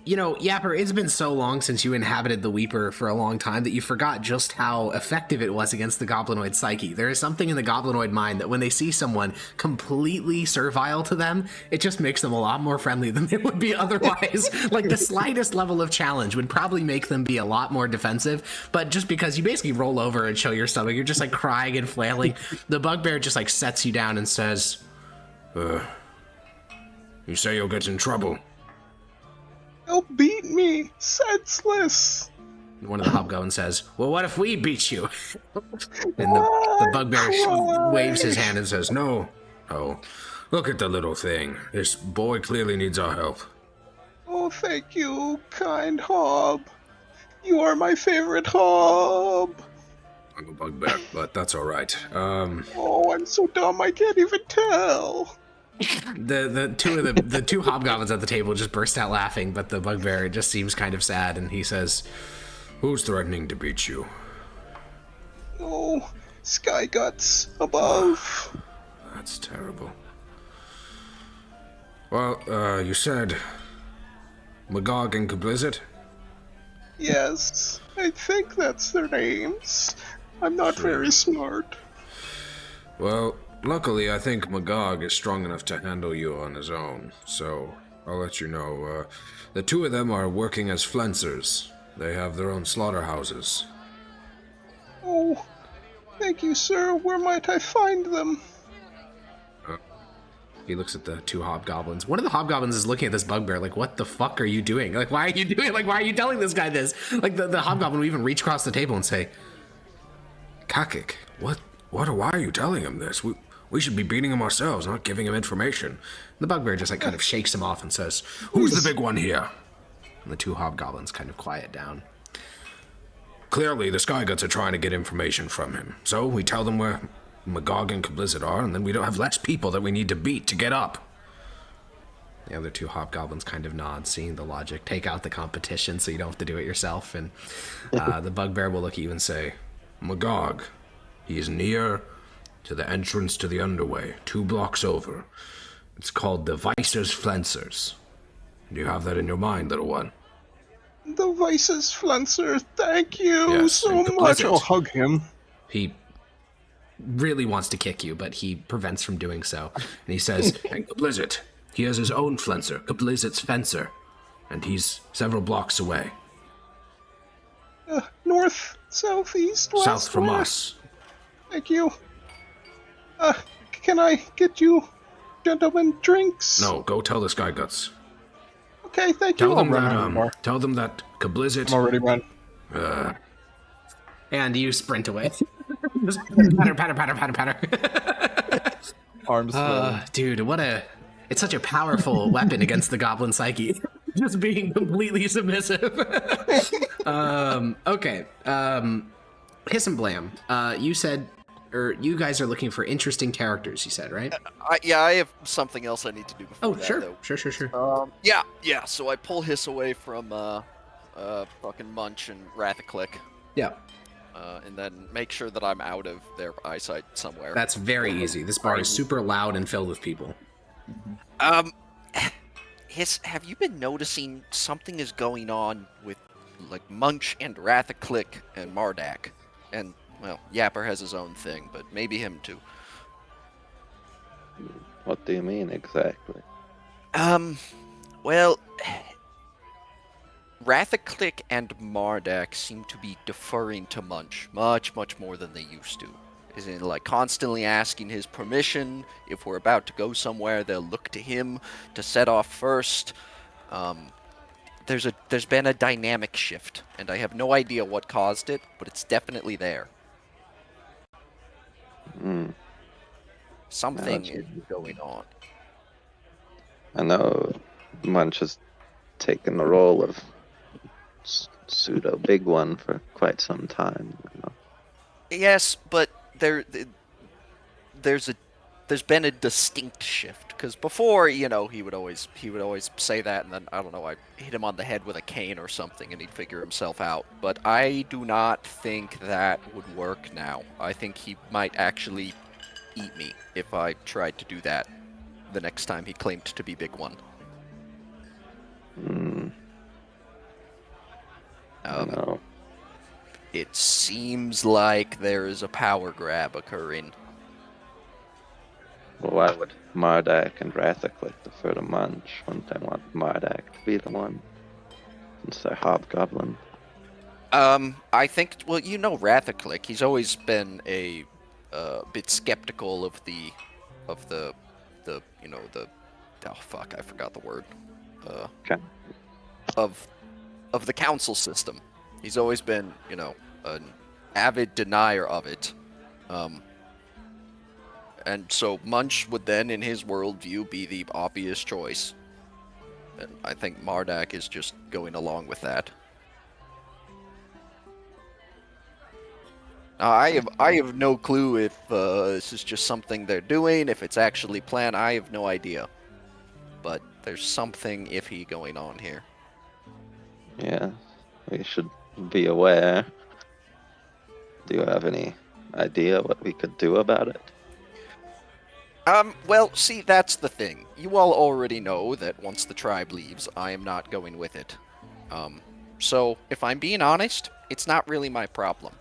you know, Yapper, it's been so long since you inhabited the Weeper for a long time that you forgot just how effective it was against the goblinoid psyche. There is something in the goblinoid mind that when they see someone completely servile to them, it just makes them a lot more friendly than they would be otherwise. Like the slightest level of challenge would probably make them be a lot more defensive, but just because you basically roll over and show your stomach, you're just like crying and flailing, the bugbear just like sets you down and says, you say you'll get in trouble. They'll beat me senseless. One of the hobgoblins says, "Well, what if we beat you?" And the bugbear waves his hand and says, "No. Oh, look at the little thing. This boy clearly needs our help." Oh, thank you, kind Hob. You are my favorite Hob. I'm a bugbear, but that's all right. Oh, I'm so dumb I can't even tell. The two hobgoblins at the table just burst out laughing, but the bugbear just seems kind of sad, and he says, "Who's threatening to beat you?" Oh, Sky Guts above. That's terrible. Well, you said Magog and Kablizzard? Yes, I think that's their names. I'm not very smart. Well, luckily I think Magog is strong enough to handle you on his own, so I'll let you know. The two of them are working as flencers. They have their own slaughterhouses. Oh, thank you, sir. Where might I find them? He looks at the two hobgoblins. One of the hobgoblins is looking at this bugbear like, what the fuck are you doing? Like, why are you doing? Like, why are you telling this guy this? Like, the hobgoblin will even reach across the table and say, "Kakik, why are you telling him this? We should be beating him ourselves, not giving him information." The bugbear just like kind of shakes him off and says, "Who's the big one here?" And the two hobgoblins kind of quiet down. "Clearly, the Skyguts are trying to get information from him. So we tell them where Magog and Kablizzard are, and then we don't have less people that we need to beat to get up." The other two hobgoblins kind of nod, seeing the logic. Take out the competition so you don't have to do it yourself. And the bugbear will look at you and say, "Magog, he is near to the entrance to the underway, 2 blocks over. It's called the Vicer's Flencers. Do you have that in your mind, little one?" The Vice's Flencer, thank you Yes, so and much. Kablizzard. I'll hug him. He really wants to kick you, but he prevents from doing so. And he says, "And Kablizzard, he has his own Flencer, Kablizzard's Fencer, and he's several blocks away. North, south, east, west, South from where? us." Thank you. Can I get you gentlemen drinks? "No, go tell the Skyguts. Okay, thank Tell you. them I'll run out of the bar. tell them that Kablizzard." I'm already run. And you sprint away. Just patter, patter, patter, patter, patter. Arms flailing. Dude, it's such a powerful weapon against the goblin psyche. Just being completely submissive. Okay. Hiss and Blam, you said, or you guys are looking for interesting characters, you said, right? I have something else I need to do before that, Sure. though. Sure. Yeah, so I pull Hiss away from, fucking Munch and Rathaclick, Yeah, and then make sure that I'm out of their eyesight somewhere. that's very easy. This bar is super loud and filled with people. Hiss, have you been noticing something is going on with, like, Munch and Rathaclick and Mardak? And, well, Yapper has his own thing, but maybe him too. What do you mean exactly? Well, Rathaclick and Mardak seem to be deferring to Munch much, much more than they used to. Is in like constantly asking his permission. If we're about to go somewhere, they'll look to him to set off first. There's been a dynamic shift, and I have no idea what caused it, but it's definitely there. Something is going on. I know Munch has taken the role of pseudo big one for quite some time. You know. Yes, but there's been a distinct shift, because before, he would always say that, and then I don't know, I hit him on the head with a cane or something and he'd figure himself out. But I do not think that would work now. I think he might actually eat me if I tried to do that the next time he claimed to be big one. No. It seems like there is a power grab occurring. Well, why would Mardak and Rathaclick defer to Munch? Wouldn't they want Mardak to be the one? Since they're hobgoblin. I think, well, Rathaclick, he's always been a bit skeptical of the oh fuck, I forgot the word. of the council system. He's always been, an avid denier of it. And so Munch would then, in his worldview, be the obvious choice. And I think Mardak is just going along with that. I have no clue if this is just something they're doing, if it's actually planned. I have no idea. But there's something iffy going on here. Yeah, we should be aware. Do you have any idea what we could do about it? Well, see, that's the thing. You all already know that once the tribe leaves, I am not going with it. So, if I'm being honest, it's not really my problem.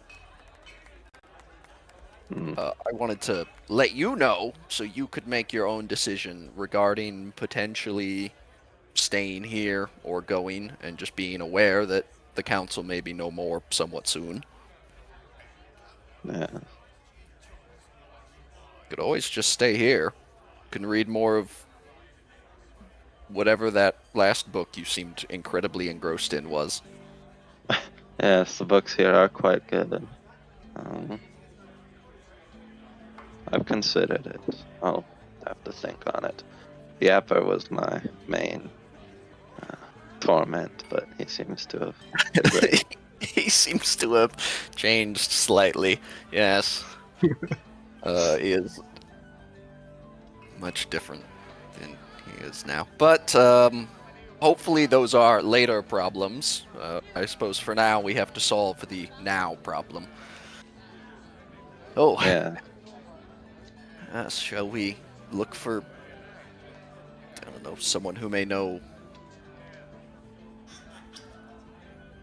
I wanted to let you know so you could make your own decision regarding potentially staying here or going, and just being aware that the council may be no more somewhat soon. Yeah. Could always just stay here. Can read more of whatever that last book you seemed incredibly engrossed in was. Yes, the books here are quite good. I've considered it. I'll have to think on it. Yapper was my main torment, but he seems to have... He seems to have changed slightly. Yes. He is much different than he is now. But hopefully those are later problems. I suppose for now we have to solve the now problem. Oh. Yeah. Yes, shall we look for, I don't know, someone who may know?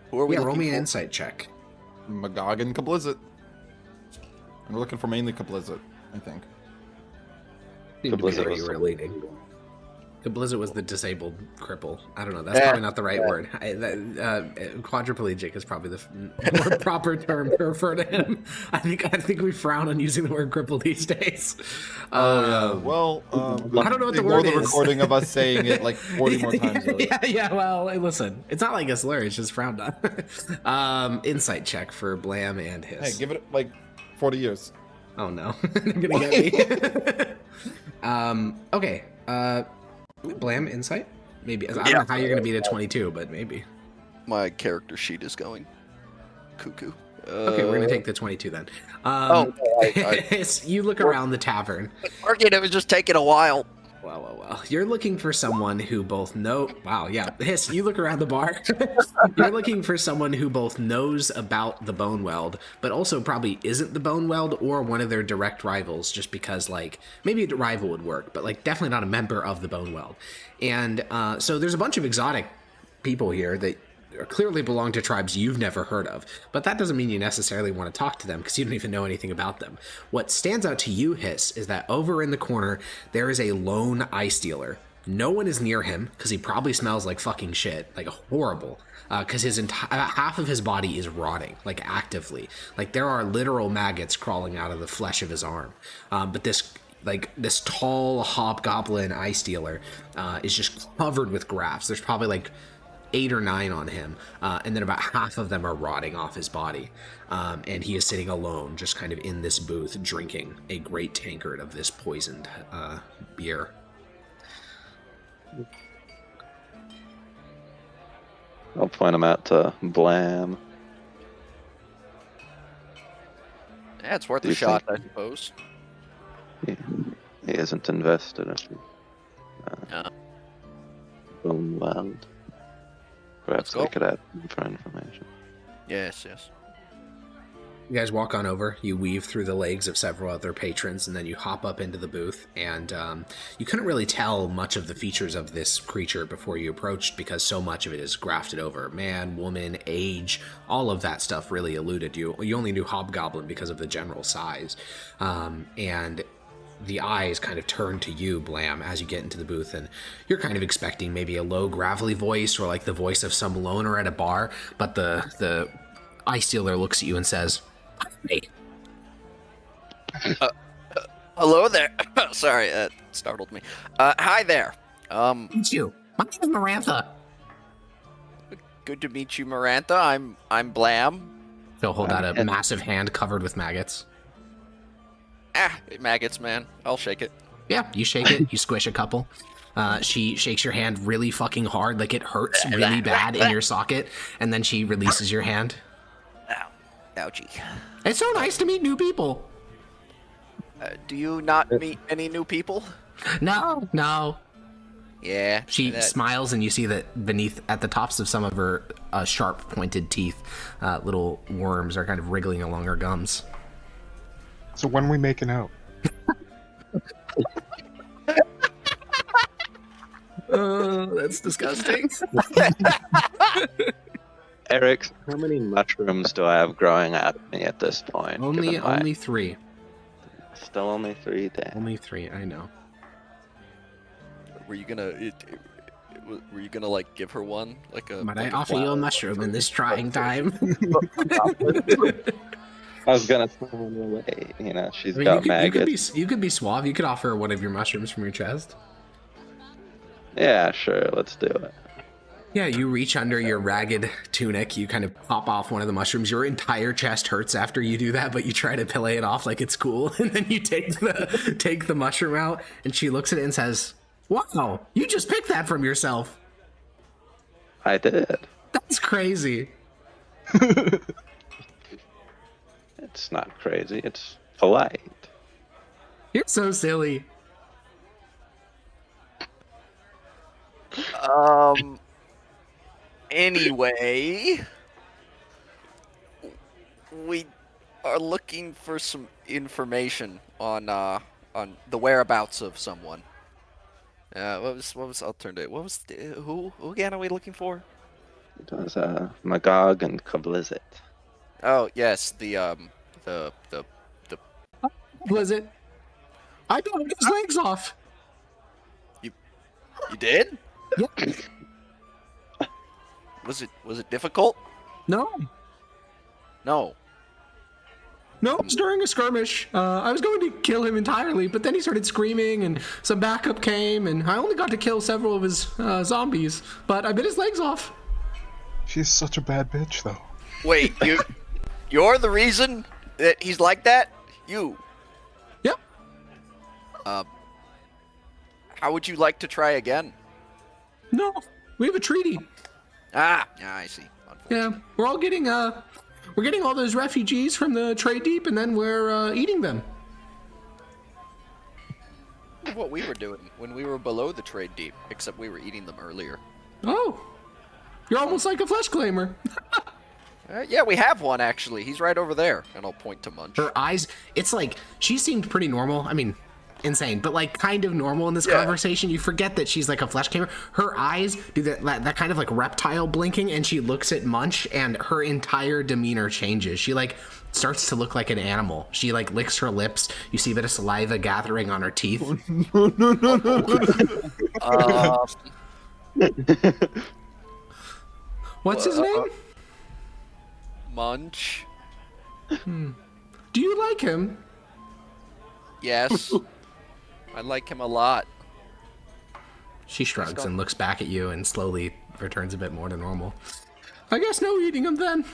Who are we roll looking me an for? insight check. Magog and Kablizzit. We're looking for mainly Kablizzit, I think. Seemed to be Kablizzit where was you were the leading. Kablizzit was the disabled cripple. I don't know. That's probably not the right word. Quadriplegic is probably the more proper term to refer to him. I think we frown on using the word cripple these days. Well, I don't know what the ignore word the is. recording of us saying it like 40 more times. Yeah. Well, listen, it's not like a slur. It's just frowned on. Insight check for Blam and Hiss. Hey, give it like 40 years. Oh no, they're gonna get me. Okay. Blam, insight? Maybe. I don't know how you're going to beat a 22, but maybe. My character sheet is going cuckoo. Okay, we're going to take the 22 then. You look around the tavern. It was just taking a while. Well. You're looking for someone who both know... Wow, yeah. Hiss, you look around the bar. You're looking for someone who both knows about the Bone Weld, but also probably isn't the Bone Weld or one of their direct rivals, just because, like, maybe a rival would work, but, like, definitely not a member of the Bone Weld. And so there's a bunch of exotic people here that clearly belong to tribes you've never heard of, but that doesn't mean you necessarily want to talk to them because you don't even know anything about them. What stands out to you, Hiss, is that over in the corner there is a lone eye stealer. No one is near him because he probably smells like fucking shit, like horrible, because his half of his body is rotting, like actively, like there are literal maggots crawling out of the flesh of his arm. But this tall hobgoblin eye stealer is just covered with grafts. There's probably like 8 or 9 on him, and then about half of them are rotting off his body, and he is sitting alone, just kind of in this booth, drinking a great tankard of this poisoned beer. I'll point him out to Blam. Yeah, it's worth a shot, I suppose. He isn't invested in Bone Weld. Perhaps I could add for information. Yes. You guys walk on over, you weave through the legs of several other patrons, and then you hop up into the booth, and you couldn't really tell much of the features of this creature before you approached because so much of it is grafted over. Man, woman, age, all of that stuff really eluded you. You only knew hobgoblin because of the general size. And the eyes kind of turn to you, Blam, as you get into the booth, and you're kind of expecting maybe a low, gravelly voice or like the voice of some loner at a bar, but the eye stealer looks at you and says, "Hey." Hello there. Sorry, that startled me. Hi there. It's you. My name is Marantha. Good to meet you, Marantha. I'm Blam. He'll hold out a And- massive hand covered with maggots. Maggots, man. I'll shake it. Yeah, you shake it, you squish a couple. She shakes your hand really fucking hard, like it hurts really bad in your socket, and then she releases your hand. Ow. Ouchie. It's so nice to meet new people. Do you not meet any new people? No. Yeah. She that- smiles, and you see that beneath, at the tops of some of her sharp, pointed teeth, little worms are kind of wriggling along her gums. So when we making out? That's disgusting. Eric, how many mushrooms do I have growing out of me at this point? given my- Only 3. Still only 3 damn. Only 3, I know. Were you gonna? Were you gonna like give her one? Like a. Might I like a offer you a flower? mushroom in this trying time? I was gonna throw one away. You know, she's I mean, got you maggots. could be suave. You could offer her one of your mushrooms from your chest. Yeah, sure. Let's do it. Yeah, you reach under your ragged tunic, you kind of pop off one of the mushrooms. Your entire chest hurts after you do that, but you try to play it off like it's cool, and then you take the mushroom out, and she looks at it and says, "Wow, you just picked that from yourself. I did. That's crazy." It's not crazy. It's polite. You're so silly. Anyway, we are looking for some information on the whereabouts of someone. What was alternative? Who again are we looking for? It was Magog and Kablizit. Oh yes, the Was it? I got his legs off. you did? Yep. Was it difficult? No. No. No, it was during a skirmish. I was going to kill him entirely, but then he started screaming, and some backup came, and I only got to kill several of his zombies, but I bit his legs off. She's such a bad bitch, though. Wait, you're the reason that he's like that? You. Yep. How would you like to try again? No, we have a treaty. Yeah, I see. Yeah, we're all getting we're getting all those refugees from the trade deep, and then we're eating them. What we were doing when we were below the trade deep, except we were eating them earlier. Oh, you're almost like a Fleshclaimer. Yeah, we have one actually. He's right over there, and I'll point to Munch. Her eyes, it's like she seemed pretty normal. I mean, insane, but like kind of normal in this Yeah. conversation. You forget that she's like a Fleshclaimer. Her eyes do that kind of like reptile blinking, and she looks at Munch, and her entire demeanor changes. She like starts to look like an animal. She like licks her lips. You see a bit of saliva gathering on her teeth. What's his name? Munch. Do you like him? Yes. I like him a lot. She shrugs go. and looks back at you and slowly returns a bit more to normal. I guess no eating him then.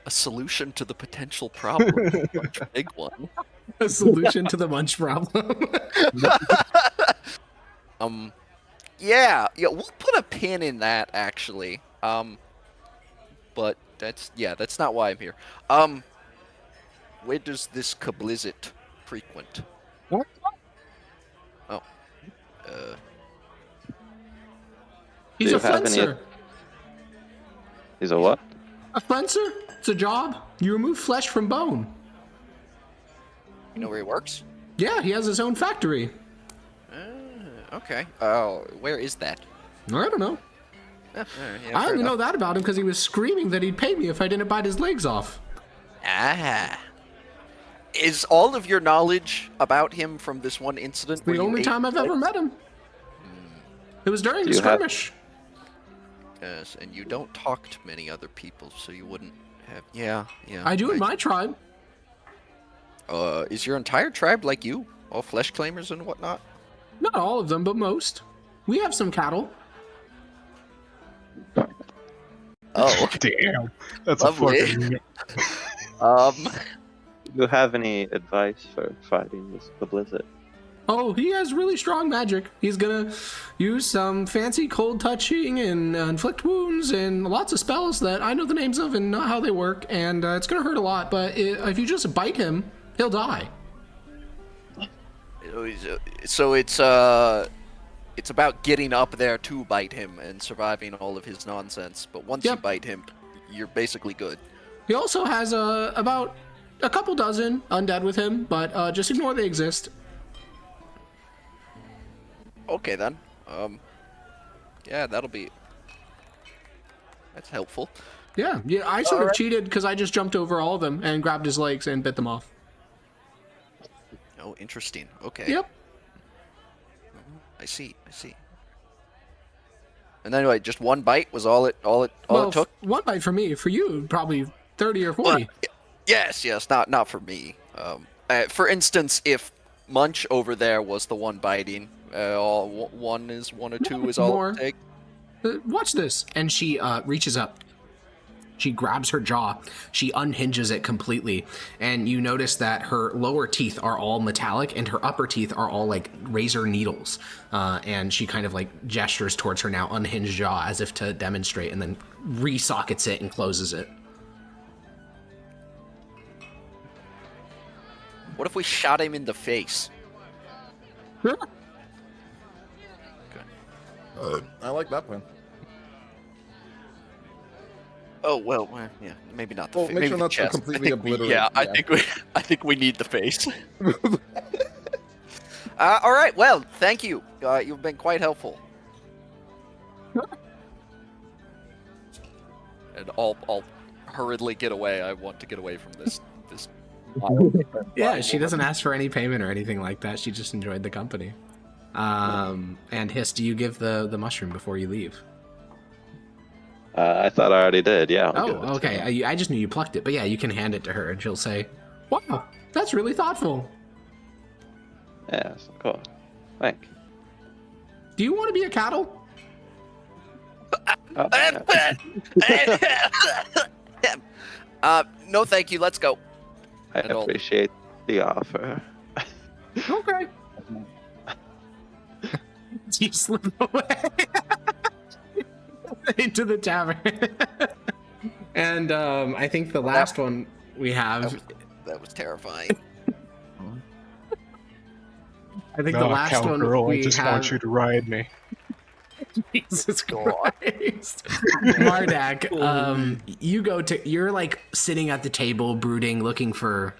A solution to the potential problem. Munch, big one. A solution to the Munch problem. Yeah, we'll put a pin in that actually. But that's not why I'm here. Where does this Kablizit frequent? What? Oh. He's Do a you have any- fencer. He's a what? A fencer? It's a job. You remove flesh from bone. You know where he works? Yeah, he has his own factory. Okay. Oh, where is that? I don't know. Yeah, I fair only know enough. that about him because he was screaming that he'd pay me if I didn't bite his legs off. Ah. Is all of your knowledge about him from this one incident? The only time I've ever met him. It was during the You have- skirmish. Yes, and you don't talk to many other people, so you wouldn't have. Yeah. I do in my tribe. Is your entire tribe like you? All Fleshclaimers and whatnot? Not all of them, but most. We have some cattle. Oh, Damn, that's Lovely. a fucking. Do you have any advice for fighting this blizzard? Oh, he has really strong magic. He's gonna use some fancy cold touching and inflict wounds and lots of spells that I know the names of and know how they work. And it's gonna hurt a lot, but if you just bite him, he'll die. So it's about getting up there to bite him and surviving all of his nonsense. But once you bite him, you're basically good. He also has about a couple dozen undead with him, but just ignore they exist. Okay then. Yeah, that's helpful. Yeah, I sort of cheated because I just jumped over all of them and grabbed his legs and bit them off. Oh, interesting. Okay. Yep. I see. And then anyway, just one bite was all it took. One bite for me. For you, probably 30 or 40. Well, yes, not for me. For instance, if Munch over there was the one biting, one or two is all More. it take. Watch this. And she reaches up. She grabs her jaw. She unhinges it completely. And you notice that her lower teeth are all metallic and her upper teeth are all like razor needles. And she kind of like gestures towards her now unhinged jaw as if to demonstrate and then re-sockets it and closes it. What if we shot him in the face? I like that plan. Oh well, yeah, maybe not the face. Make Maybe sure the not to chest. completely obliterate. Yeah, I think we need the face. All right. Well, thank you. You've been quite helpful. And I'll hurriedly get away. I want to get away from this. Yeah, she doesn't ask for any payment or anything like that. She just enjoyed the company. And Hiss, do you give the mushroom before you leave? I thought I already did, yeah. Oh, okay. I just knew you plucked it. But yeah, you can hand it to her and she'll say, wow, that's really thoughtful. Yes, of course. Thank you. Do you want to be a cattle? Oh, yeah. No, thank you. Let's go. I appreciate the offer. Okay. You slip away into the tavern. And I think the last one we have... That was terrifying. I think the last one girl, we I just have... want you to ride me. Jesus Christ. Mardak, you're like sitting at the table brooding, looking for...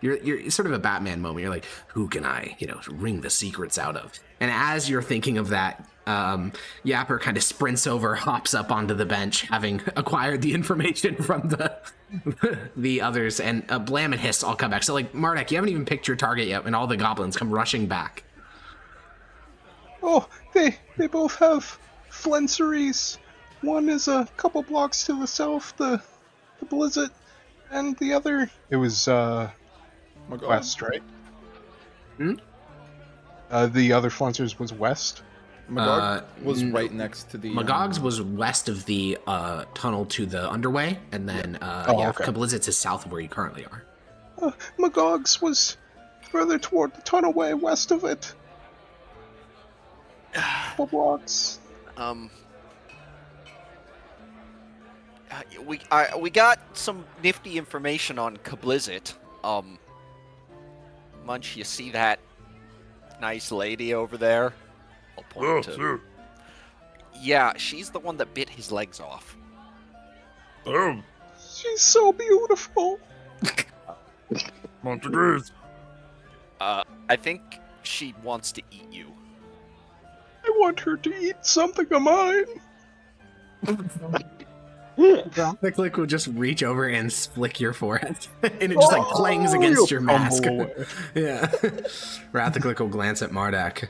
You're sort of a Batman moment. You're like, who can I, wring the secrets out of? And as you're thinking of that, Yapper kind of sprints over, hops up onto the bench, having acquired the information from the others, and Blam and Hiss all come back. So, like, Mardak, you haven't even picked your target yet, and all the goblins come rushing back. Oh, they both have flenseries. One is a couple blocks to the south, the blizzard, and the other... It was, west, right? Hmm? The other fluncers was west. Magog was right next to the... Magog's was west of the tunnel to the underway, and then okay. Kablizzit's is south of where you currently are. Magog's was further toward the tunnelway west of it. Couple blocks. We got some nifty information on Kablizzit. Munch, you see that nice lady over there? I'll point to. Sure. Yeah, she's the one that bit his legs off. Oh, She's so beautiful. Monte agrees. I think she wants to eat you. I want her to eat something of mine. The click will just reach over and flick your forehead, and it just like clangs against your mask. Yeah. Rathaclick will glance at Mardak.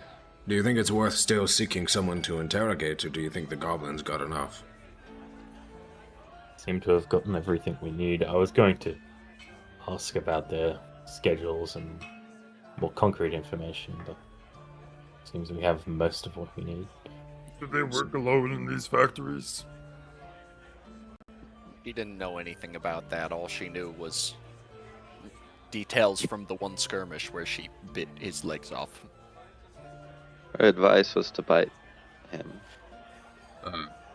Do you think it's worth still seeking someone to interrogate, or do you think the goblins got enough? Seem to have gotten everything we need. I was going to ask about their schedules and more concrete information, but Seems we have most of what we need. Do they work alone in these factories? She didn't know anything about that. All she knew was details from the one skirmish where she bit his legs off. Her advice was to bite him.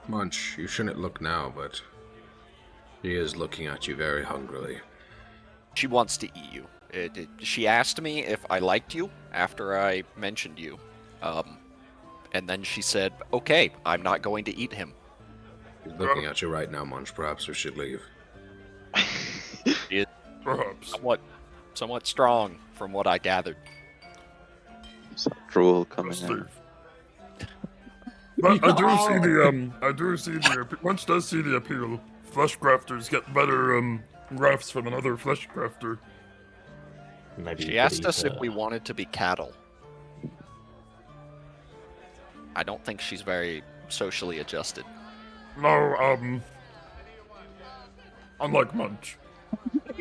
Munch, you shouldn't look now, but he is looking at you very hungrily. She wants to eat you. She asked me if I liked you after I mentioned you. And then she said, okay, I'm not going to eat him. He's looking at you right now, Munch. Perhaps we should leave. He is Perhaps. somewhat strong, from what I gathered. Some drool coming Let's out. leave. But I do see the Munch does see the appeal. Flesh crafters get better grafts from another flesh crafter. Maybe She you could asked eat, us if we wanted to be cattle. I don't think she's very socially adjusted. No, unlike Munch.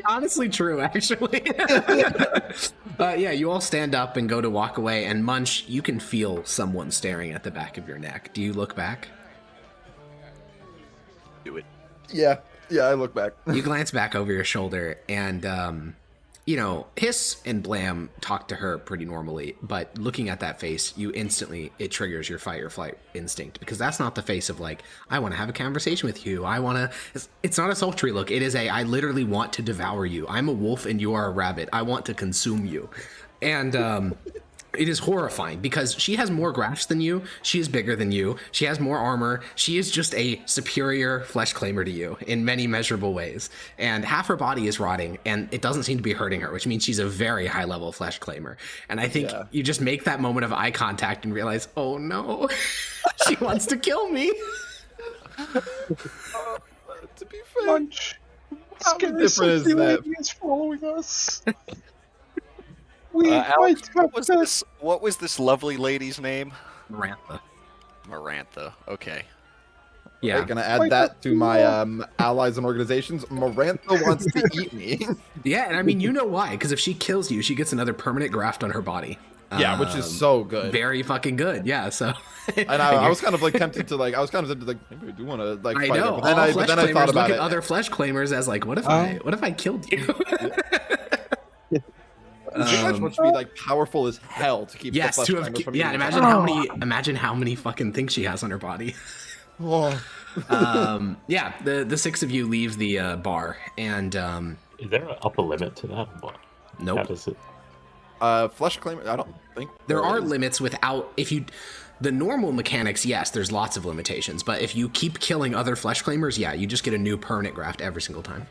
Honestly true, actually. Yeah, you all stand up and go to walk away, and Munch, you can feel someone staring at the back of your neck. Do you look back? Do it. Yeah, I look back. You glance back over your shoulder, and, Hiss and Blam talk to her pretty normally, but looking at that face, it triggers your fight or flight instinct, because that's not the face of, like, I want to have a conversation with you, it's not a sultry look, it is I literally want to devour you. I'm a wolf and you are a rabbit. I want to consume you. And, it is horrifying because she has more grafts than you. She is bigger than you. She has more armor. She is just a superior Fleshclaimer to you in many measurable ways. And half her body is rotting, and it doesn't seem to be hurting her, which means she's a very high-level Fleshclaimer. And I think you just make that moment of eye contact and realize, oh no, she wants to kill me. To be fair, Munch. how Scary different is sexy that? lady is following us. We Alex, might have what was this lovely lady's name? Marantha. Marantha. Okay. Yeah. I'm gonna add that to my allies and organizations. Marantha wants to eat me. Yeah, and I mean, you know why? Because if she kills you, she gets another permanent graft on her body. Yeah, which is so good. Very fucking good. Yeah, so. And I was kind of like tempted to maybe I do want to like I fight know. her. But then I thought about look it. at other flesh claimers as like, what if I killed you? She much wants to be like powerful as hell to keep. Yes, the to have. Yeah, and imagine how many fucking things she has on her body. Oh. Yeah, the six of you leave the bar, and Is there an upper limit to that? What? nope. How does it? Fleshclaimer. I don't think There are is. limits without the normal mechanics. Yes, there's lots of limitations, but if you keep killing other flesh claimers, yeah, you just get a new permanent graft every single time.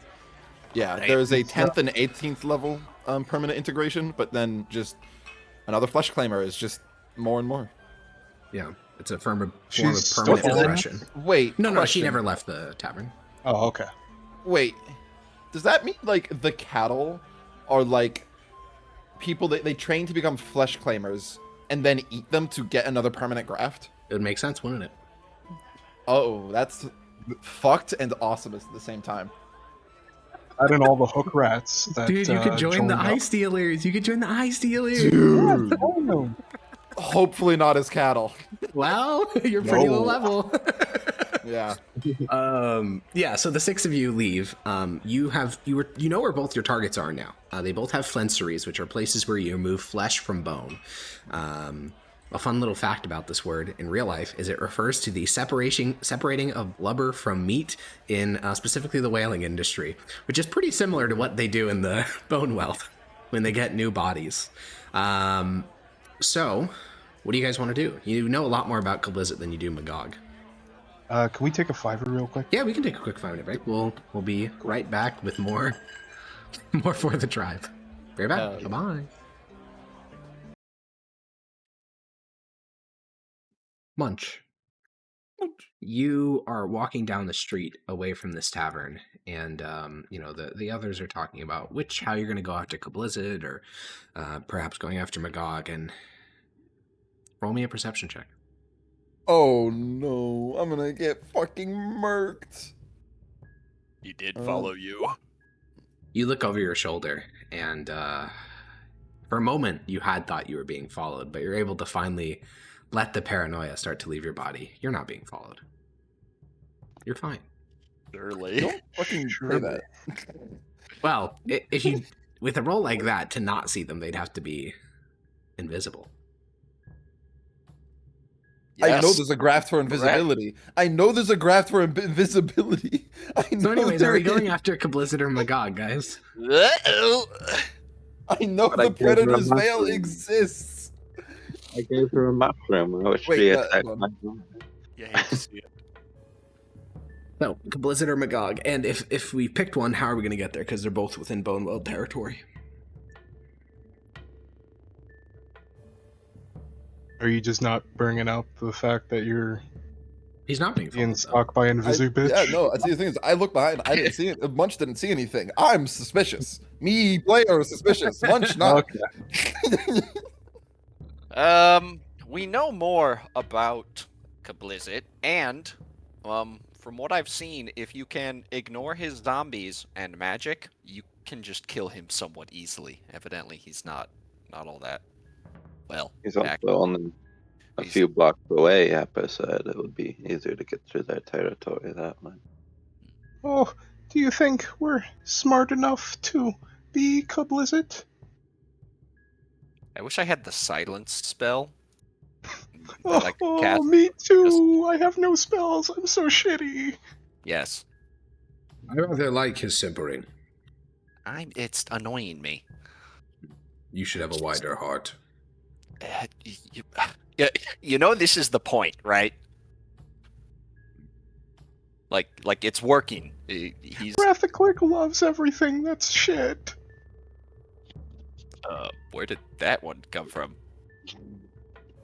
Yeah, there's a 10th and 18th level permanent integration, but then just another Fleshclaimer is just more and more. Yeah, it's a form of She's permanent still progression. Wait, No, she question. never left the tavern. Oh, okay. Wait, does that mean like the cattle are like people that they train to become Fleshclaimers and then eat them to get another permanent graft? It would make sense, wouldn't it? Oh, that's fucked and awesome at the same time. Add in all the hook rats. That, Dude, you could join the up. eye stealers. You could join the eye stealers. Dude, Oh, hopefully not as cattle. Well, you're pretty low No. level. Yeah. Yeah, so the six of you leave. You know where both your targets are now. They both have flenseries, which are places where you remove flesh from bone. A fun little fact about this word in real life is it refers to the separating of blubber from meat in specifically the whaling industry, which is pretty similar to what they do in the bone wealth when they get new bodies. So, what do you guys want to do? You know a lot more about Kablizzit than you do Magog. Can we take a fiver real quick? Yeah, we can take a quick 5-minute break. We'll be right back with more for the tribe. Right back. Yeah. Bye-bye. Munch. You are walking down the street away from this tavern, and the others are talking about how you're going to go after Kablizzit, or perhaps going after Magog. And roll me a perception check. Oh no, I'm gonna get fucking murked. He did follow you. You look over your shoulder, and For a moment, you had thought you were being followed, but you're able to finally let the paranoia start to leave your body. You're not being followed. You're fine. Surely. Don't fucking say that. Well, if you, with a roll like that, to not see them, they'd have to be invisible. I know Yes. there's a graph for invisibility. I know there's a graph for invisibility. So anyways, are we going after Kablizzard or Magog, guys? Uh-oh. I know But I the gave her a Predator's Veil mushroom. exists. I gave her a mushroom. I wish Wait, she attacked hold my on. You hate to see it. So, Kablizzard or Magog, and if we picked one, how are we going to get there? Because they're both within Boneweld territory. Are you just not bringing up the fact that you're He's not being being followed, though. stalked by Invisi bitch? Yeah, no. I see the thing is, I look behind. I didn't see it. Munch didn't see anything. I'm suspicious. Me, player, is suspicious. Munch not. We know more about Kablizzard, and from what I've seen, if you can ignore his zombies and magic, you can just kill him somewhat easily. Evidently, he's not all that well. He's also active. only a He's- few blocks away, Appa said. It would be easier to get through their territory that way. Oh, do you think we're smart enough to be Kablizzard? I wish I had the silence spell. that I could Oh, cast. me too. I have no spells. I'm so shitty. Yes, I rather like his simpering. it's annoying me. You should have a wider heart. You know this is the point, right? Like it's working. He's Wrath the Cleric loves everything that's shit. where did that one come from?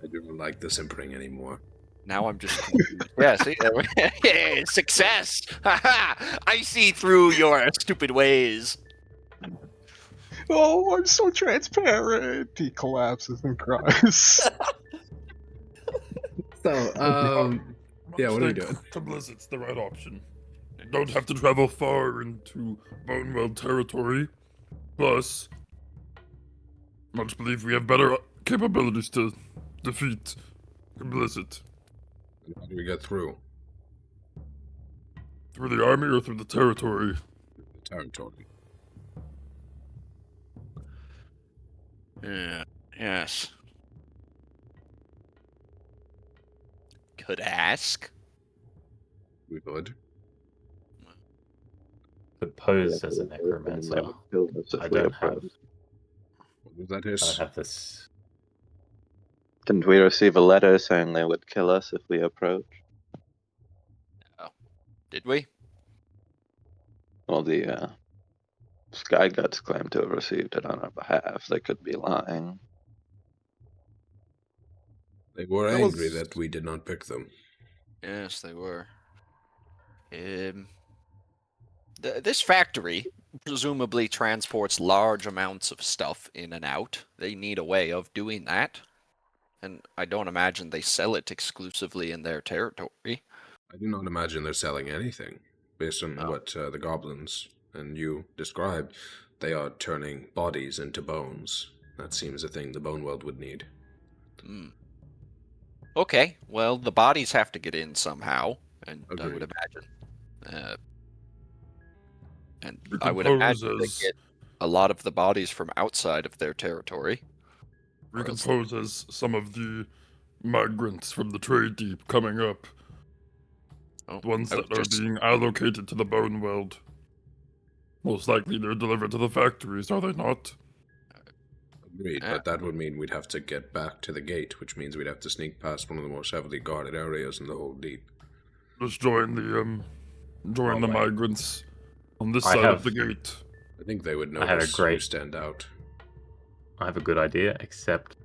I don't like the simpering anymore. Now I'm just confused. Yeah, see, success. I see through your stupid ways. Oh, I'm so transparent. He collapses and cries. So, yeah, what are we Think doing? Kablizzard's the right option. Don't have to travel far into Boneweld territory. Plus, much believe we have better capabilities to defeat Kablizzard. How do we get through Through the army or through the territory? the territory? Yeah. Yes. Could ask. We would. But posed as a necromancer. I don't have. What was that I don't hiss? have this. Didn't we receive a letter saying they would kill us if we approach? Did we? Well, the Sky Guts claim to have received it on our behalf. They could be lying. They were That angry was- that we did not pick them. Yes, they were. This factory presumably transports large amounts of stuff in and out. They need a way of doing that. And I don't imagine they sell it exclusively in their territory. I do not imagine they're selling anything. Based on what the goblins and you described, they are turning bodies into bones. That seems a thing the bone world would need. Hmm. Okay, well, the bodies have to get in somehow, and I would Agreed. imagine. And We I would compose imagine they as- get a lot of the bodies from outside of their territory. Recompose as some of the migrants from the trade deep coming up. Oh, The ones I that would are just- being allocated to the bone world. Most likely they're delivered to the factories, are they not? Agreed, but that would mean we'd have to get back to the gate, which means we'd have to sneak past one of the most heavily guarded areas in the whole deep. Let's join the Wrong way. migrants on this I side of have- the gate. I think they would I had a notice great- you stand out. I have a good idea, except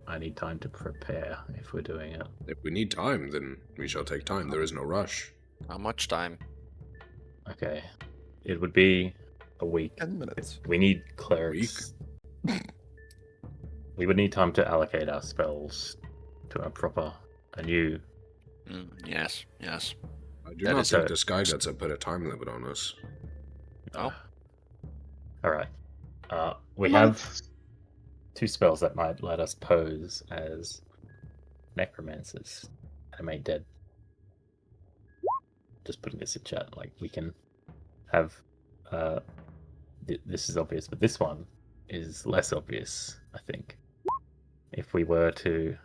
I need time to prepare if we're doing it. If we need time, then we shall take time. There is no rush. How much time? Okay. It would be a week. 10 minutes. We need clerics. We would need time to allocate our spells to a new. Yes, yes. I do That not is think a- the Sky Gods have put a time limit on us. Oh. All right. We have. 2 spells that might let us pose as necromancers. Animate dead. Just putting this in chat. Like, we can have... this is obvious, but this one is less obvious, I think. If we were to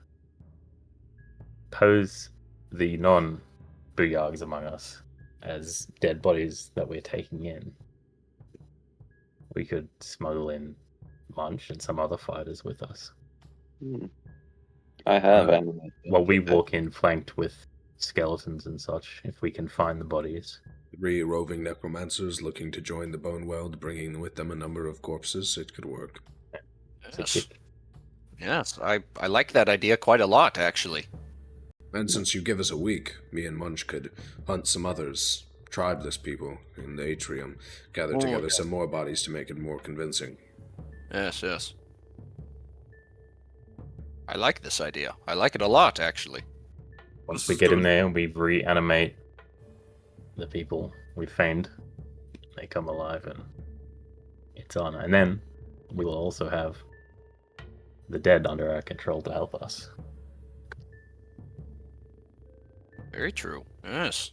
pose the non-booyargs among us as dead bodies that we're taking in, we could smuggle in Munch and some other fighters with us. I have animated. While we walk in flanked with skeletons and such, if we can find the bodies. 3 roving necromancers looking to join the bone weld, bringing with them a number of corpses. It could work. Yes. Yes, I like that idea quite a lot, actually. And since you give us a week, me and Munch could hunt some others, tribeless people, in the atrium, gather together some more bodies to make it more convincing. Yes, yes. I like this idea. I like it a lot, actually. Once we get in there and we reanimate the people we famed, they come alive and it's on. And then we will also have the dead under our control to help us. Very true. Yes.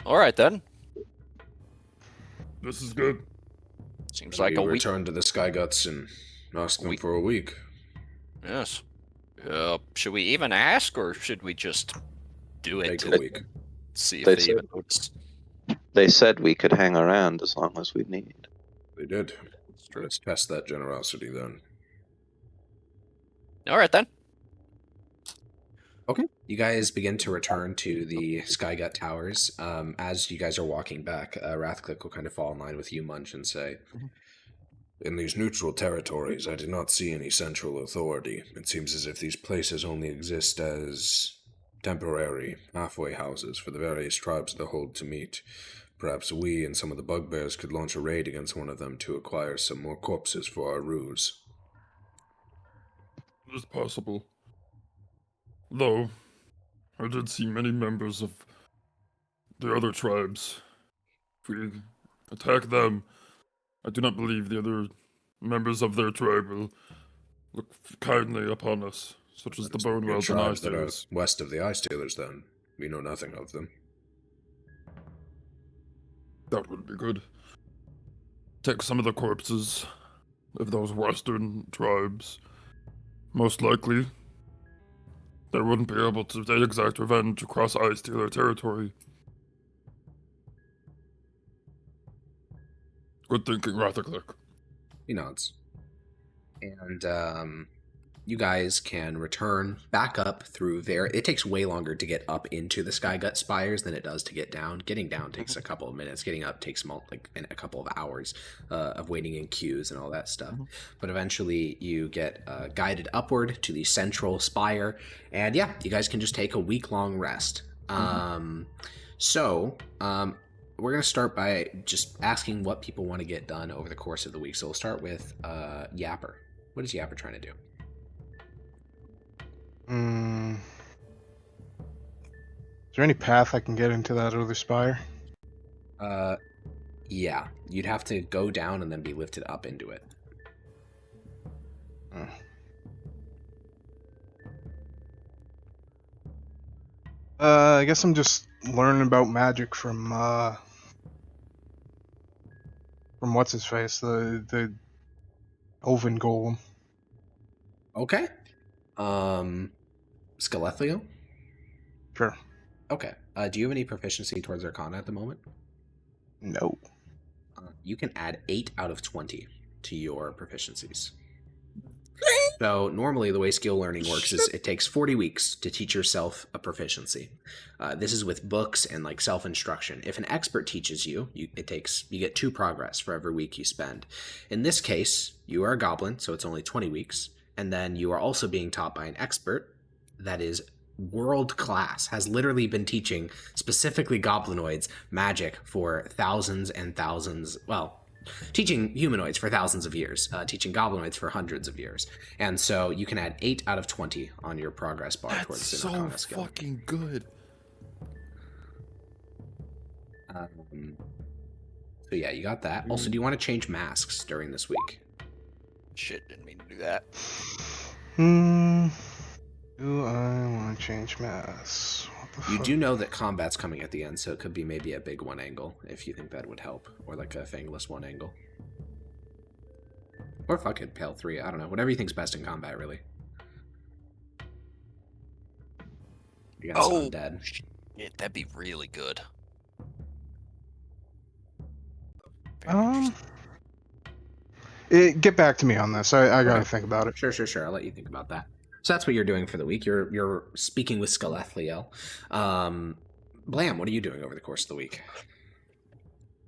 Alright then. This is good. Seems like we a week. return to the Sky Guts and ask them for a week. Yes. Should we even ask, or should we just do it Take to a week. see if They they said- even notice? They said we could hang around as long as we need. They did. Let's test that generosity then. Alright then. Okay. You guys begin to return to the Skygut Towers. As you guys are walking back, Rathcliff will kind of fall in line with you, Munch, and say, in these neutral territories, I do not see any central authority. It seems as if these places only exist as temporary halfway houses for the various tribes that hold to meet. Perhaps we and some of the bugbears could launch a raid against one of them to acquire some more corpses for our ruse. It is possible. Though, I did see many members of the other tribes. If we attack them, I do not believe the other members of their tribe will look kindly upon us, such as the Bone Wells and Eye Tribes that are Stealers. west of the Eye Stealers, then. We know nothing of them. That would be good. Take some of the corpses of those western tribes. Most likely, they wouldn't be able to take exact revenge across Eye Stealer territory. Good thinking, Rathaclick. He nods. And you guys can return back up through there. It takes way longer to get up into the Skygut spires than it does to get down. Getting down takes a couple of minutes. Getting up takes a couple of hours of waiting in queues and all that stuff. But eventually you get guided upward to the central spire. And yeah, you guys can just take a week-long rest. So we're going to start by just asking what people want to get done over the course of the week. So we'll start with Yapper. What is Yapper trying to do? Is there any path I can get into that other spire? Yeah. You'd have to go down and then be lifted up into it. I guess I'm just learning about magic from what's his face, the Oven Golem. Okay. Skelethlio? Sure. Okay. Do you have any proficiency towards Arcana at the moment? No. You can add 8 out of 20 to your proficiencies. So normally the way skill learning works is it takes 40 weeks to teach yourself a proficiency. This is with books and like self-instruction. If an expert teaches you, you get 2 progress for every week you spend. In this case, you are a goblin, so it's only 20 weeks. And then you are also being taught by an expert that is world class, has literally been teaching specifically goblinoids magic for thousands and thousands, well, teaching humanoids for thousands of years, teaching goblinoids for hundreds of years. And so you can add 8 out of 20 on your progress bar towards That's an so Arcana skill. fucking good. So yeah, you got that. Also, do you want to change masks during this week? Shit, didn't mean to do that. Do I want to change mass? What the You fuck? do know that combat's coming at the end, so it could be maybe a big one angle if you think that would help, or like a fangless one angle, or fuck it, Pale 3. I don't know. Whatever you think's best in combat, really. You got some undead. Shit, that'd be really good. Get back to me on this. I gotta think about it. Sure. I'll let you think about that. So that's what you're doing for the week. You're speaking with Skelethliel. Blam, what are you doing over the course of the week?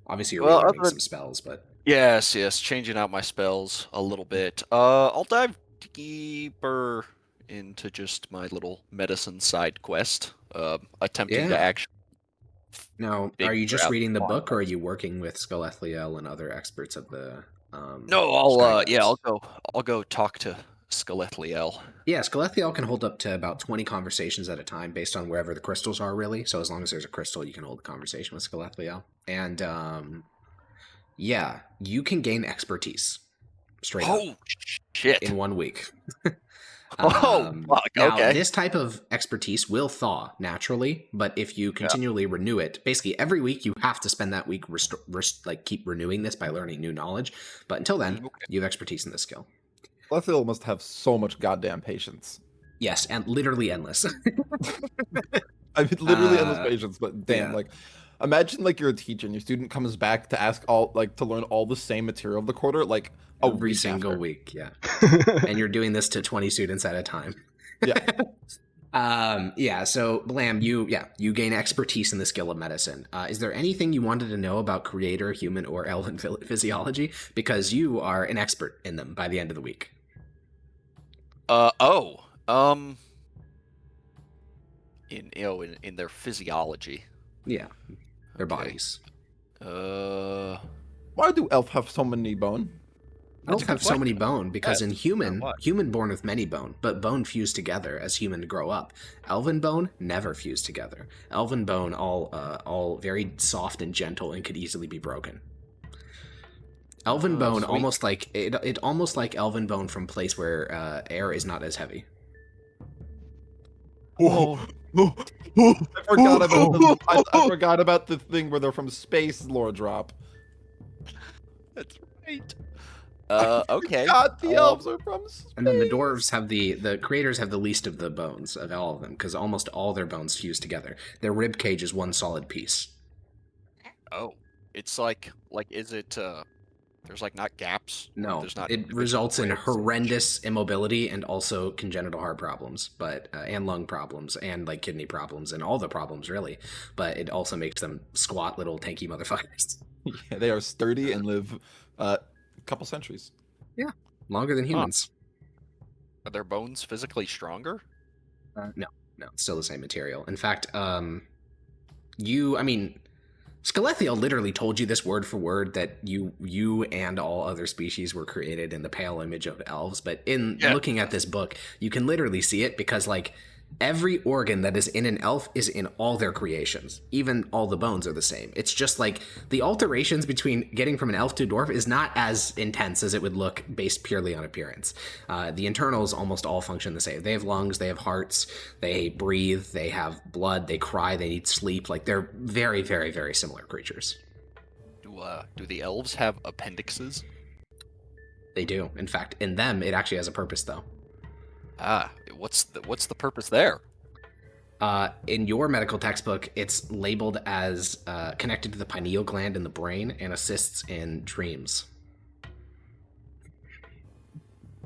Obviously, you're relearning some spells, but yes, changing out my spells a little bit. I'll dive deeper into just my little medicine side quest, attempting to actually. Now, are you just reading the book, or are you working with Skelethliel and other experts of the? No, I'll go talk to Skelethliel. Yeah, Skelethliel can hold up to about 20 conversations at a time based on wherever the crystals are, really. So as long as there's a crystal, you can hold a conversation with Skelethliel. And, yeah, you can gain expertise straight up. Oh, shit. In 1 week. Fuck, now, okay. this type of expertise will thaw naturally, but if you continually renew it, basically every week you have to spend that week keep renewing this by learning new knowledge. But until then, you have expertise in this skill. Lethil must have so much goddamn patience. Yes, and literally endless. I mean, literally endless patience, but damn, like, imagine, like, you're a teacher and your student comes back to ask to learn all the same material of the quarter, like, every single week, yeah. And you're doing this to 20 students at a time. Yeah. So Blam, you gain expertise in the skill of medicine. Is there anything you wanted to know about creator, human, or elven physiology? Because you are an expert in them by the end of the week. In their physiology. Yeah. Their bodies. Why do elf have so many bone? Elf have so many bone because in human born with many bone, but bone fused together as human grow up. Elven bone never fused together. Elven bone all very soft and gentle and could easily be broken. Elven bone almost like elven bone from place where air is not as heavy. I forgot about the thing where they're from space, Lore Drop. That's right. Okay. God, the elves are from space. And then the dwarves have the creators have the least of the bones of all of them because almost all their bones fuse together. Their rib cage is one solid piece. Oh, it's like is it? There's like not gaps. No, there's not. It results in horrendous immobility and also congenital heart problems, but and lung problems and like kidney problems and all the problems really. But it also makes them squat little tanky motherfuckers. Yeah, they are sturdy and live a couple centuries. Yeah, longer than humans. Are their bones physically stronger? No, it's still the same material. In fact, Skelethliel literally told you this word for word that you and all other species were created in the pale image of elves, but looking at this book, you can literally see it because like every organ that is in an elf is in all their creations. Even all the bones are the same. It's just like the alterations between getting from an elf to a dwarf is not as intense as it would look based purely on appearance. The internals almost all function the same. They have lungs, they have hearts, they breathe, they have blood, they cry, they need sleep. Like they're very, very, very similar creatures. Do the elves have appendixes? They do. In fact, in them, it actually has a purpose though. What's the purpose there? In your medical textbook, it's labeled as connected to the pineal gland in the brain and assists in dreams.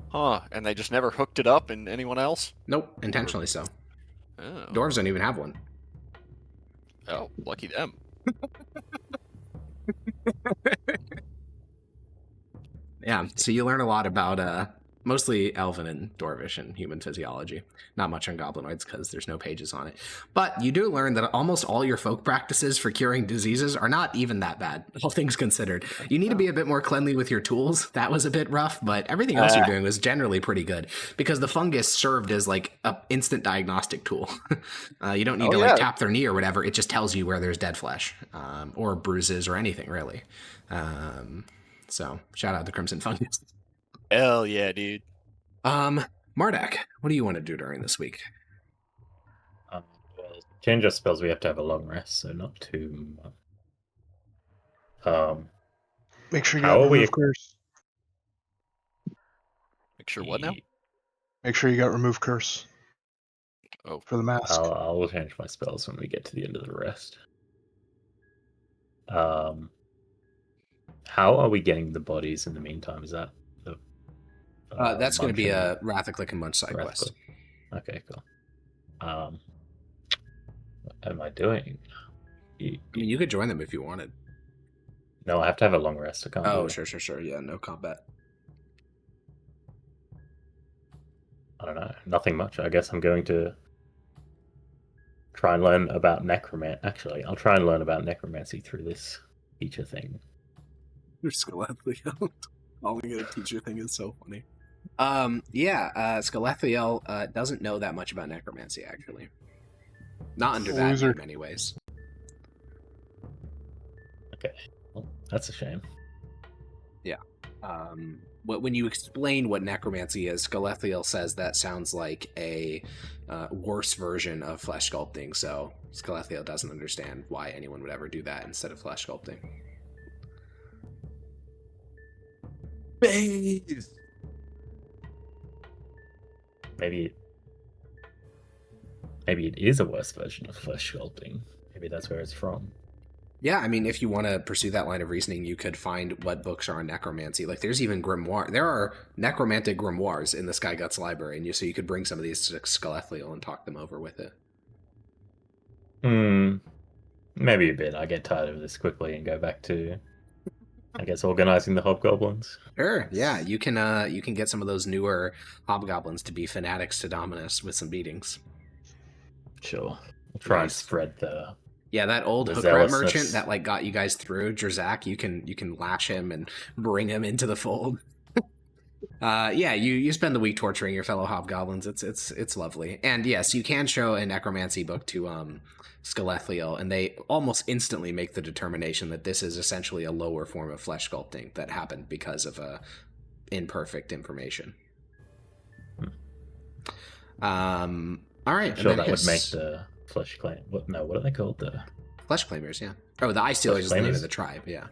Huh, and they just never hooked it up in anyone else? Nope, intentionally so. Oh. Dwarves don't even have one. Oh, lucky them. Yeah, so you learn a lot about mostly elven and dwarvish and human physiology. Not much on goblinoids because there's no pages on it. But you do learn that almost all your folk practices for curing diseases are not even that bad, all things considered. You need to be a bit more cleanly with your tools. That was a bit rough, but everything else you're doing was generally pretty good because the fungus served as like an instant diagnostic tool. You don't need to like tap their knee or whatever. It just tells you where there's dead flesh or bruises or anything really. So shout out to Crimson Fungus. Hell yeah, dude. Mardak, what do you want to do during this week? Well, change our spells, we have to have a long rest, so not too much. Make sure you How got are we? remove curse. Make sure what now? Make sure you got remove curse. Oh. For the mask. I'll change my spells when we get to the end of the rest. How are we getting the bodies in the meantime? Is that the That's going to be Munch a Wrath of Click and Munch side Wrath quest. Click? Okay, cool. What am I doing? I mean, you could join them if you wanted. No, I have to have a long rest. I can't do Oh, it. sure. Yeah, no combat. I don't know. Nothing much. I guess I'm going to try and learn about necromancy. Actually, I'll try and learn about necromancy through this teacher thing. Your Skelethiel calling it a teacher thing is so funny. Skelethiel doesn't know that much about necromancy, actually. Not under that Loser. name, anyways. Okay, well, that's a shame. Yeah. When you explain what necromancy is, Skelethiel says that sounds like a worse version of flesh sculpting, so Skelethiel doesn't understand why anyone would ever do that instead of flesh sculpting. Base. Maybe it is a worse version of flesh sculpting. Maybe that's where it's from. Yeah, I mean, if you want to pursue that line of reasoning, you could find what books are on necromancy. Like, there's even grimoire. There are necromantic grimoires in the Sky Guts library, and so you could bring some of these to Skelethiel and talk them over with it. Maybe a bit. I get tired of this quickly and go back to, I guess, organizing the hobgoblins. Sure, yeah, you can get some of those newer hobgoblins to be fanatics to Dominus with some beatings. Sure, we'll try and Nice. spread the. Yeah, that old The hook rat zealousness. merchant that like got you guys through, Drazak, you can lash him and bring him into the fold. Yeah, you spend the week torturing your fellow hobgoblins. It's lovely. And yes, you can show a necromancy book to Skelethiel, and they almost instantly make the determination that this is essentially a lower form of flesh sculpting that happened because of imperfect information. All right, I'm sure and then that would make Hiss. the Fleshclaimer. What are they called? The Fleshclaimers, yeah. Oh, the Ice Stealers is the name Fleshclaimers? of the tribe, yeah.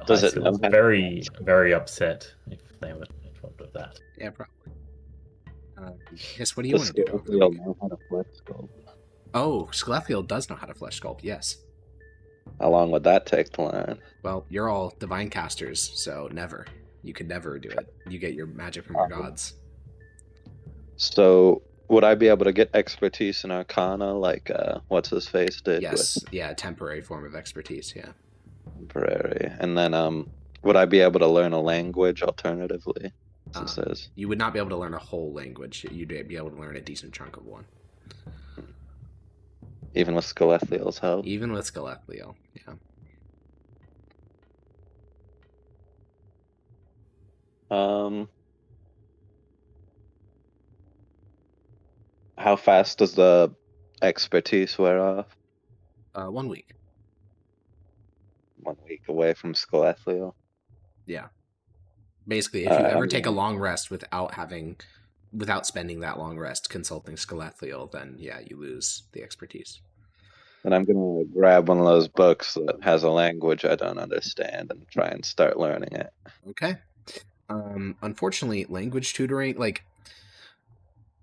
Does it Ice know Seals. how- Very, very upset if they were involved with that. Yeah, probably. Hiss, what do you want Does to do over the Skelethiel weekend? know how to flesh sculpt? Oh, Skelethiel does know how to flesh sculpt, yes. How long would that take to learn? Well, you're all divine casters, so never. You could never do it. You get your magic from your gods. So, would I be able to get expertise in Arcana like what's his face did? Yes, yeah, temporary form of expertise, yeah. With temporary, and then would I be able to learn a language alternatively? Since there's You would not be able to learn a whole language. You'd be able to learn a decent chunk of one. even with Skelethiel's help. Even with Skelethiel, yeah. How fast does the expertise wear off? 1 week. 1 week away from Skelethiel. Yeah. Basically, if you I'm ever take a gonna- long rest without spending that long rest consulting Skelethiel, then yeah, you lose the expertise. And I'm gonna grab one of those books that has a language I don't understand and try and start learning it. Okay. Unfortunately, language tutoring,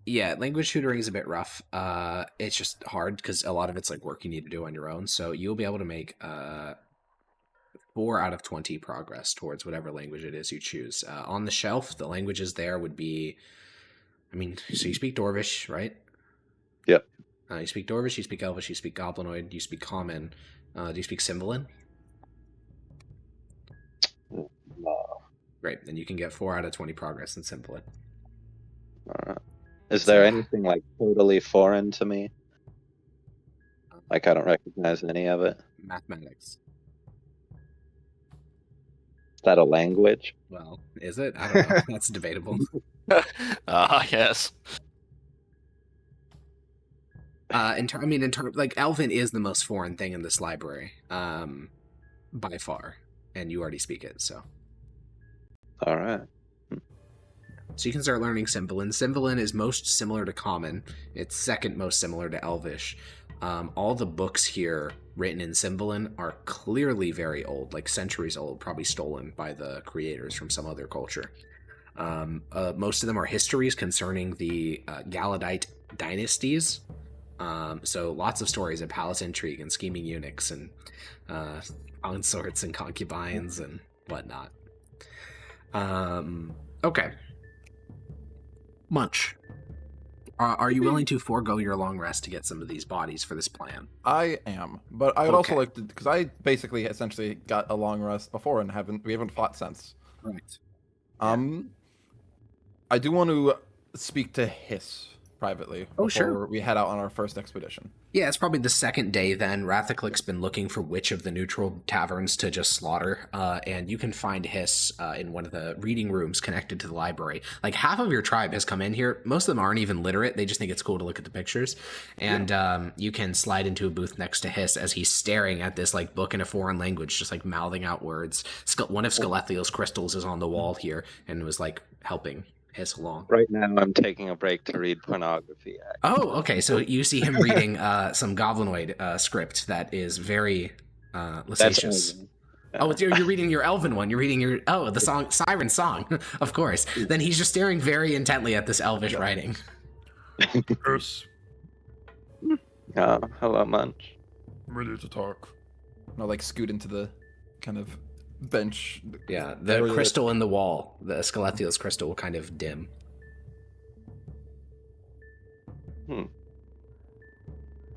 language tutoring is a bit rough. It's just hard because a lot of it's like work you need to do on your own. So you'll be able to make 4 out of 20 progress towards whatever language it is you choose. On the shelf, the languages there would be, so you speak Dwarvish, right? Yep. You speak Dwarvish, you speak Elvish, you speak Goblinoid, you speak Common. Do you speak Cymbalin? Great, then you can get 4 out of 20 progress in Cymbalin. Is there anything like totally foreign to me? Like I don't recognize any of it. Mathematics. Is that a language? Well, is it? I don't know. That's debatable. Yes. Elven is the most foreign thing in this library, by far, and you already speak it, so. All right. So you can start learning Symbolin. Symbolin is most similar to Common. It's second most similar to Elvish. All the books here written in Symbolin are clearly very old, like centuries old, probably stolen by the creators from some other culture. Most of them are histories concerning the Galadite dynasties. So lots of stories of palace intrigue and scheming eunuchs and consorts and concubines and whatnot. Okay. Munch, are you willing to forego your long rest to get some of these bodies for this plan? I am, but I would also Okay. like to, because I basically essentially got a long rest before and we haven't fought since. Right. I do want to speak to Hiss privately Oh, before sure. we head out on our first expedition. Yeah, it's probably the second day then. Rathaclic's been looking for which of the neutral taverns to just slaughter, and you can find Hiss in one of the reading rooms connected to the library. Like, half of your tribe has come in here. Most of them aren't even literate. They just think it's cool to look at the pictures. And you can slide into a booth next to Hiss as he's staring at this, like, book in a foreign language, just, like, mouthing out words. One of Skelethiel's crystals is on the wall here and was, like, helping Hiss along. Right now, I'm taking a break to read pornography. Oh, okay. So you see him reading some Goblinoid script that is very lascivious. Oh, you're reading your Elven one. You're reading the song, Siren Song, of course. Then he's just staring very intently at this Elvish writing. Yes, Hello, Munch. I'm ready to talk. I'll like scoot into the kind of bench. Yeah, the crystal in the wall, the Skelethiel's crystal, will kind of dim.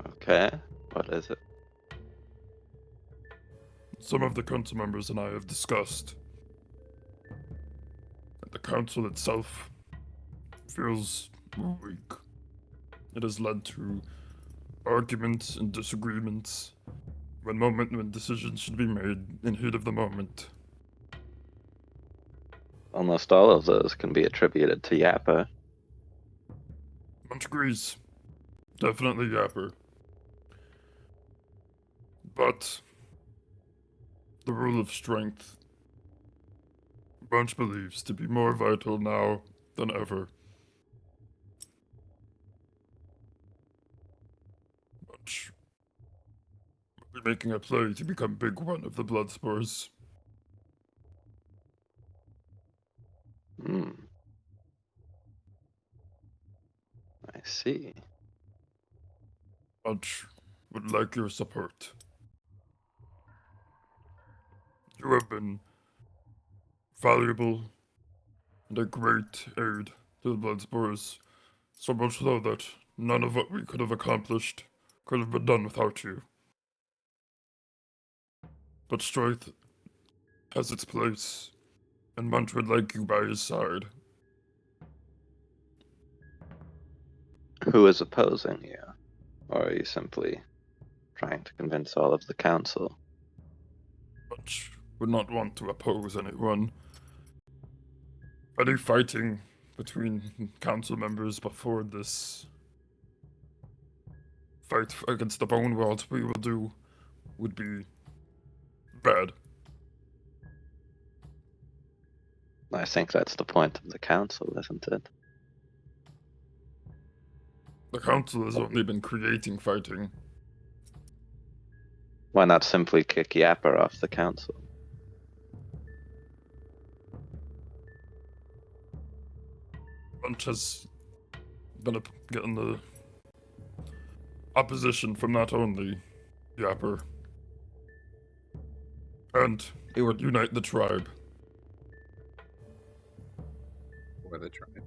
Okay, what is it? Some of the council members and I have discussed that the council itself feels weak. It has led to arguments and disagreements when decisions should be made in heat of the moment. Almost all of those can be attributed to Yappa. Munch agrees. Definitely Yapper. But the rule of strength, Munch believes to be more vital now than ever. Munch will be making a play to become Big One of the Bloodspores. I see. Munch would like your support. You have been valuable and a great aid to the Bloodspores, so much so that none of what we could have accomplished could have been done without you. But strength has its place, and Munch would like you by his side. Who is opposing you? Or are you simply trying to convince all of the council? Munch would not want to oppose anyone. Any fighting between council members before this fight against the Bone World we will do would be bad. I think that's the point of the council, isn't it? The council has only been creating fighting. Why not simply kick Yapper off the council? Munch has been getting the opposition from not only Yapper, and it would unite the tribe. Or the tribe.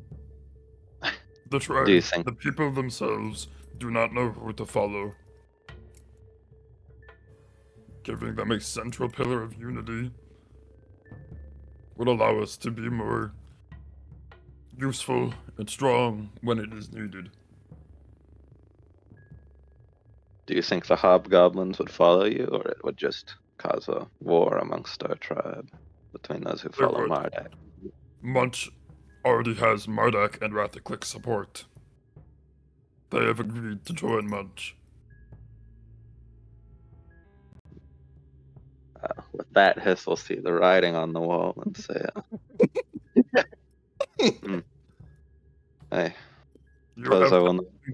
The tribe, Do you think- the people themselves, do not know who to follow. Giving them a central pillar of unity would allow us to be more useful and strong when it is needed. Do you think the hobgoblins would follow you, or it would just cause a war amongst our tribe between those who follow would. Mardak? Munch already has Mardak and Rathaclic support. They have agreed to join Munch. With that, Hiss will see the writing on the wall and say,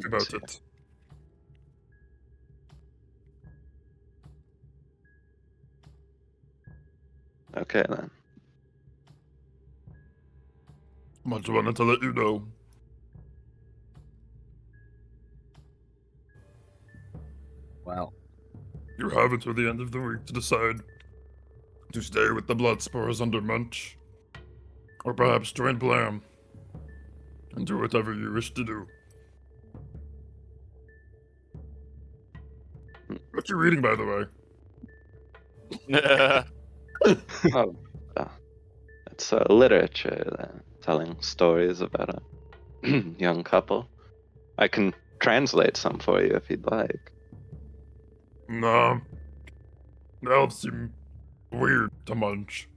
about it. Okay then. Much wanted to let you know. Well, You have until the end of the week to decide to stay with the blood spores under Munch, or perhaps join Blam and do whatever you wish to do. What you reading, by the way? Oh, it's literature, telling stories about a young couple. I can translate some for you if you'd like. Nah. The elves seem weird to Munch.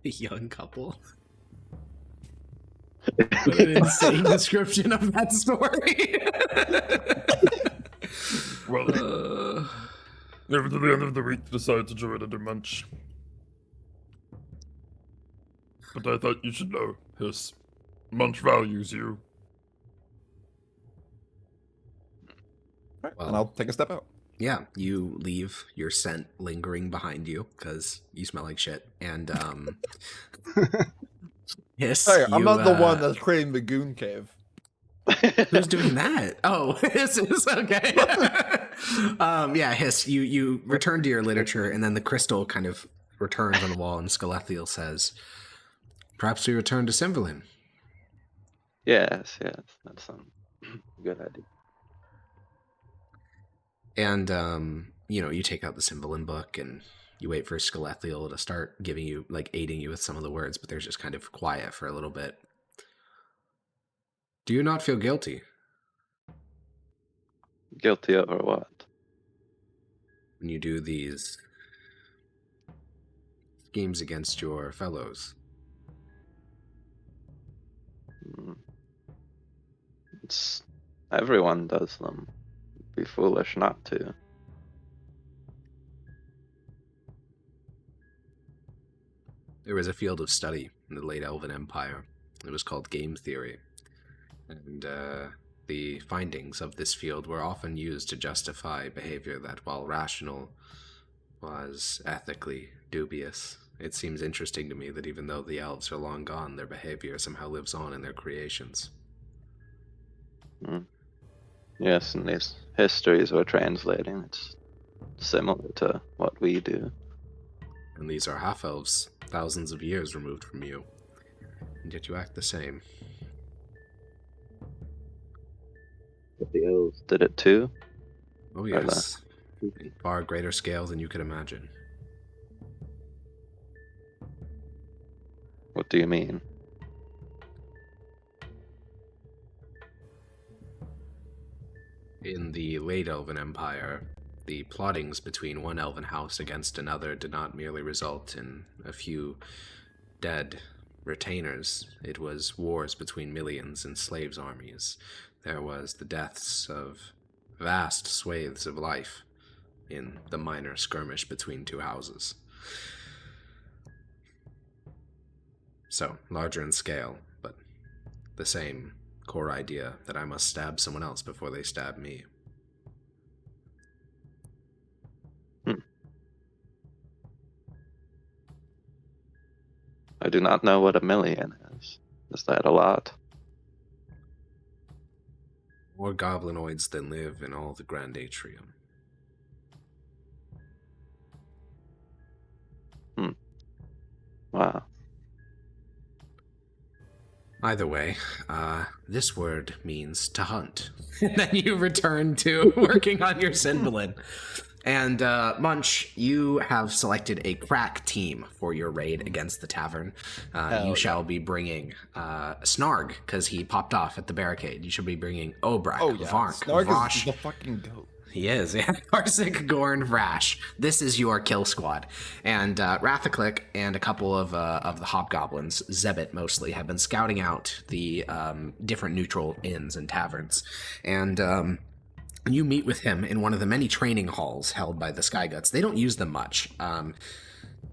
a young couple. What an insane description of that story. Well, you have until the end of the week to decide to join under Munch. But I thought you should know, Hiss. Munch values you. Alright, Well- and I'll take a step out. Yeah, you leave your scent lingering behind you because you smell like shit. And Hiss, Hey, I'm you, not the one that's creating the goon cave. who's doing that? Oh, Hiss is okay. Yeah, Hiss, you return to your literature, and then the crystal kind of returns on the wall, and Skelethiel says, "Perhaps we return to Cymberlin." Yes, that's a good idea. And you take out the Cymberlin book, and you wait for Skelethiel to start giving you, like, aiding you with some of the words, but there's just kind of quiet for a little bit. Do you not feel guilty Guilty over what? when you do these schemes against your fellows? Mm. It's everyone does them. Be foolish not to. There was a field of study in the late Elven Empire. It was called game theory. And the findings of this field were often used to justify behavior that, while rational, was ethically dubious. It seems interesting to me that even though the elves are long gone, their behavior somehow lives on in their creations. Yes, and these histories we're translating, it's similar to what we do. And these are half-elves, thousands of years removed from you. And yet you act the same. But the elves did it too? Oh yes, in far greater scale than you could imagine. What do you mean? In the late Elven Empire, the plottings between one elven house against another did not merely result in a few dead retainers. It was wars between millions and slaves' armies. There was the deaths of vast swathes of life in the minor skirmish between two houses. So, larger in scale, but the same core idea that I must stab someone else before they stab me. I do not know what a million is. Is that a lot? More goblinoids than live in all the Grand Atrium. Wow. Either way, this word means to hunt. And then you return to working on your Cymberlin. And Munch, you have selected a crack team for your raid against the tavern. You shall be bringing Snarg, because he popped off at the barricade. You should be bringing Obrak, Vark, Snarg Vosh. is the fucking goat. He is, yeah. Karzik, Gorn, Vrash. This is your kill squad. And Rathaclick and a couple of the hobgoblins, Zebit mostly, have been scouting out the different neutral inns and taverns. And you meet with him in one of the many training halls held by the Skyguts. They don't use them much.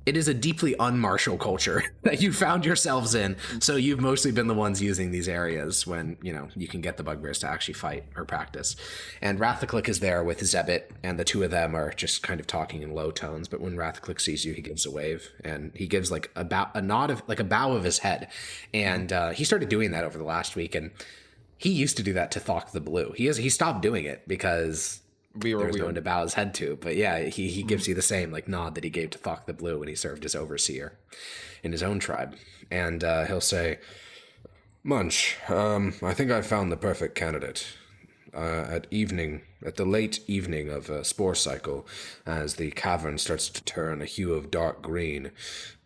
it is a deeply unmartial culture that you found yourselves in. So you've mostly been the ones using these areas when, you can get the bugbears to actually fight or practice. And Rathaclick is there with Zebit, and the two of them are just kind of talking in low tones. But when Rathaclick sees you, he gives a wave, and he gives like a bow of his head. And he started doing that over the last week, and he used to do that to Thok the Blue. He stopped doing it because there's no one to bow his head to. But yeah, he gives you the same like nod that he gave to Thok the Blue when he served as overseer in his own tribe. And he'll say, Munch, I think I found the perfect candidate. At the late evening of a spore cycle, as the cavern starts to turn a hue of dark green,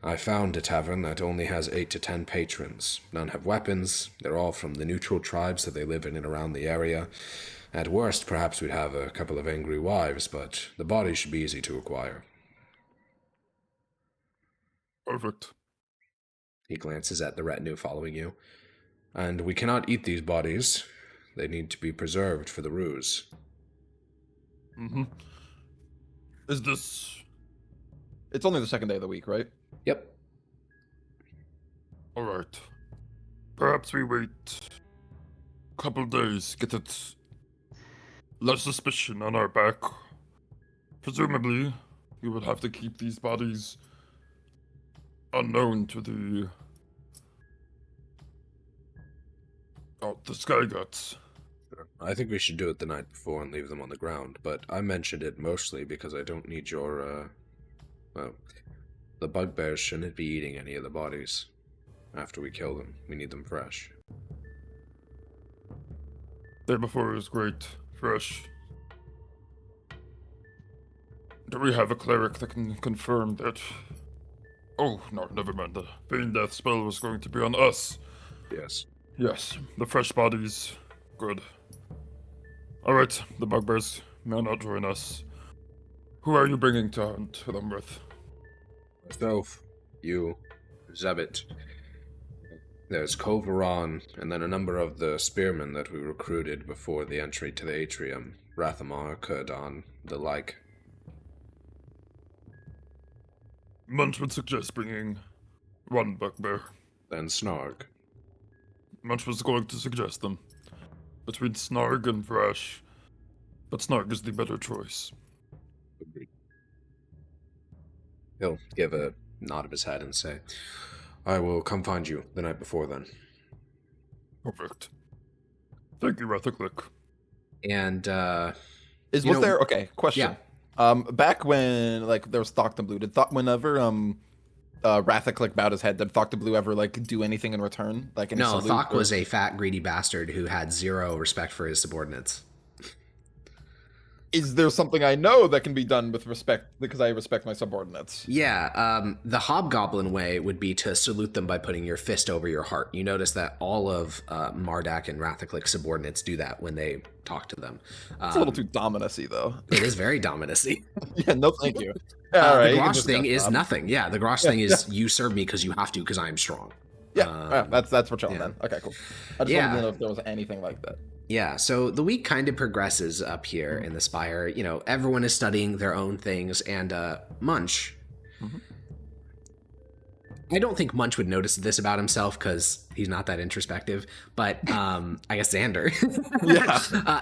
I found a tavern that only has 8 to 10 patrons. None have weapons. They're all from the neutral tribes that they live in and around the area. At worst, perhaps we'd have a couple of angry wives, but the bodies should be easy to acquire. Perfect. He glances at the retinue following you. And we cannot eat these bodies. They need to be preserved for the ruse. Mm-hmm. Is this... It's only the second day of the week, right? Yep. Alright. Perhaps we wait a couple days, get it less suspicion on our back. Presumably, we would have to keep these bodies unknown to the Sky Guts. I think we should do it the night before and leave them on the ground, but I mentioned it mostly because I don't need your, the bugbears shouldn't be eating any of the bodies after we kill them. We need them fresh. Day before is great. Fresh. Do we have a cleric that can confirm that? Oh, no, never mind. The Bane Death spell was going to be on us. Yes. Yes, the fresh bodies. Good. Alright, the bugbears may not join us. Who are you bringing to hunt them with? Myself, you, Zebit. There's Kovaron, and then a number of the spearmen that we recruited before the entry to the atrium. Rathamar, Kurdan, the like. Munch would suggest bringing one bugbear. Then Snarg. Munch was going to suggest them. Between Snarg and Vrash. But Snarg is the better choice. Agreed. He'll give a nod of his head and say, I will come find you the night before then. Perfect. Thank you, Rathaclick. And, Okay, question. Yeah. Back when, there was Thok the Blue, whenever, Rathaclick bowed his head, did Thok the Blue ever, do anything in return? No, Thok was a fat, greedy bastard who had zero respect for his subordinates. Is there something I know that can be done with respect, because I respect my subordinates? Yeah, the hobgoblin way would be to salute them by putting your fist over your heart. You notice that all of Mardak and Rathaclick's subordinates do that when they talk to them. It's a little too dominacy, though. It is very dominacy. Yeah, no thank you. All right, the Grosh thing is nothing. Yeah, the Grosh thing is you serve me because you have to because I'm strong. Yeah, that's what y'all then. Okay, cool. I just wanted to know if there was anything like that. Yeah, so the week kind of progresses up here in the Spire. You know, everyone is studying their own things, and Munch. Mm-hmm. I don't think Munch would notice this about himself because he's not that introspective, but I guess Xander.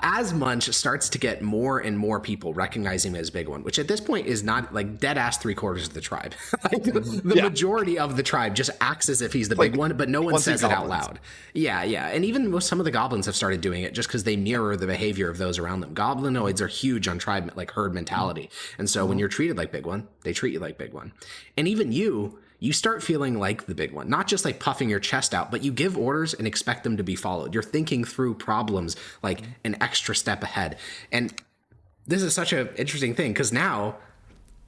As Munch starts to get more and more people recognizing him as Big One, which at this point is not dead ass 3/4 of the tribe. The majority of the tribe just acts as if he's the Big One, but no one says it out loud. Yeah. And even some of the goblins have started doing it just because they mirror the behavior of those around them. Goblinoids are huge on tribe, herd mentality. And so when you're treated like Big One, they treat you like Big One. And even you start feeling like the Big One, not just puffing your chest out, but you give orders and expect them to be followed. You're thinking through problems an extra step ahead. And this is such an interesting thing because now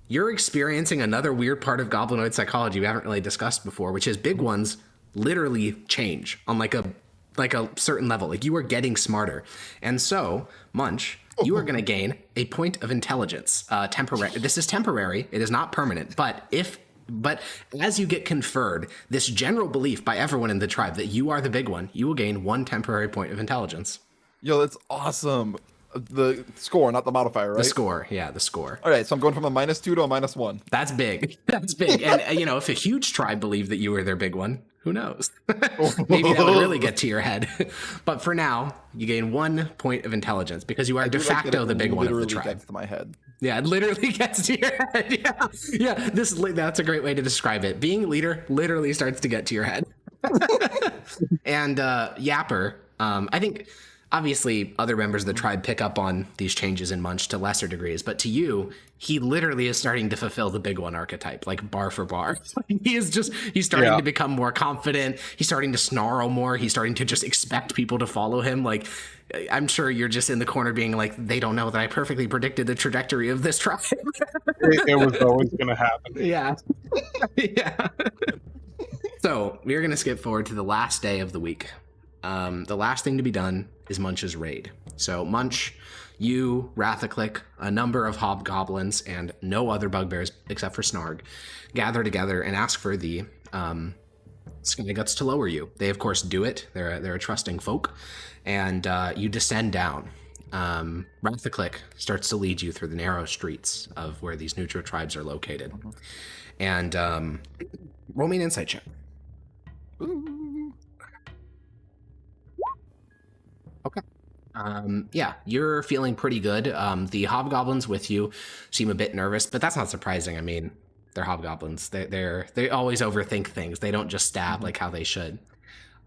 you're experiencing another weird part of goblinoid psychology we haven't really discussed before, which is Big Ones literally change on a certain level. You are getting smarter. And so, Munch, you are going to gain a point of intelligence. Temporary. This is temporary. It is not permanent. But as you get conferred this general belief by everyone in the tribe that you are the Big One, you will gain 1 temporary point of intelligence. Yo, that's awesome. The score, not the modifier, right? The score, yeah, the score. All right, so I'm going from a -2 to a -1. That's big. That's big. And, if a huge tribe believed that you were their big one, who knows? Maybe that would really get to your head. But for now, you gain 1 point of intelligence because you are de facto the big one of the tribe. Gets to my head. Yeah, it literally gets to your head. Yeah. That's a great way to describe it. Being leader literally starts to get to your head. And Yapper, I think obviously other members of the tribe pick up on these changes in Munch to lesser degrees, but to you, he literally is starting to fulfill the big one archetype, like bar for bar. He's starting to become more confident. He's starting to snarl more. He's starting to just expect people to follow him. Like, I'm sure you're just in the corner being like, they don't know that I perfectly predicted the trajectory of this tribe. It was always going to happen. Yeah. Yeah. So we're going to skip forward to the last day of the week. The last thing to be done is Munch's raid. So Munch, you, Rathaclick, a number of hobgoblins, and no other bugbears except for Snarg gather together and ask for the Skyguts to lower you. They of course do it. They're a trusting folk, and you descend down. Rathaclick starts to lead you through the narrow streets of where these neutral tribes are located. And roll me an insight check. Okay. Yeah, you're feeling pretty good. The hobgoblins with you seem a bit nervous, but that's not surprising. I mean, they're hobgoblins. They always overthink things. They don't just stab like how they should.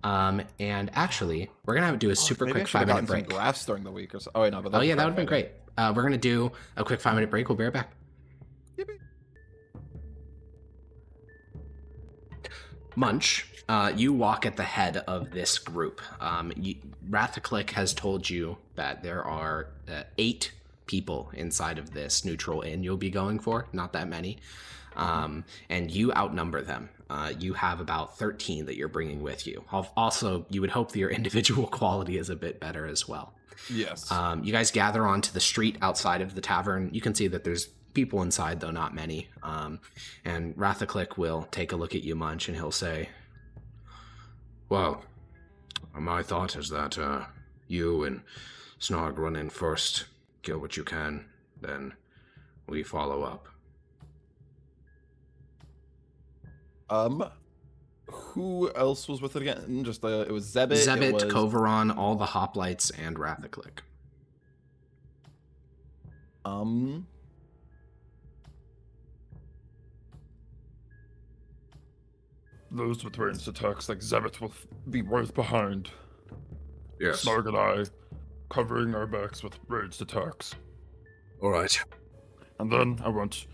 And actually, we're gonna do a super quick 5-minute break. Some grass during the week or so. Oh wait, no, but that would have been great. We're gonna do a quick 5-minute break. We'll be right back. Yippee. Munch, you walk at the head of this group. Rathaclick has told you that there are 8 people inside of this neutral inn you'll be going for, not that many. And you outnumber them. You have about 13 that you're bringing with you. Also, you would hope that your individual quality is a bit better as well. Yes. You guys gather onto the street outside of the tavern. You can see that there's people inside, though not many. And Rathaclick will take a look at you, Munch, and he'll say, well, my thought is that you and Snarg run in first, kill what you can, then we follow up. Who else was with it again? Just it was Zebit. Zebit, Kovaron, all the hoplites, and Rathaclick. Those with ranged attacks like Zebit will be right behind. Yes. Snarg and I covering our backs with ranged attacks. All right. And then I want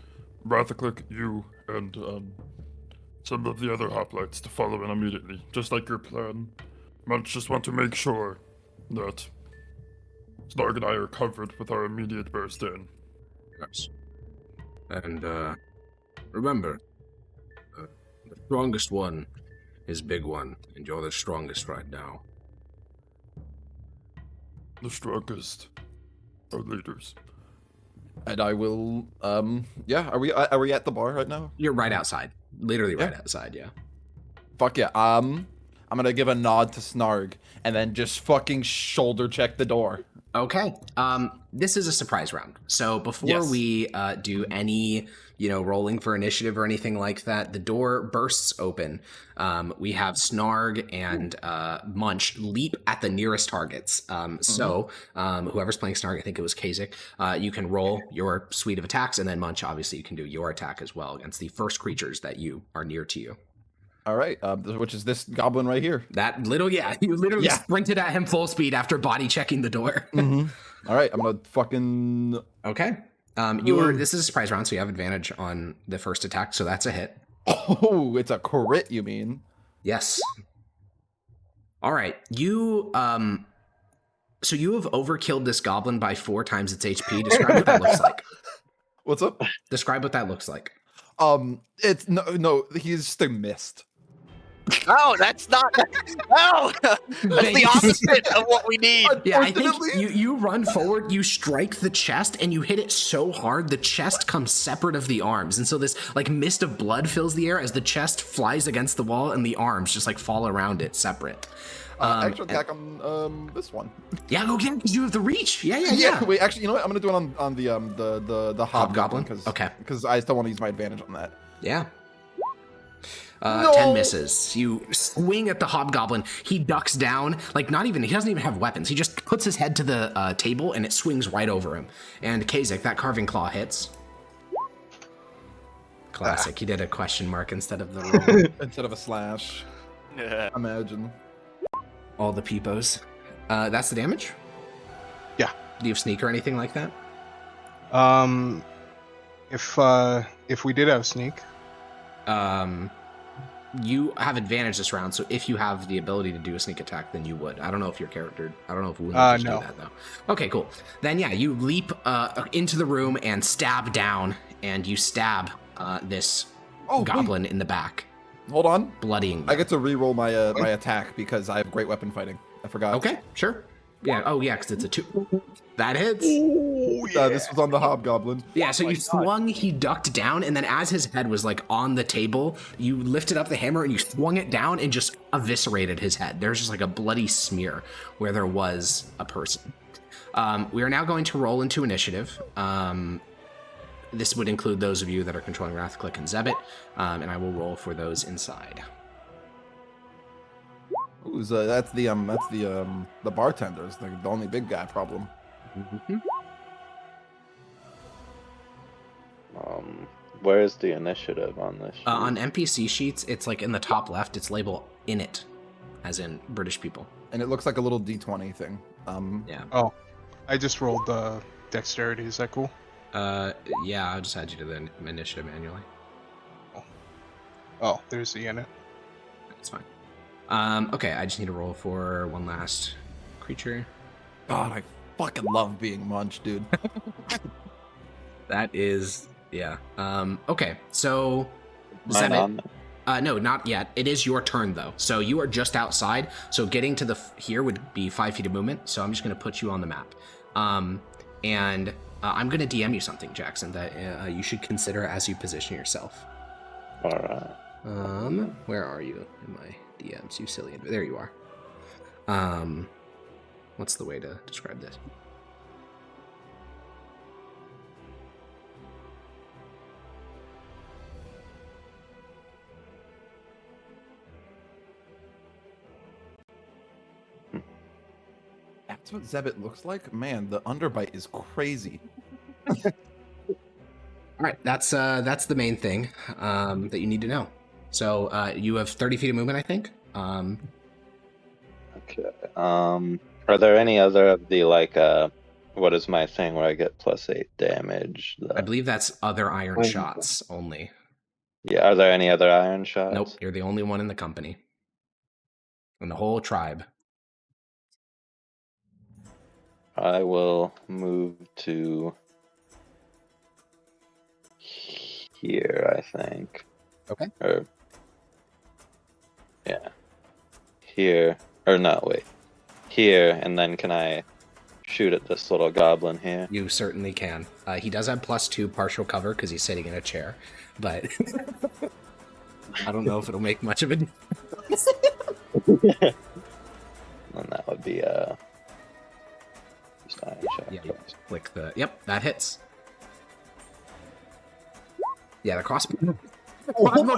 Rathaclick, you, and some of the other hoplites to follow in immediately, just like your plan. Munch just want to make sure that Snarg and I are covered with our immediate burst in. Yes. And remember, the strongest one is Big One, and you're the strongest right now. The strongest are leaders. And I will. Yeah. Are we at the bar right now? You're right outside. Literally right outside. Yeah. Fuck yeah. I'm gonna give a nod to Snarg and then just fucking shoulder check the door. Okay. This is a surprise round. So before we do any, rolling for initiative or anything like that, the door bursts open. We have Snarg and Munch leap at the nearest targets. So whoever's playing Snarg, I think it was Kazik, you can roll your suite of attacks, and then Munch, obviously, you can do your attack as well against the first creatures that are near to you. All right, which is this goblin right here. You literally sprinted at him full speed after body checking the door. All right, I'm gonna fucking. Okay. This is a surprise round, so you have advantage on the first attack, so that's a hit. Oh, it's a crit, you mean? Yes. All right, you so you have overkilled this goblin by 4 times its HP. Describe what that looks like. What's up? Describe what that looks like. It's no, he's just a mist. No, that's not. No, that's the opposite of what we need. Yeah, I think you run forward, you strike the chest, and you hit it so hard the chest comes separate of the arms, and so this mist of blood fills the air as the chest flies against the wall, and the arms just fall around it separate. Extra attack on this one. Yeah, go get it because you have the reach. Yeah. Wait, actually, you know what? I'm gonna do it on the Hobgoblin? because Okay. because I still want to use my advantage on that. Yeah. No! 10 misses. You swing at the hobgoblin. He ducks down. Like, he doesn't even have weapons. He just puts his head to the table and it swings right over him. And Kazak, that carving claw hits. Classic. He did a question mark instead of the roll. Instead of a slash. Imagine. All the peepos. That's the damage? Yeah. Do you have sneak or anything like that? If we did have sneak. You have advantage this round, so if you have the ability to do a sneak attack, then you would. I don't know if you're charactered. I don't know if wounded no. do that, though. Okay, cool. Then, yeah, you leap into the room and stab down, and you stab this goblin in the back, Hold on. bloodying them. I get to re-roll my my attack because I have great weapon fighting. I forgot. Okay, sure. Yeah, because it's a 2. That hits. This was on the hobgoblin. Yeah, so you swung, he ducked down, and then as his head was like on the table, you lifted up the hammer and you swung it down and just eviscerated his head. There's just like a bloody smear where there was a person. We are now going to roll into initiative. This would include those of you that are controlling Wrathclick and Zebit, and I will roll for those inside. Ooh, so that's the bartender's the only big guy problem. Mm-hmm. Where is the initiative on this? On NPC sheets, it's like in the top left, it's labeled in it, as in British people. And it looks like a little D20 thing. Yeah. Oh, I just rolled the dexterity. Is that cool? Yeah, I'll just add you to the initiative manually. Oh, there's the in it. That's fine. Okay, I just need to roll for one last creature. God, I fucking love being munched, dude. That is, yeah. Okay, so Mine Zebit. on? No, not yet. It is your turn though. So you are just outside. So getting to the here would be 5 feet of movement. So I'm just gonna put you on the map. And I'm gonna DM you something, Jackson, that you should consider as you position yourself. All right. Where are you in my DMs? You silly. There you are. What's the way to describe this? That's what Zebit looks like? Man, the underbite is crazy. All right, that's the main thing that you need to know. So you have 30 feet of movement, I think. Okay. Are there any other of the what is my thing where I get +8 damage? I believe that's other iron shots only. Yeah. Are there any other iron shots? Nope, you're the only one in the company, in the whole tribe. I will move to here, I think. Okay. Or yeah. Here. Or no, wait. Here, and then can I shoot at this little goblin here? You certainly can. He does have +2 partial cover because he's sitting in a chair, but I don't know if it'll make much of a difference. And that would be just iron shot. Yeah, click the. Yep, that hits. Yeah, the crossbow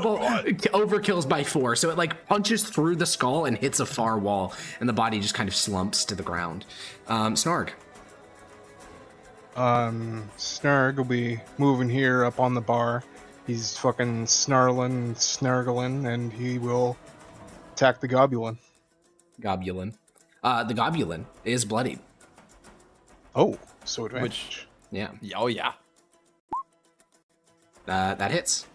bolt overkills by 4, so it like punches through the skull and hits a far wall, and the body just kind of slumps to the ground. Snarg. Snarg will be moving here up on the bar. He's fucking snargling, and he will attack the Gobulin. Gobulin. The Gobulin is bloodied. Oh, so advantage. Yeah. Oh, yeah. That hits.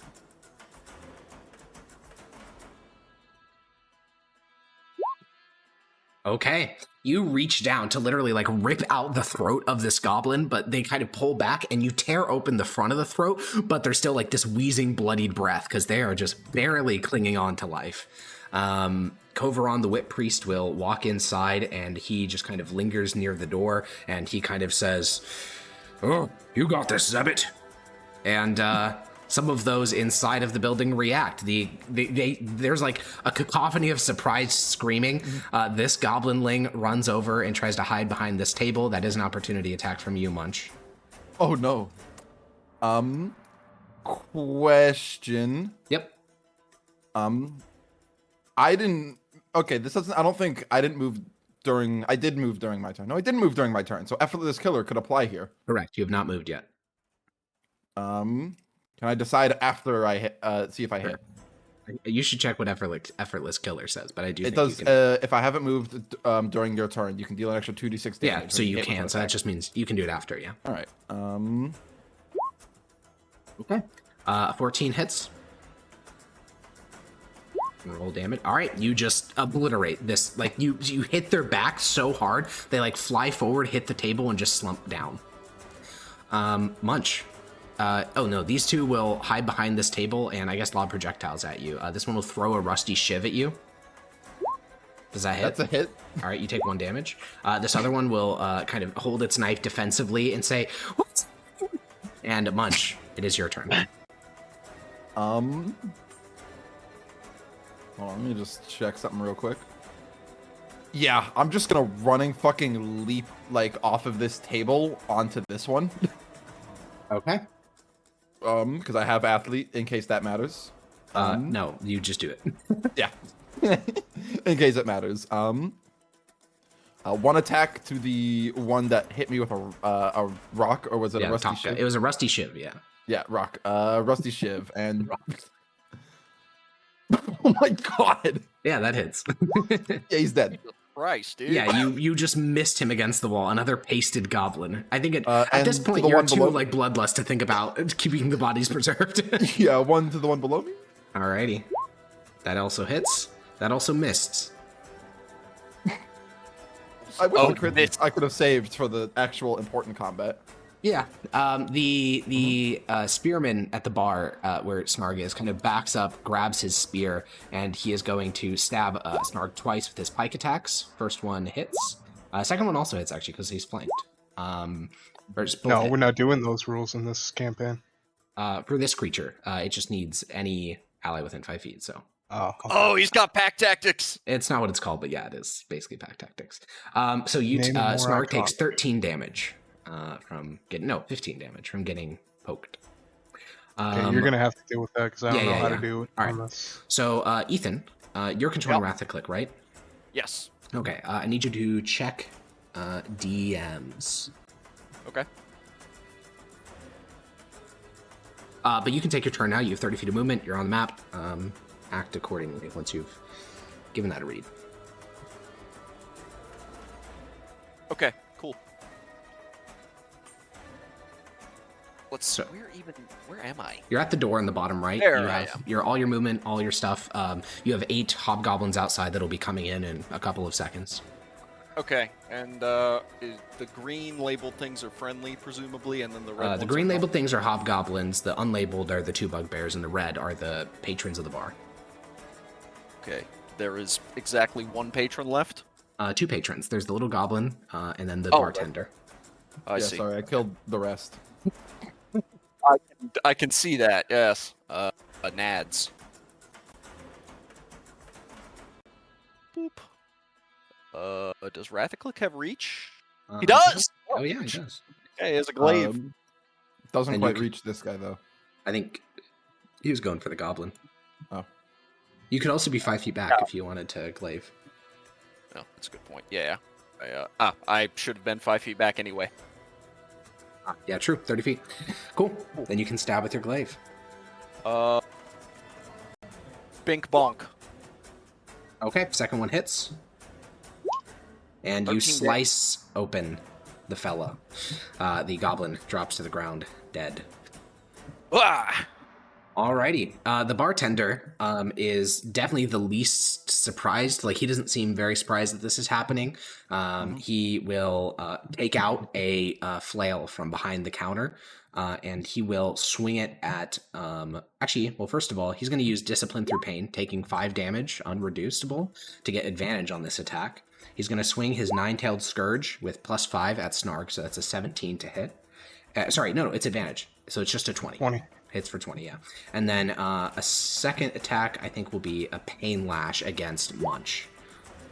Okay. You reach down to literally like rip out the throat of this goblin, but they kind of pull back and you tear open the front of the throat, but there's still like this wheezing, bloodied breath because they are just barely clinging on to life. Kovaron, the Whip Priest, will walk inside and he just kind of lingers near the door and he kind of says, "Oh, you got this, Zebit." And Some of those inside of the building react. There's like a cacophony of surprised screaming. This goblinling runs over and tries to hide behind this table. That is an opportunity attack from you, Munch. Oh no. Question. Yep. I didn't. Okay, this doesn't. I don't think I didn't move during. I did move during my turn. No, I didn't move during my turn. So effortless killer could apply here. Correct. You have not moved yet. Can I decide after I hit? See if I hit. You should check what effortless killer says, but I do. It think does. You can... If I haven't moved during your turn, you can deal an extra 2d6 damage. Yeah, so you can. So that just means you can do it after. Yeah. All right. Okay. 14 hits. Roll damage. All right, you just obliterate this. Like you hit their back so hard they like fly forward, hit the table, and just slump down. Munch. Oh no, these two will hide behind this table and I guess lob projectiles at you. This one will throw a rusty shiv at you. Does that hit? That's a hit. All right, you take 1 damage. This other one will kind of hold its knife defensively and say, "What?" And Munch, it is your turn. Hold on, let me just check something real quick. Yeah, I'm just gonna running fucking leap like off of this table onto this one. Okay. Because I have athlete in case that matters. No, you just do it. Yeah. In case it matters. One attack to the one that hit me with a rock, or was it a rusty shiv? It was a rusty shiv, yeah. Yeah, rock. Rusty shiv, and oh my god. Yeah, that hits. Yeah, he's dead. Christ, dude. Yeah, you just missed him against the wall. Another pasted goblin. I think at this point the you're one too below- like bloodlust to think about keeping the bodies preserved. Yeah, one to the one below me. Alrighty. That also hits. That also missed. I wish I could have saved for the actual important combat. Yeah. The spearman at the bar where Snarg is kind of backs up, grabs his spear, and he is going to stab Snarg twice with his pike attacks. First one hits. Second one also hits, actually, because he's flanked. No, we're not doing those rules in this campaign. For this creature, it just needs any ally within 5 feet, so... Oh, okay. Oh, he's got pack tactics. It's not what it's called, but yeah, it is basically pack tactics. So you Name more Snarg takes icon. 13 damage from getting 15 damage from getting poked. Okay, you're gonna have to deal with that because I don't know how to do it All on right. this. So Ethan, you're controlling Wrath to Click, right? Yes. Okay. I need you to check DMs. Okay. But you can take your turn now. You have 30 feet of movement. You're on the map. Act accordingly once you've given that a read. Okay. Cool. Let's. So- Where am I? You're at the door in the bottom right. There you I have am. all your movement, all your stuff. You have 8 hobgoblins outside that'll be coming in a couple of seconds. Okay. And the green labeled things are friendly, presumably, and then the red. The ones green are labeled things are hobgoblins. The unlabeled are the 2 bugbears, and the red are the patrons of the bar. Okay. There is exactly 1 patron left. 2 patrons. There's the little goblin, and then the Oh, bartender. I Yeah, see. sorry, I killed the rest. I can see that. Yes. Nads. Boop. Does Rathaclick have reach? He does. Oh yeah, he does. Okay, he has a glaive. Doesn't And quite you reach this guy though. I think he was going for the goblin. Oh. You could also be 5 feet back if you wanted to glaive. Oh, that's a good point. Yeah. I should have been 5 feet back anyway. Yeah, true. 30 feet. Cool. Then you can stab with your glaive. Bink bonk. Okay, second one hits. And you 13 slice open the fella. The goblin drops to the ground, dead. Ah! Alrighty. The bartender is definitely the least surprised. Like, he doesn't seem very surprised that this is happening. He will take out a flail from behind the counter, and he will swing it at... actually, well, first of all, he's going to use Discipline Through Pain, taking 5 damage, unreducible, to get advantage on this attack. He's going to swing his Nine-Tailed Scourge with +5 at Snarg, so that's a 17 to hit. Sorry, no, it's advantage. So it's just a 20. 20. hits for 20, yeah. And then a second attack, I think, will be a Pain Lash against Munch.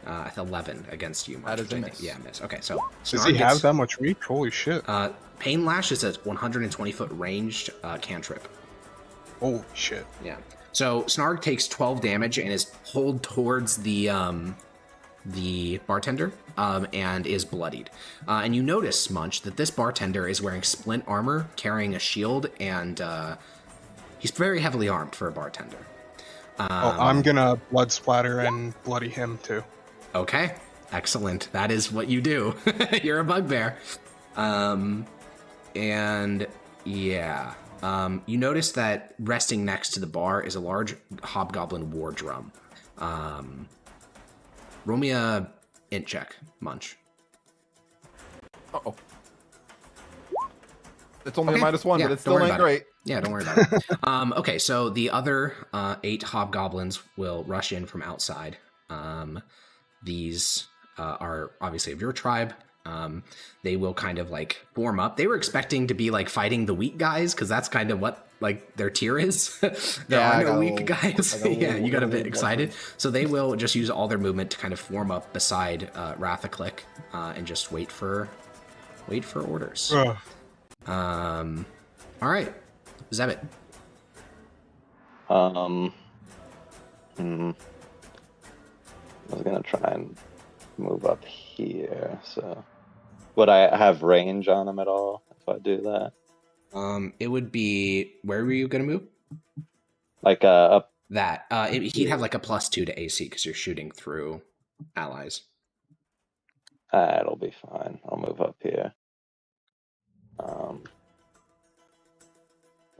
11 against you, Munch. That is a miss. Yeah, miss. Okay, so... Does he have that much reach? Holy shit. Pain Lash is a 120-foot ranged cantrip. Holy shit. Yeah. So Snarg takes 12 damage and is pulled towards the bartender and is bloodied. And you notice, Munch, that this bartender is wearing splint armor, carrying a shield, and he's very heavily armed for a bartender. I'm gonna blood splatter and bloody him too. Okay, excellent. That is what you do. You're a bugbear. And yeah. You notice that resting next to the bar is a large hobgoblin war drum. Roll me a int check, Munch. Uh-oh. It's only Okay. a -1, Yeah, but it's don't still worry ain't about it. great. Yeah, don't worry about it. Okay, so the other 8 hobgoblins will rush in from outside. These are obviously of your tribe. They will kind of like form up. They were expecting to be like fighting the weak guys because that's kind of what like their tier is. There are no weak guys. Yeah, you got a bit excited. So they will just use all their movement to kind of form up beside Rathaclick and just wait for orders. All right, Zebit. I was gonna try and move up here, so would I have range on him at all if I do that? It would be, where were you gonna move? Like up. That he'd have like a +2 to AC because you're shooting through allies. It'll be fine. I'll move up here.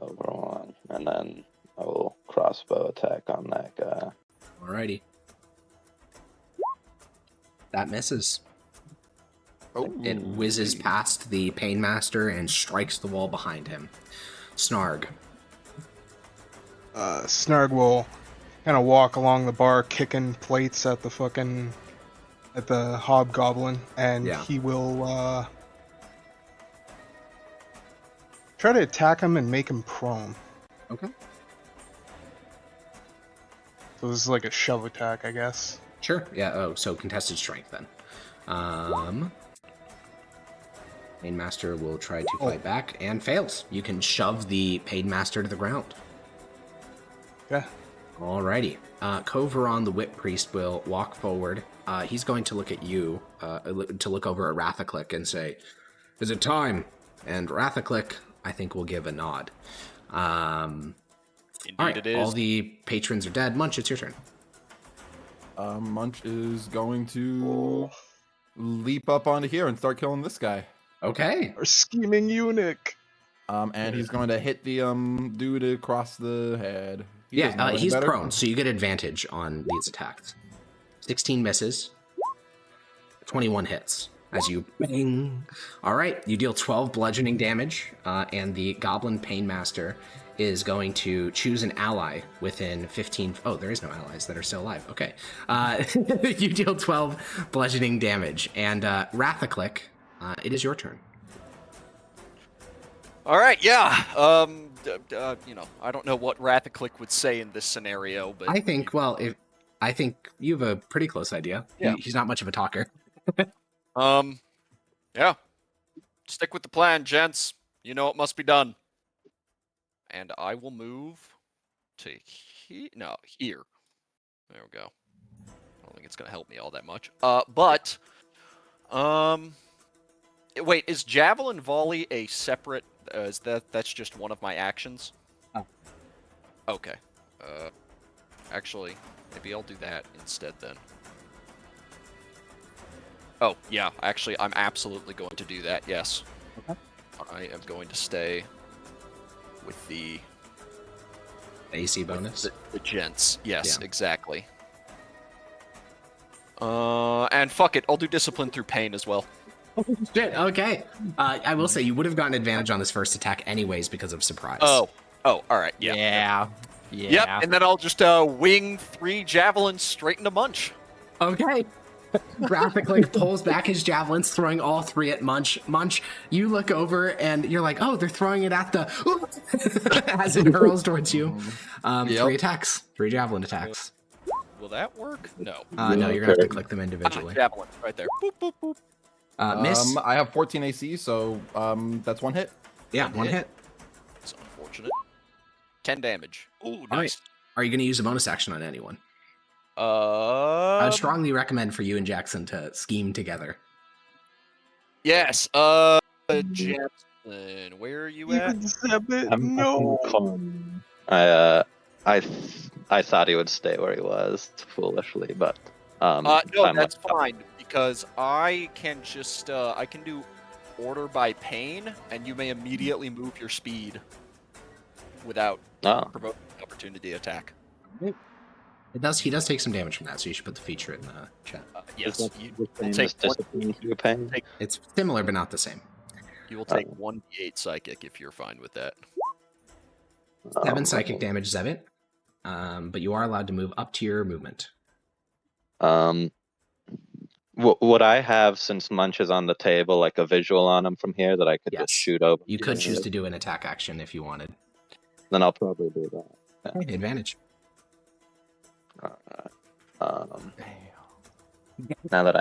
Over one, and then I will crossbow attack on that guy. Alrighty. That misses. Oh. It whizzes past the Painmaster and strikes the wall behind him. Snarg. Snarg will kind of walk along the bar, kicking plates at the hobgoblin, and he will try to attack him and make him prone. Okay. So this is like a shove attack, I guess. Sure. Yeah. Oh, so contested strength then. Painmaster will try to fight back and fails. You can shove the Painmaster to the ground. Yeah. Alrighty. Koveron, the Whip Priest, will walk forward. He's going to look at you, to look over at Rathaclick and say, "Is it time?" And Rathaclick, I think, will give a nod. Indeed it is. All the patrons are dead. Munch, it's your turn. Munch is going to leap up onto here and start killing this guy. Okay. Our scheming eunuch. And he's going to hit the dude across the head. He's prone, so you get advantage on these attacks. 16 misses. 21 hits. As you bang. All right, you deal 12 bludgeoning damage, and the Goblin Painmaster is going to choose an ally within 15... Oh, there is no allies that are still alive. Okay. You deal 12 bludgeoning damage, and Rathaclick, it is your turn. All right, yeah. I don't know what Rathaclick would say in this scenario, but I think you have a pretty close idea. Yeah. He's not much of a talker. Yeah. Stick with the plan, gents. You know it must be done. And I will move to here. No, here. There we go. I don't think it's gonna help me all that much. Wait, is Javelin Volley a separate? That's just one of my actions? Oh. Okay. Actually, maybe I'll do that instead then. Oh, yeah, actually, I'm absolutely going to do that, yes. Okay. I am going to stay with the AC bonus? The gents. Yes, Yeah. exactly. And fuck it, I'll do Discipline through Pain as well. Shit, okay. I will say you would have gotten advantage on this first attack anyways because of surprise. Oh, alright, yeah. Yeah. Yep, and then I'll just wing 3 javelins straight into Munch. Okay. Rathaclick pulls back his javelins, throwing all 3 at Munch. Munch, you look over and you're like, oh, they're throwing it at the as it hurls towards you. 3 attacks, 3 javelin attacks. Will that work? No. No, you're gonna have to click them individually. Javelin, right there. Boop, boop, boop. Miss. I have 14 AC, so that's 1 hit. Yeah, one hit. It's unfortunate. 10 damage. Ooh, nice. Right. Are you gonna use a bonus action on anyone? I I'd strongly recommend for you and Jackson to scheme together. Yes. Jackson, where are you at? No. I thought he would stay where he was foolishly, but No, that's fine because I can just I can do order by pain, and you may immediately move your speed without provoking opportunity attack. It does. He does take some damage from that, so you should put the feature in the chat. Yes, you will take take pain. It's similar, but not the same. You will take 1d8 psychic if you're fine with that. 7 psychic damage, Zevit. But you are allowed to move up to your movement. Would I have, since Munch is on the table, like a visual on him from here that I could just shoot over? You could choose to do an attack action if you wanted. Then I'll probably do that. Yeah. Okay, advantage. Now that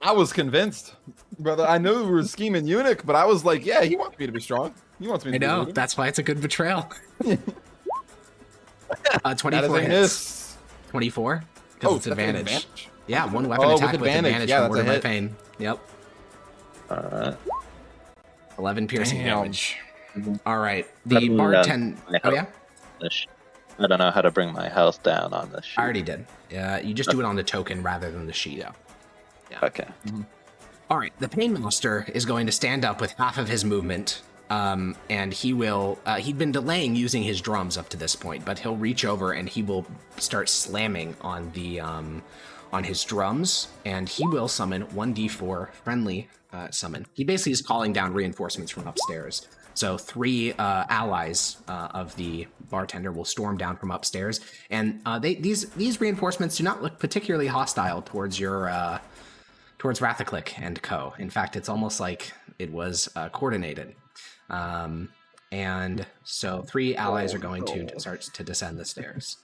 I was convinced, brother. I knew we were scheming eunuch, but I was like, yeah, he wants me to be strong. He wants me to I know, be that's why it's a good betrayal. 24 that is a hits. miss. 24? Because it's advantage. Yeah, 1 weapon attack with advantage yeah, from that's Order a by hit. Pain. Yep. 11 piercing damage. Alright, the bartender... Oh, yeah? I don't know how to bring my health down on this sheet. I already did. You just do it on the token rather than the sheet. Yeah. Okay. Alright, the Painmaster is going to stand up with half of his movement, and he will... he'd been delaying using his drums up to this point, but he'll reach over and he will start slamming on the... on his drums, and he will summon 1d4 friendly summon. He basically is calling down reinforcements from upstairs. So 3 allies of the bartender will storm down from upstairs, and these reinforcements do not look particularly hostile towards your towards Rathaclick and co. In fact, it's almost like it was coordinated. And so 3 allies are going to start to descend the stairs.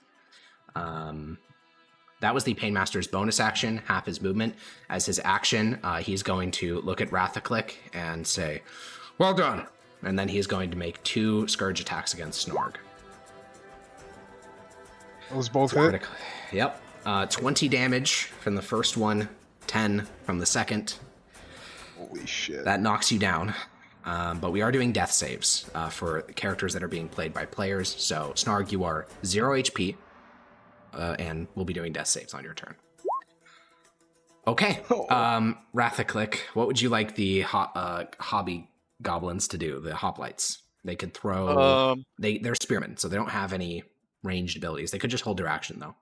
That was the Painmaster's bonus action, half his movement. As his action, he's going to look at Rathaclick and say, "Well done." And then he's going to make 2 Scourge attacks against Snorg. Those both hit? Yep. 20 damage from the first one, 10 from the second. Holy shit. That knocks you down. But we are doing death saves for characters that are being played by players. So, Snarg, you are 0 HP. And we'll be doing death saves on your turn. Okay. Rathaclick, what would you like the hobby goblins to do? The hoplites. They could throw... They're spearmen, so they don't have any ranged abilities. They could just hold their action, though.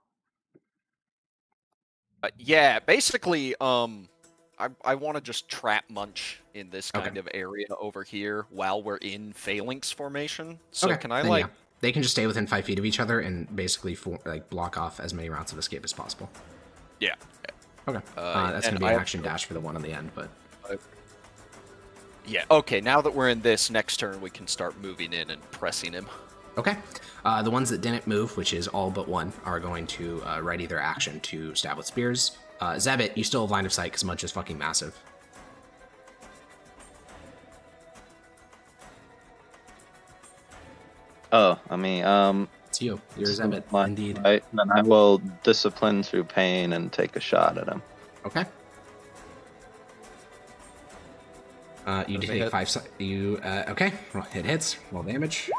Yeah, basically, I want to just trap Munch in this kind of area over here while we're in phalanx formation. So can I, then, like... Yeah. They can just stay within 5 feet of each other and basically block off as many routes of escape as possible. Yeah. Okay. That's going to be an action dash for the one on the end, but... Yeah, okay, now that we're in this, next turn we can start moving in and pressing him. Okay. The ones that didn't move, which is all but 1, are going to ready their action to stab with spears. Zebit, you still have line of sight because Munch is fucking massive. Oh, I mean, it's you. You're Zebit, indeed. Then I will discipline through pain and take a shot at him. Okay. You take 5. Okay. Well, it hits. Roll damage.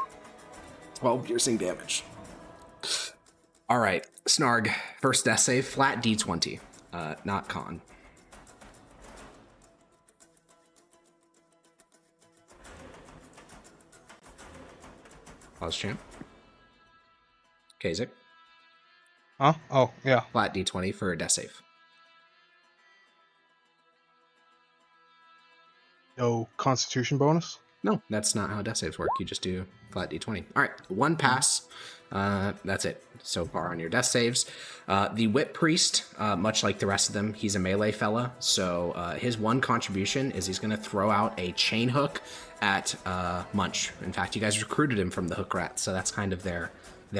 12 piercing damage. All right, Snarg. First death save, flat D20, not con. Pause champ. Kazik. Huh? Oh, yeah. Flat D20 for a death save. No constitution bonus? No, that's not how death saves work. You just do flat D20. All right, 1 pass. That's it so far on your death saves. The Whip Priest, much like the rest of them, he's a melee fella. So his one contribution is he's going to throw out a chain hook at Munch. In fact, you guys recruited him from the Hook Rat, so that's kind of their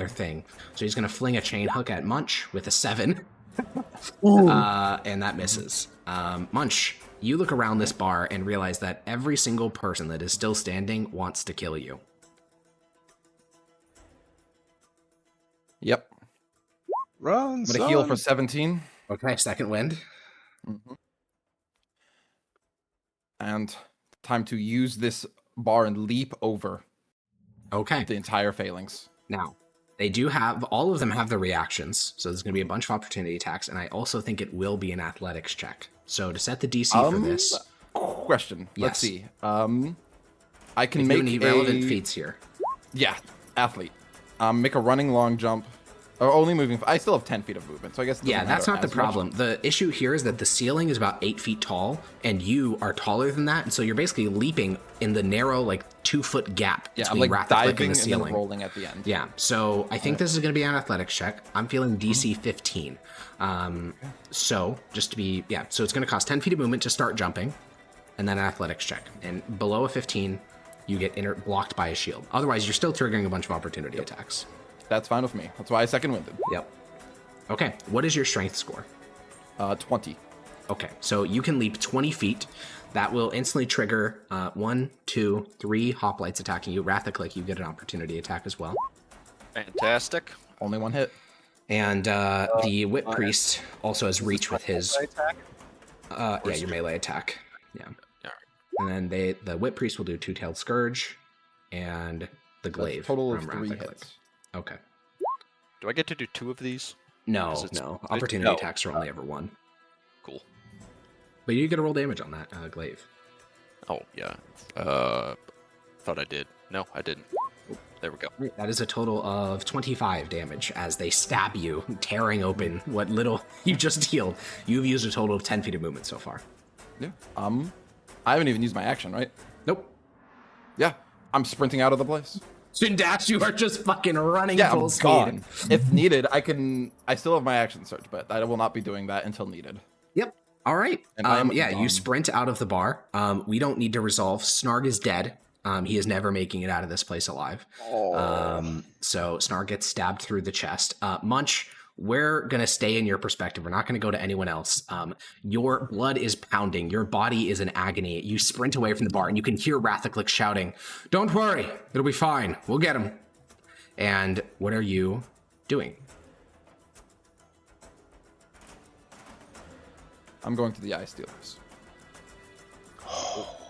thing. So he's going to fling a chain hook at Munch with a 7. And that misses. Munch, you look around this bar and realize that every single person that is still standing wants to kill you. Yep. Run, I'm son. gonna heal for 17. Okay, second wind. Mm-hmm. And time to use this bar and leap over Okay. the entire phalanx. Now, they do have, all of them have the reactions, so there's going to be a bunch of opportunity attacks, and I also think it will be an athletics check. So to set the DC for this... Question. Let's Yes. see. I can If make you need relevant feats here. Yeah, athlete. Make a running long jump. Or only moving... I still have 10 feet of movement, so I guess it doesn't Yeah, that's matter not the as much. problem. The issue here is that the ceiling is about 8 feet tall, and you are taller than that, and so you're basically leaping in the narrow, 2-foot gap Yeah, I'm between like Rathaclick diving and the and ceiling. then rolling at the end. Yeah, so I think this is going to be an athletics check. I'm feeling DC 15. So, just to be... Yeah, so it's going to cost 10 feet of movement to start jumping, and then an athletics check. And below a 15, you get blocked by a shield. Otherwise, you're still triggering a bunch of opportunity attacks. That's fine with me. That's why I second winded. Yep. Okay, what is your strength score? 20. Okay, so you can leap 20 feet. That will instantly trigger 1, 2, 3 hoplites attacking you. Rathaclick, you get an opportunity attack as well. Fantastic. Only one hit. And the Whip Priest also has reach with his... Attack? Yeah, your melee attack. Yeah. Alright. And then the Whip Priest will do Two-Tailed Scourge and the Glaive. Total of from 3 Rathaclick. hits. Okay. Do I get to do 2 of these? No, Is it no. split? Opportunity No. attacks are only ever 1. Cool. But you get to roll damage on that Glaive. Oh, yeah. Thought I did. No, I didn't. There we go. That is a total of 25 damage as they stab you, tearing open what little you just healed. You've used a total of 10 feet of movement so far. Yeah. I haven't even used my action, right? Nope. Yeah. I'm sprinting out of the place. Dash, you are just fucking running Yeah, full I'm speed. gone. If needed, I still have my action search, but I will not be doing that until needed. Yep. All right. And I am Yeah, gone. you sprint out of the bar. We don't need to resolve. Snarg is dead. He is never making it out of this place alive. So Snarg gets stabbed through the chest. Munch, we're going to stay in your perspective. We're not going to go to anyone else. Your blood is pounding. Your body is in agony. You sprint away from the bar, and you can hear Rathaclick shouting, "Don't worry. It'll be fine. We'll get him." And what are you doing? I'm going to the Ice Stealers.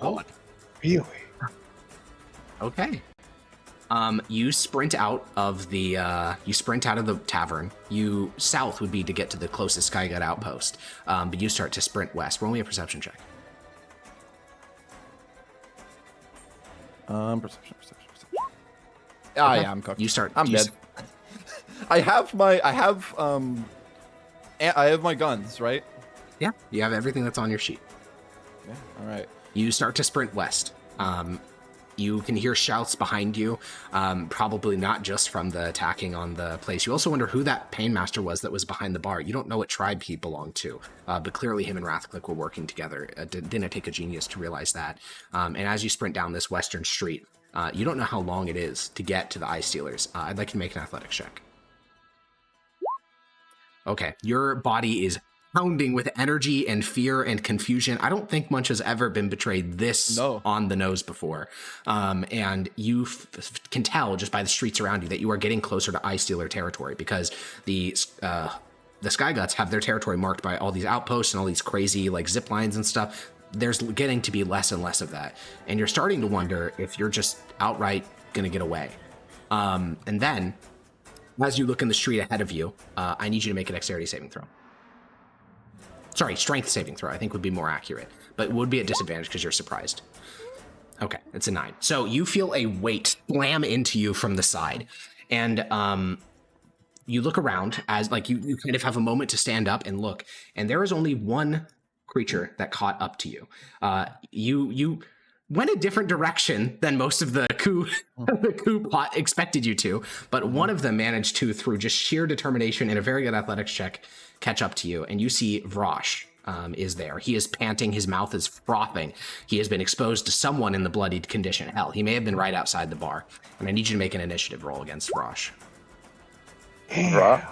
Oh, Really? okay. You sprint out of the tavern. You south would be to get to the closest Skygut outpost, but you start to sprint west. Roll me a perception check. Perception. Ah, Okay. yeah, I'm cooked. You start. I'm you dead. I have my guns, right? Yeah, you have everything that's on your sheet. Yeah. All right. You start to sprint west. You can hear shouts behind you, probably not just from the attacking on the place. You also wonder who that Painmaster was that was behind the bar. You don't know what tribe he belonged to, but clearly him and Rathaclick were working together. It didn't take a genius to realize that. And as you sprint down this western street, you don't know how long it is to get to the Ice Stealers. I'd like you to make an athletics check. Okay, your body is pounding with energy and fear and confusion. I don't think Munch has ever been betrayed this on the nose before. And you can tell just by the streets around you that you are getting closer to Ice Stealer territory because the Skyguts have their territory marked by all these outposts and all these crazy zip lines and stuff. There's getting to be less and less of that. And you're starting to wonder if you're just outright going to get away. And then, as you look in the street ahead of you, I need you to make a dexterity saving throw. Sorry, strength saving throw, I think would be more accurate. But it would be at disadvantage because you're surprised. Okay, it's a 9. So you feel a weight slam into you from the side. And you look around as you kind of have a moment to stand up and look. And there is only one creature that caught up to you. You went a different direction than most of the coup plot expected you to, but one of them managed to, through just sheer determination and a very good athletics check, catch up to you. And you see Vrosh is there. He is panting. His mouth is frothing. He has been exposed to someone in the bloodied condition. Hell, he may have been right outside the bar. And I need you to make an initiative roll against Vrosh. Yeah.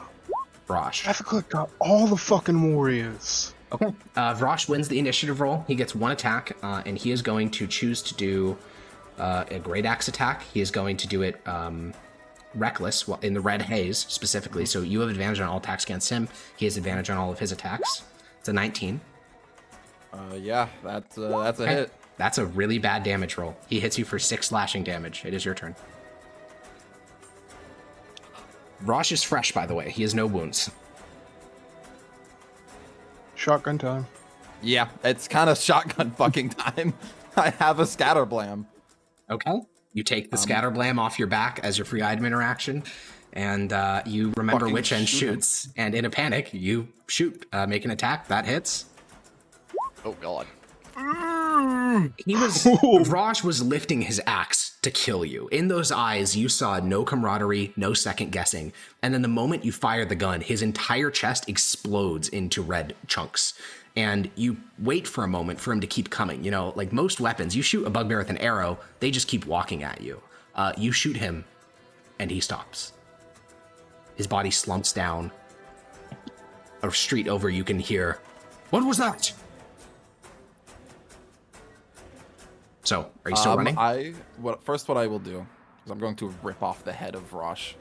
Vrosh. I've got all the fucking warriors. Okay. Vrosh wins the initiative roll. He gets one attack, and he is going to choose to do a great axe attack. He is going to do it reckless, in the red haze specifically. So you have advantage on all attacks against him. He has advantage on all of his attacks. It's a 19. Yeah, that's a hit. That's a really bad damage roll. He hits you for 6 slashing damage. It is your turn. Vrosh is fresh, by the way. He has no wounds. Shotgun time. Yeah, it's kind of shotgun fucking time. I have a scatterblam. Okay. You take the scatterblam off your back as your free item interaction, and you remember Fucking which end shoot him. shoots, and in a panic, you shoot. Make an attack. That hits. Oh god. Vrosh was lifting his axe to kill you. In those eyes, you saw no camaraderie, no second guessing. And then the moment you fire the gun, his entire chest explodes into red chunks. And you wait for a moment for him to keep coming. You know, like most weapons, you shoot a bugbear with an arrow, they just keep walking at you. You shoot him, and he stops. His body slumps down. A street over, you can hear, "What was that?" So, are you still running? First, what I will do is I'm going to rip off the head of Vrosh.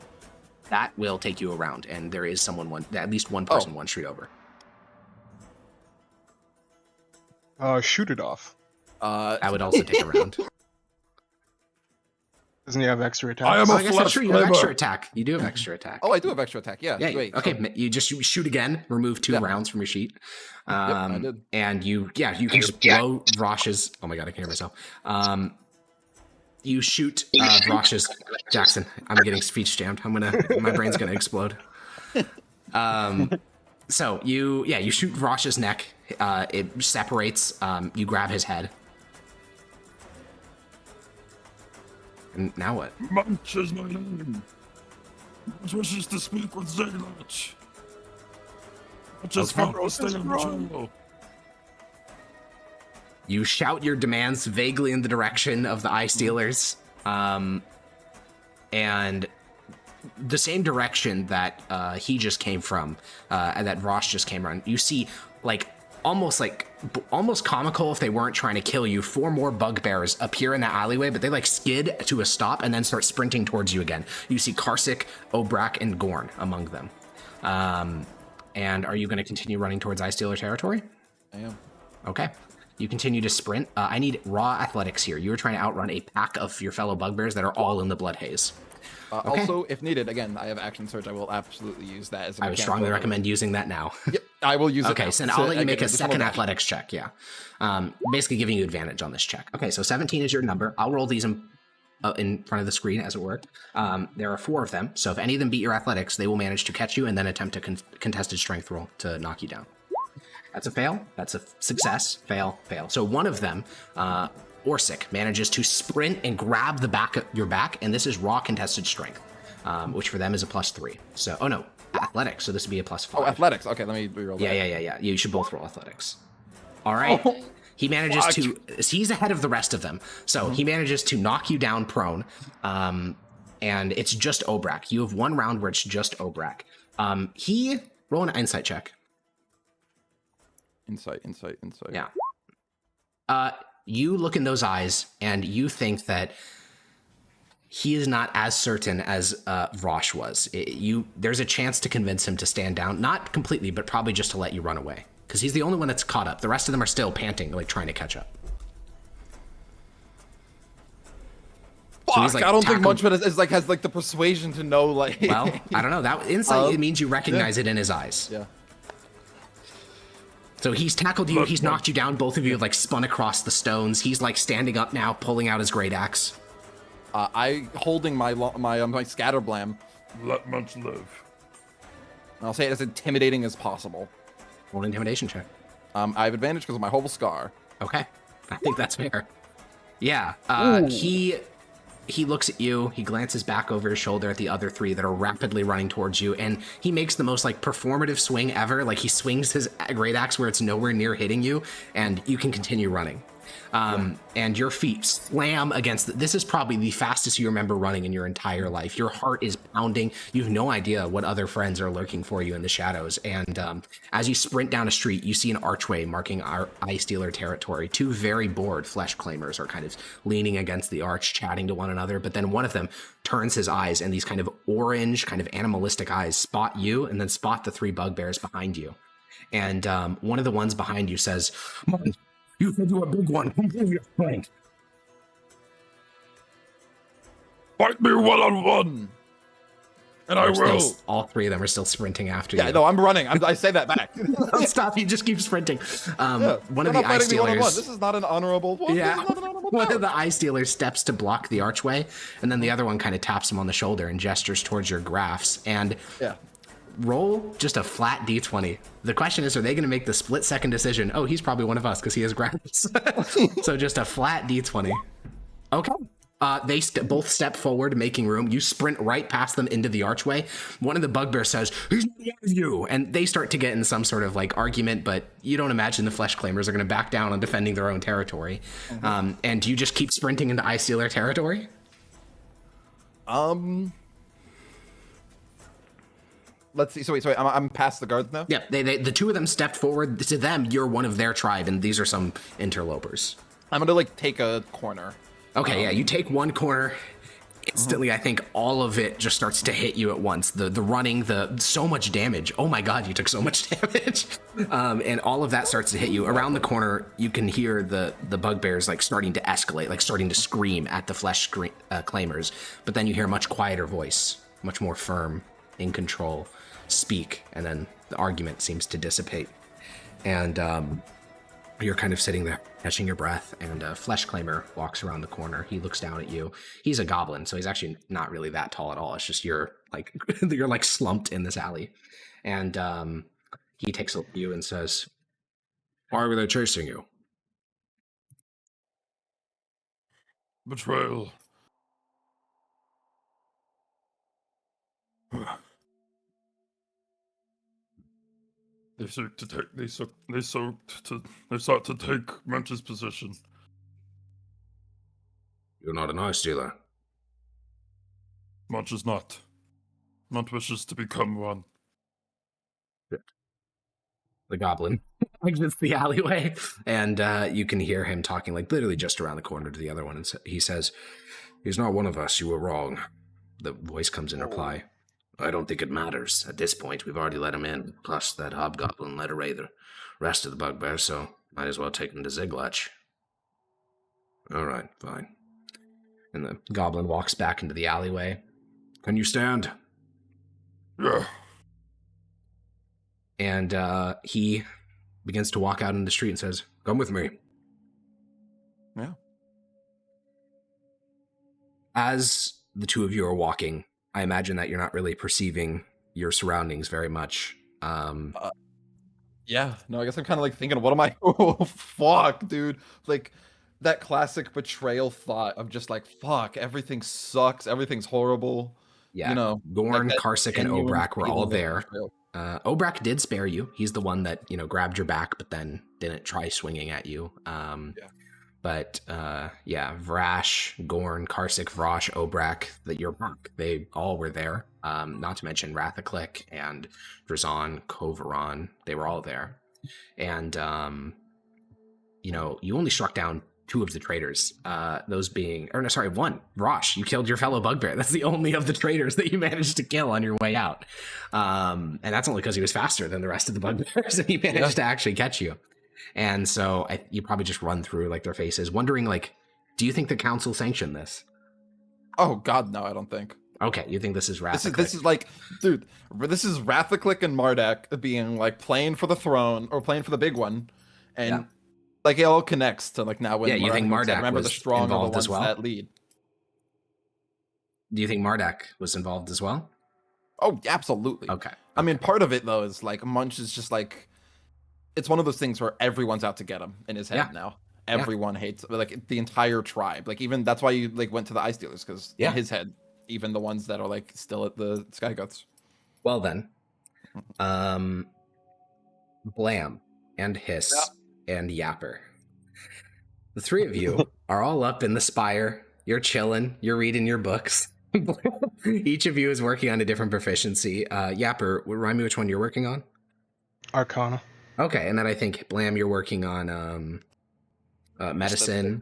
That will take you around, and there is at least one person one street over. Shoot it off. That would also take a round. Doesn't he have extra attack? I am Oh, a I guess that's true. You have Fleshclaimer. extra attack. You do have extra attack. Oh, I do have extra attack. Yeah. Yeah. Wait, Okay. so- You just shoot again. Remove 2 rounds from your sheet. I did. And you can just blow Vrosh's. Oh my god, I can hear myself. You shoot Vrosh's. Jackson, I'm getting speech jammed. My brain's gonna explode. So you shoot Vrosh's neck. It separates. You grab his head. And now what? Munch is my name. Munch wishes to speak with Zaylach. Munch is Okay. fought to stay on patrol. You shout your demands vaguely in the direction of the Eye Stealers, and the same direction that he just came from, and that Vrosh just came around. You see, almost comical if they weren't trying to kill you, 4 more bugbears appear in that alleyway, but they skid to a stop and then start sprinting towards you again. You see Karsik, Obrak, and Gorn among them. And are you going to continue running towards Eye Stealer territory? I am. Okay. You continue to sprint. I need raw athletics here. You are trying to outrun a pack of your fellow bugbears that are all in the blood haze. Okay. Also, if needed, again, I have action surge. I will absolutely use that as a I would strongly recommend using that now. Yep, I will use it. Okay, now. so I'll let you make a just second one athletics check, yeah. Basically giving you advantage on this check. Okay, so 17 is your number. I'll roll these in front of the screen, as it were. There are 4 of them, so if any of them beat your athletics, they will manage to catch you and then attempt a contested strength roll to knock you down. That's a fail. That's a success. Fail, fail. So one of them, Orsic, manages to sprint and grab the back of your back, and this is raw contested strength, which for them is a +3. So, oh no, athletics, so this would be a +5. Oh, athletics. Okay, let me reroll that. Yeah. You should both roll athletics. All right. Oh, he manages to. He's ahead of the rest of them, so he manages to knock you down prone. And it's just Obrak. You have 1 round where it's just Obrak. He roll an insight check. Insight. Yeah. You look in those eyes and you think that he is not as certain as Vrosh was. There's a chance to convince him to stand down, not completely, but probably just to let you run away, because he's the only one that's caught up. The rest of them are still panting, trying to catch up. Fuck, So I don't think Munchman has the persuasion to know Well, I don't know. That insight, it means you recognize it in his eyes. Yeah. So he's tackled you, he's knocked you down, both of you have spun across the stones. He's standing up now, pulling out his great axe. I holding my scatterblam. Let Munch live. I'll say it as intimidating as possible. Roll an intimidation check. I have advantage because of my whole scar. Okay. I think that's fair. Yeah. He looks at you, he glances back over his shoulder at the other three that are rapidly running towards you, and he makes the most like performative swing ever. Like he swings his great axe where it's nowhere near hitting you, and you can continue running. And your feet slam against this is probably the fastest you remember running in your entire life. Your heart is pounding. You have no idea what other friends are lurking for you in the shadows. And as you sprint down a street, you see an archway marking our Ice Dealer territory. Two very bored Fleshclaimers are kind of leaning against the arch, chatting to one another. But then one of them turns his eyes, and these kind of orange, kind of animalistic eyes spot you and then spot the three bugbears behind you. And one of the ones behind you says, "Man, you said you were a big one. Complete your strength." Fight me one-on-one, and I will. All three of them are still sprinting after you. Yeah, no, I'm running. I say that back. Don't stop. You just keep sprinting. Yeah, One of the Ice Dealers. This is not an honorable one. Yeah. This is not an honorable One one. of the Ice Dealers steps to block the archway, and then the other one kind of taps him on the shoulder and gestures towards your graphs. And Yeah. roll just a flat d20. The question is, are they going to make the split-second decision? Oh, he's probably one of us because he has graphs. So just a flat d20. Okay. They both step forward, making room. You sprint right past them into the archway. One of the bugbears says, "He's not one of you," and they start to get in some sort of like argument. But you don't imagine the Fleshclaimers are going to back down on defending their own territory. And you just keep sprinting into Ice Dealer territory. Let's see. So wait, I'm past the guards now. Yeah, the two of them stepped forward. To them, you're one of their tribe, and these are some interlopers. I'm gonna like take a corner. Okay, yeah, you take one corner. Instantly, I think all of it just starts to hit you at once. The running, so much damage. Oh my god, you took so much damage. And all of that starts to hit you. Around the corner, you can hear the bugbears like starting to escalate, like starting to scream at the Fleshclaimers. But then you hear a much quieter voice, much more firm, in control, speak, and then the argument seems to dissipate. And you're kind of sitting there, catching your breath, and a Fleshclaimer walks around the corner. He looks down at you. He's a goblin, so he's actually not really that tall at all. It's just you're like slumped in this alley. And he takes a look at you and says, Why were they chasing you? Betrayal. They sought to take Munch's position. You're not an Ice Dealer. Munch is not. Munch wishes to become one. the goblin exits the alleyway, and you can hear him talking like literally just around the corner to the other one. And he says, "He's not one of us. You were wrong." The voice comes in reply. "I don't think it matters. At this point, we've already let him in. Plus, that hobgoblin led away the rest of the bugbears, so might as well take him to Ziglach." "All right, fine." And the goblin walks back into the alleyway. "Can you stand?" Yeah. And he begins to walk out in the street and says, "Come with me." Yeah. As the two of you are walking, I imagine that you're not really perceiving your surroundings very much. Yeah, no, I guess I'm kind of like thinking, what am I? Oh, fuck, dude. Like that classic betrayal thought of just like, fuck, everything sucks, everything's horrible. Yeah, you know, Gorn, like Karsic, and genuine Obrak were all feeling of there. betrayal. Obrak did spare you. He's the one that, grabbed your back, but then didn't try swinging at you. But Vrash, Gorn, Karsic, Vrosh, Obrak, your back, they all were there. Not to mention Rathaclick and Drazon, Kovaron, they were all there. And, you only struck down two of the traitors, those being, one, Vrosh, you killed your fellow bugbear. That's the only of the traitors that you managed to kill on your way out. And that's only because he was faster than the rest of the bugbears and he managed to actually catch you. And so you probably just run through like their faces, wondering do you think the council sanctioned this? Oh God, no, I don't think. Okay, you think this is Rathaclick? This is like, dude, this is Rathaclick and Mardak being like playing for the throne or playing for the big one, and like it all connects to like now when you think Mardak remember was the strong involved are the ones as well? that lead. Do you think Mardak was involved as well? Oh, absolutely. Okay. I mean, part of it though is like Munch is just like, it's one of those things where everyone's out to get him in his head now. everyone hates, like the entire tribe. Like even that's why you like went to the Eye Stealers, because Yeah. in his head, even the ones that are like still at the Sky Guts. Well then, Blam and Hiss and Yapper. The three of you are all up in the spire. You're chilling. You're reading your books. Each of you is working on a different proficiency. Yapper, remind me which one you're working on? Arcana. Okay, and then I think Blam, you're working on medicine,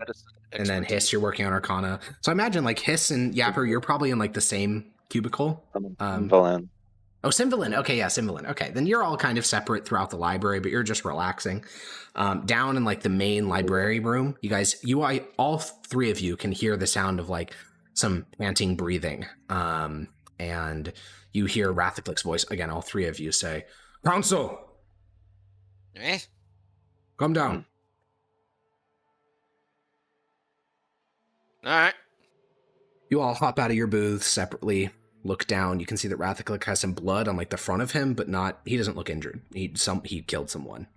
and then Hiss, you're working on Arcana. So I imagine like Hiss and Yapper, you're probably in like the same cubicle. Valen. Oh, Cymbeline. Okay, yeah, Cymbeline. Okay, then you're all kind of separate throughout the library, but you're just relaxing. Down in like the main library room, all three of you can hear the sound of like some panting breathing. And you hear Rathaclick's voice again. All three of you say, "Council, come down." All right. You all hop out of your booths separately. Look down. You can see that Rathaclick has some blood on like the front of him, but he doesn't look injured. He killed someone.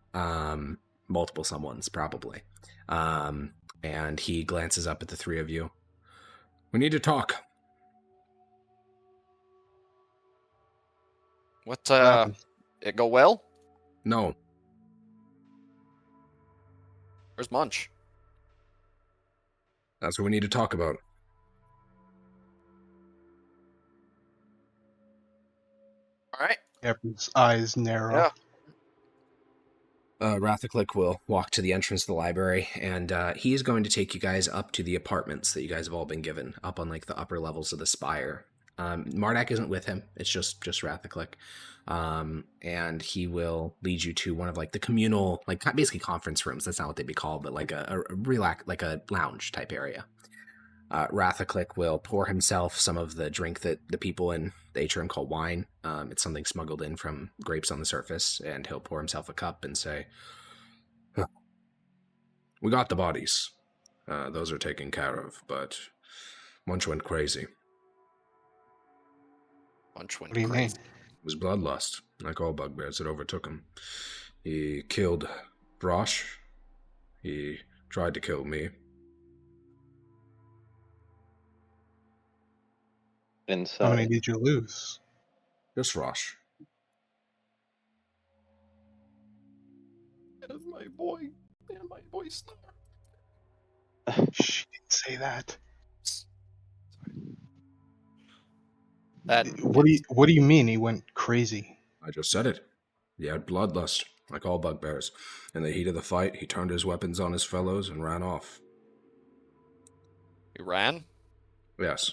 Multiple someones probably. And he glances up at the three of you. "We need to talk." What it go well? No. Where's Munch? That's what we need to talk about. All right. Yapper's eyes narrow. Yeah. Rathaclick will walk to the entrance of the library, and he is going to take you guys up to the apartments that you guys have all been given, up on like the upper levels of the spire. Mardak isn't with him; it's just Rathaclick, and he will lead you to one of like the communal, like basically conference rooms. That's not what they'd be called, but like a lounge type area. Rathaclick will pour himself some of the drink that the people in the atrium call wine. It's something smuggled in from grapes on the surface, and he'll pour himself a cup and say, "We got the bodies. Those are taken care of, but Munch went crazy." Munch went What do you mean? crazy. It was bloodlust, like all bugbears that overtook him. He killed Brosh. He tried to kill me. Inside. How many did you lose? Just Rosh. That's my boy. And my boy Star. She didn't say that. What do you mean he went crazy? I just said it. He had bloodlust, like all bugbears. In the heat of the fight, he turned his weapons on his fellows and ran off. He ran? Yes.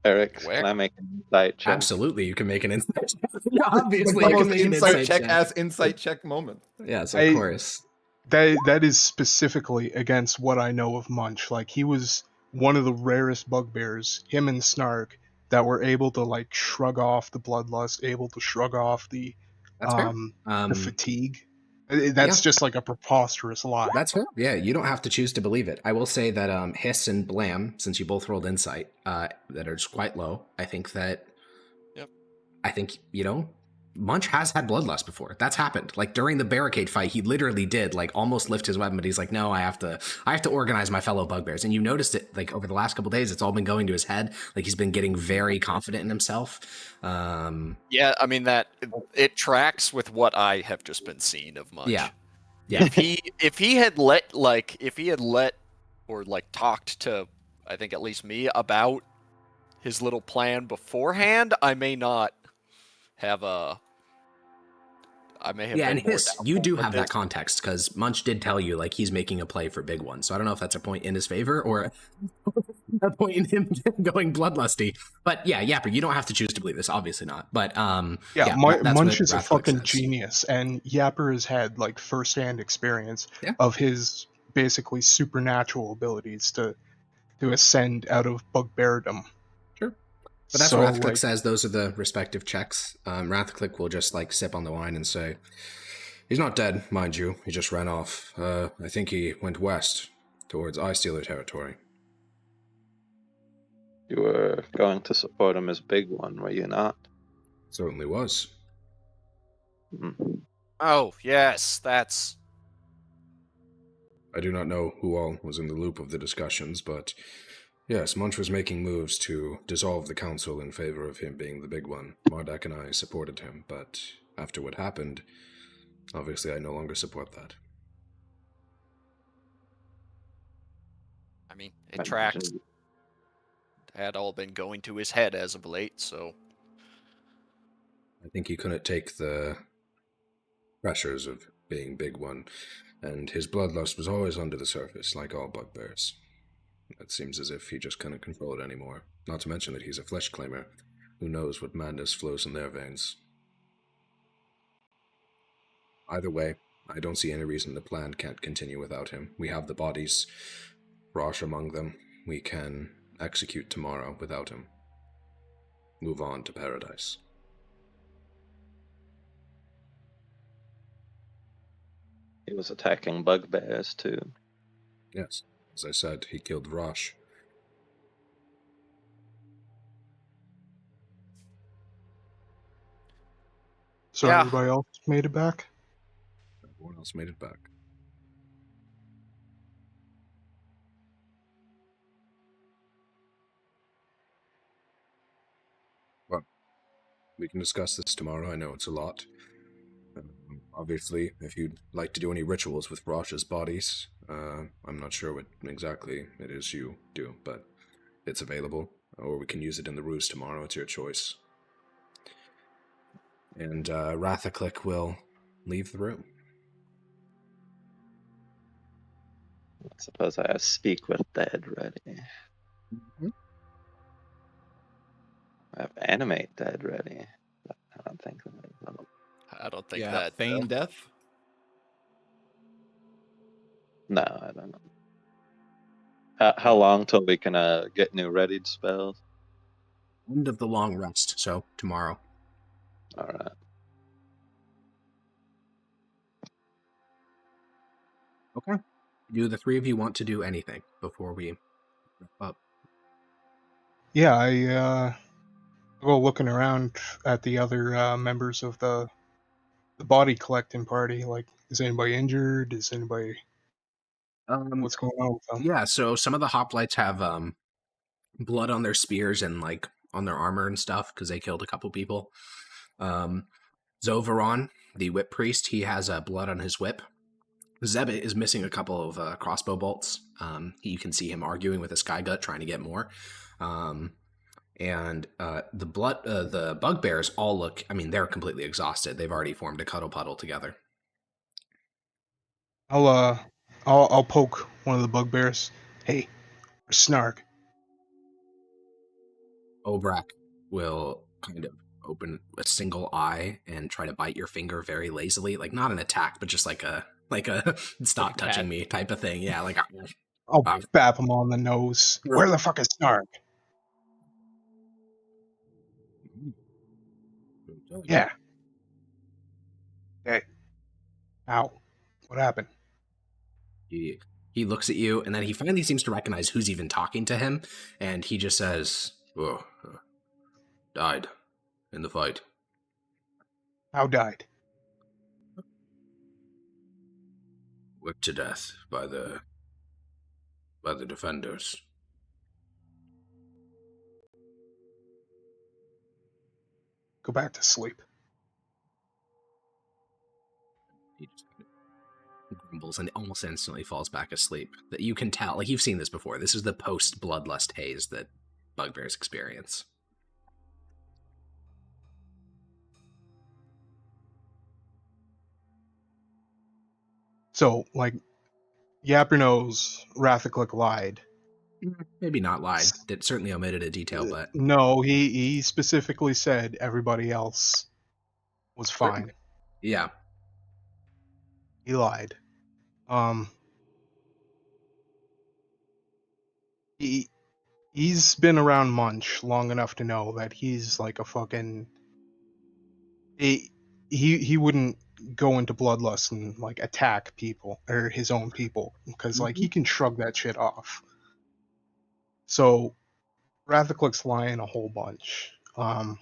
Eric, Where? can I make an insight check? Absolutely, you can make an insight check. Obviously, the you can most make an insight insight check check. ass insight check moment. Yes, of course. That is specifically against what I know of Munch. Like, he was one of the rarest bugbears, him and Snark, that were able to like shrug off the bloodlust, able to shrug off the That's fair. the fatigue. That's just like a preposterous lie. That's fair. Yeah, you don't have to choose to believe it. I will say that Hiss and Blam, since you both rolled insight, that are just quite low, I think that... Yep. I think, Munch has had bloodlust before. That's happened. Like, during the barricade fight, he literally did, like, almost lift his weapon, but he's like, no, I have to organize my fellow bugbears. And you noticed it, like, over the last couple days, it's all been going to his head. Like, he's been getting very confident in himself. Yeah, I mean, that it tracks with what I have just been seeing of Munch. Yeah. If he had let or like talked to, I think at least me, about his little plan beforehand, I may not have I may have. Yeah, been and more Hiss, doubtful, you do but have that this- context, because Munch did tell you, like, he's making a play for big one. So I don't know if that's a point in his favor or a point in him going bloodlusty. But yeah, Yapper, you don't have to choose to believe this, obviously not. But that's Munch what is a Rathaclick fucking says. genius, and Yapper has had like first-hand experience Yeah. of his basically supernatural abilities to ascend out of bugbeardom. Sure. But that's So, what Rathaclick like, says. Those are the respective checks. Rathaclick will just like sip on the wine and say, he's not dead, mind you. He just ran off. I think he went west towards Eye Stealer territory. You were going to support him as big one, were you not? Certainly was. Mm. Oh yes, that's I do not know who all was in the loop of the discussions, but yes, Munch was making moves to dissolve the council in favor of him being the big one. Marduk and I supported him, but after what happened, obviously I no longer support that. I mean, I it tracks. imagine Had all been going to his head as of late, so I think he couldn't take the pressures of being big one, and his bloodlust was always under the surface, like all bugbears. It seems as if he just couldn't control it anymore. Not to mention that he's a Fleshclaimer. Who knows what madness flows in their veins. Either way, I don't see any reason the plan can't continue without him. We have the bodies, Rosh among them. We can execute tomorrow without him. Move on to paradise. he was attacking bugbears too. Yes, as I said, he killed Rosh. So Yeah. everybody else made it back? Everyone else made it back. Well, we can discuss this tomorrow. I know it's a lot. Obviously, if you'd like to do any rituals with Rosh's bodies, I'm not sure what exactly it is you do, but it's available, or we can use it in the ruse tomorrow. It's your choice. And Rathaclick will leave the room. I suppose I have speak with dead ready. Mm-hmm. I have animate dead ready. I don't think I don't think Yeah, that. feign death. no, I don't know. How long till we can get new readied spells? End of the long rest, so tomorrow. All right. Okay. Do the three of you want to do anything before we wrap up? Yeah, I go looking around at the other members of the body collecting party. Like, is anybody injured? Is anybody... What's going on with them? Yeah, so some of the hoplites have blood on their spears and like on their armor and stuff because they killed a couple people. Zovaron, the whip priest, he has blood on his whip. Zeb is missing a couple of crossbow bolts. You can see him arguing with a skygut trying to get more. And the bugbears all look, I mean, they're completely exhausted. They've already formed a cuddle puddle together. I'll poke one of the bugbears. Hey, Snark. Obrak will kind of open a single eye and try to bite your finger very lazily, like not an attack, but just like a stop touching me type of thing. Yeah, like I'll bap him on the nose. Where the fuck is Snark? Yeah. Hey. Ow. What happened? He looks at you, and then he finally seems to recognize who's even talking to him, and he just says, "Oh, died in the fight." How died? Whipped to death by the defenders. Go back to sleep. He just grumbles and almost instantly falls back asleep. That you can tell, like you've seen this before. This is the post-bloodlust haze that bugbears experience. So, like, Yapper knows Rathaclick lied. Maybe not lied. It certainly omitted a detail, but No, he specifically said everybody else was fine. yeah. He lied. He's been around Munch long enough to know that he's like a fucking... He wouldn't go into bloodlust and like attack people or his own people because like he can shrug that shit off. So Rathaclick's lying a whole bunch. I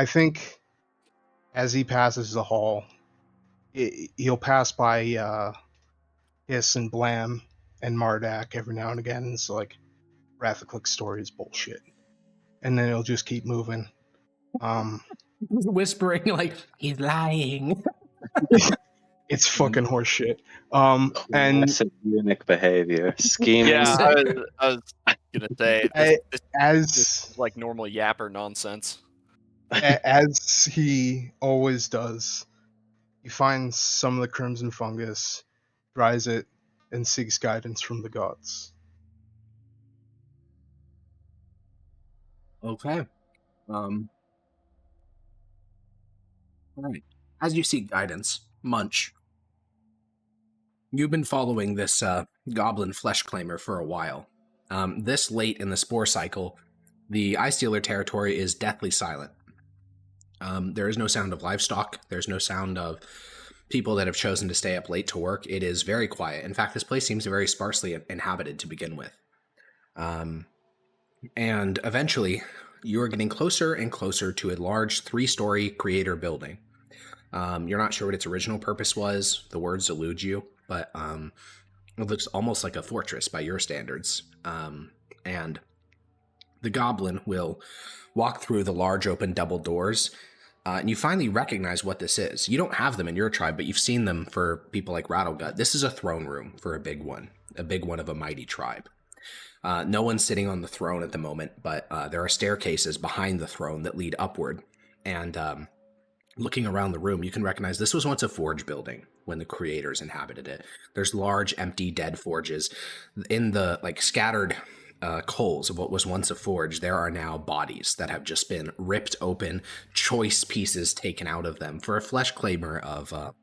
think as he passes the hall, He'll pass by Hiss and Blam and Mardak every now and again. And it's like, Rathaclick story is bullshit. And then he'll just keep moving. Whispering like, he's lying. It's fucking horseshit. And Classic eunuch behavior, scheming. Yeah, I was gonna say this as is like normal yapper nonsense. as he always does, he finds some of the crimson fungus, dries it, and seeks guidance from the gods. Okay. All right. As you seek guidance, Munch, you've been following this goblin Fleshclaimer for a while. This late in the spore cycle, the Ice Stealer territory is deathly silent. There is no sound of livestock. There's no sound of people that have chosen to stay up late to work. It is very quiet. In fact, this place seems very sparsely inhabited to begin with. And eventually, you are getting closer and closer to a large 3-story creator building. You're not sure what its original purpose was. The words elude you, but it looks almost like a fortress by your standards. And the goblin will walk through the large open double doors, and you finally recognize what this is. You don't have them in your tribe, but you've seen them for people like Rattlegut. This is a throne room for a big one of a mighty tribe. No one's sitting on the throne at the moment, but there are staircases behind the throne that lead upward. And looking around the room, you can recognize this was once a forge building when the creators inhabited it. There's large, empty, dead forges. In the scattered coals of what was once a forge, there are now bodies that have just been ripped open, choice pieces taken out of them. For a Fleshclaimer of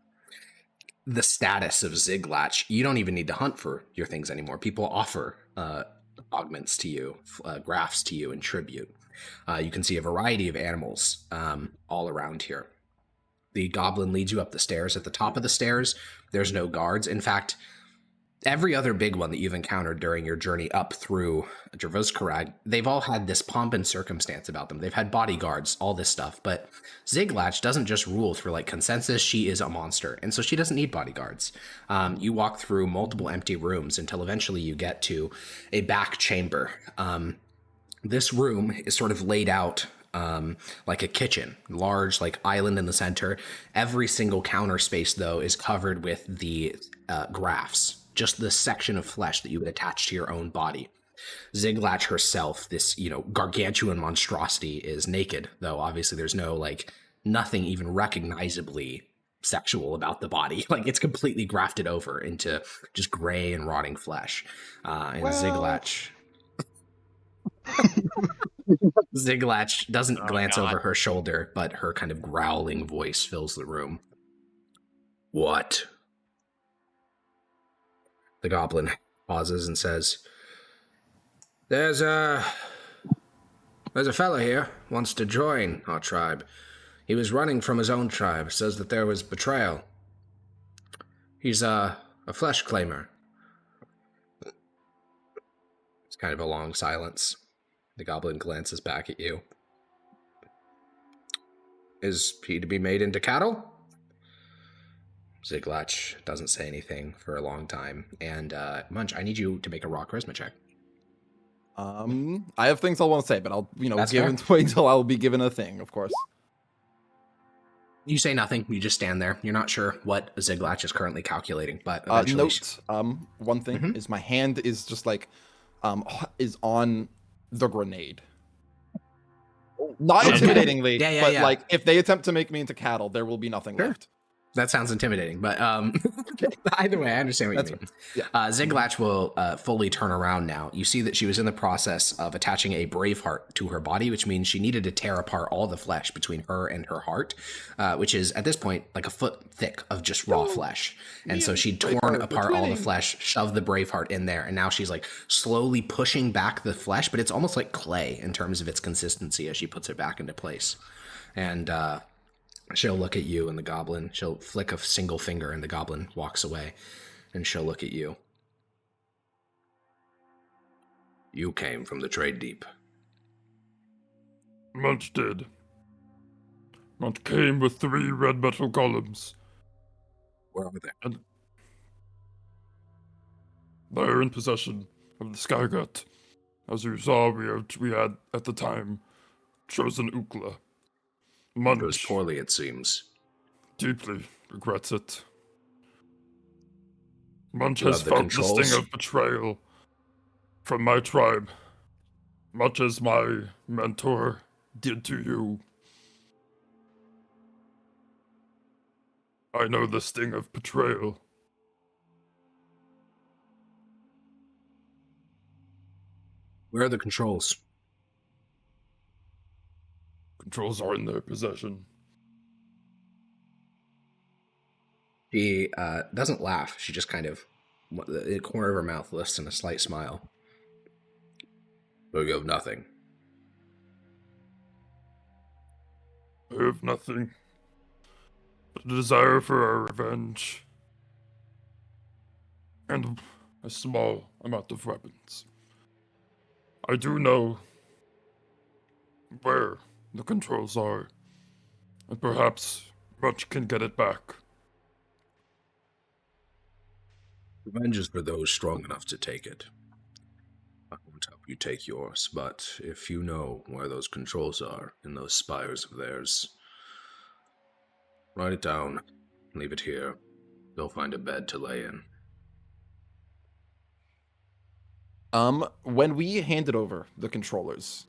the status of Ziglatch, you don't even need to hunt for your things anymore. People offer augments to you, grafts to you in tribute. You can see a variety of animals all around here. The goblin leads you up the stairs. At the top of the stairs, there's no guards. In fact, every other big one that you've encountered during your journey up through Dravoskarag, they've all had this pomp and circumstance about them. They've had bodyguards, all this stuff. But Ziglatch doesn't just rule through consensus. She is a monster, and so she doesn't need bodyguards. You walk through multiple empty rooms until eventually you get to a back chamber. This room is sort of laid out like a kitchen, large island in the center. Every single counter space, though, is covered with the grafts, just the section of flesh that you would attach to your own body. Ziglatch herself, this gargantuan monstrosity, is naked, though obviously there's no nothing even recognizably sexual about the body. It's completely grafted over into just gray and rotting flesh. Ziglatch Ziglatch doesn't glance over her shoulder, but her kind of growling voice fills the room. What? The goblin pauses and says, There's a fellow here, wants to join our tribe. He was running from his own tribe, says that there was betrayal. He's a Fleshclaimer. It's kind of a long silence. The goblin glances back at you. Is he to be made into cattle? Ziglatch doesn't say anything for a long time. And Munch, I need you to make a raw charisma check. I have things I want to say, but I'll That's wait until I'll be given a thing, of course. You say nothing. You just stand there. You're not sure what Ziglatch is currently calculating, but eventually... Note, one thing is my hand is just is on the grenade. Not intimidatingly, but if they attempt to make me into cattle, there will be nothing left. That sounds intimidating, but either way, I understand what you mean. Yeah. Ziglatch will fully turn around now. You see that she was in the process of attaching a brave heart to her body, which means she needed to tear apart all the flesh between her and her heart, which is, at this point, a foot thick of just raw flesh. And so she'd torn apart all the flesh, shoved the brave heart in there, and now she's slowly pushing back the flesh, but it's almost like clay in terms of its consistency as she puts it back into place. And she'll look at you and the goblin. She'll flick a single finger and the goblin walks away. And she'll look at you. You came from the Trade Deep. Munch did. Munch came with 3 red metal columns. Where are they? And they're in possession of the Sky God. As you saw, we had at the time chosen Ukla. It goes Munch poorly, it seems. deeply regrets it. Munch You has have the felt the sting controls? of betrayal from my tribe, much as my mentor did to you. I know the sting of betrayal. Where are the controls? Controls are in their possession. She doesn't laugh. She just kind of, the corner of her mouth lifts in a slight smile. So you have nothing. I have nothing but a desire for our revenge and a small amount of weapons. I do know where the controls are, and perhaps Munch can get it back. Revenge is for those strong enough to take it. I won't help you take yours, but if you know where those controls are in those spires of theirs, write it down, leave it here. They'll find a bed to lay in. When we handed over the controllers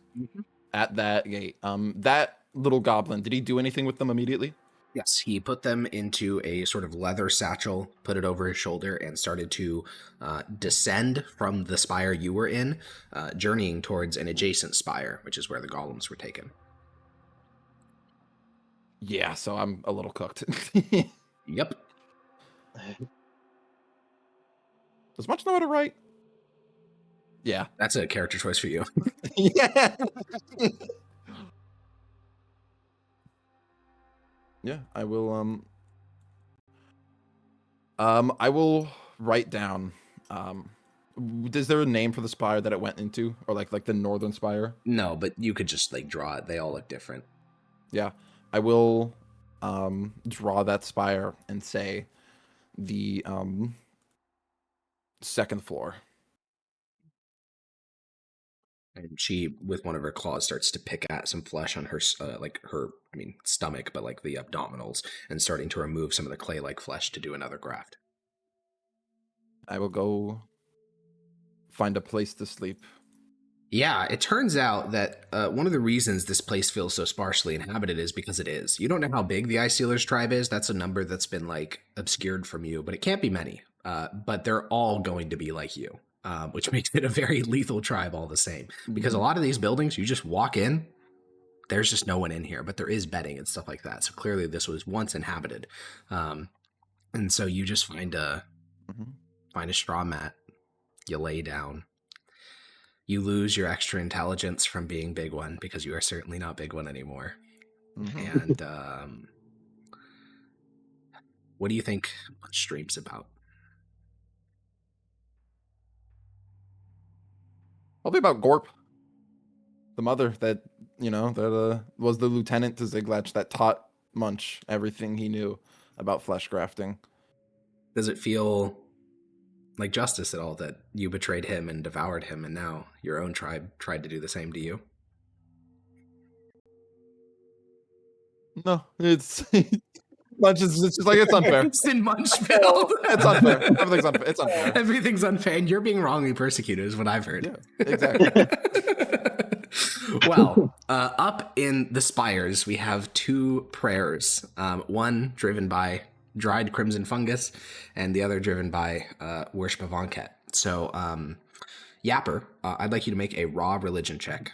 at that gate, that little goblin, did he do anything with them immediately? Yes, he put them into a sort of leather satchel, put it over his shoulder, and started to descend from the spire you were in, journeying towards an adjacent spire, which is where the golems were taken. Yeah, so I'm a little cooked. Yep. Does Munch know how to write? Yeah. That's a character choice for you. Yeah. Yeah, I will I will write down is there a name for the spire that it went into, or like the northern spire? No, but you could just like draw it. They all look different. Yeah. I will draw that spire and say the second floor. And she, with one of her claws, starts to pick at some flesh on her, stomach, but like the abdominals, and starting to remove some of the clay-like flesh to do another graft. I will go find a place to sleep. Yeah, it turns out that one of the reasons this place feels so sparsely inhabited is because it is. You don't know how big the Ice Sealers tribe is. That's a number that's been like obscured from you, but it can't be many. But they're all going to be like you. Which makes it a very lethal tribe all the same. Because a lot of these buildings, you just walk in, there's just no one in here, but there is bedding and stuff like that. So clearly this was once inhabited. And so you just find a straw mat, you lay down. You lose your extra intelligence from being Big One, because you are certainly not Big One anymore. And what do you think Munch streams about? Probably about Gorp, the mother that, that was the lieutenant to Ziglach that taught Munch everything he knew about flesh grafting. Does it feel like justice at all that you betrayed him and devoured him, and now your own tribe tried to do the same to you? No, it's Munch is just like, it's unfair. It's in Munchville. It's unfair. Everything's unfair. It's unfair. Everything's unfair, and you're being wrongly persecuted is what I've heard. Yeah, exactly. Well, up in the spires, we have two prayers. One driven by dried crimson fungus, and the other driven by worship of Anket. So, Yapper, I'd like you to make a raw religion check.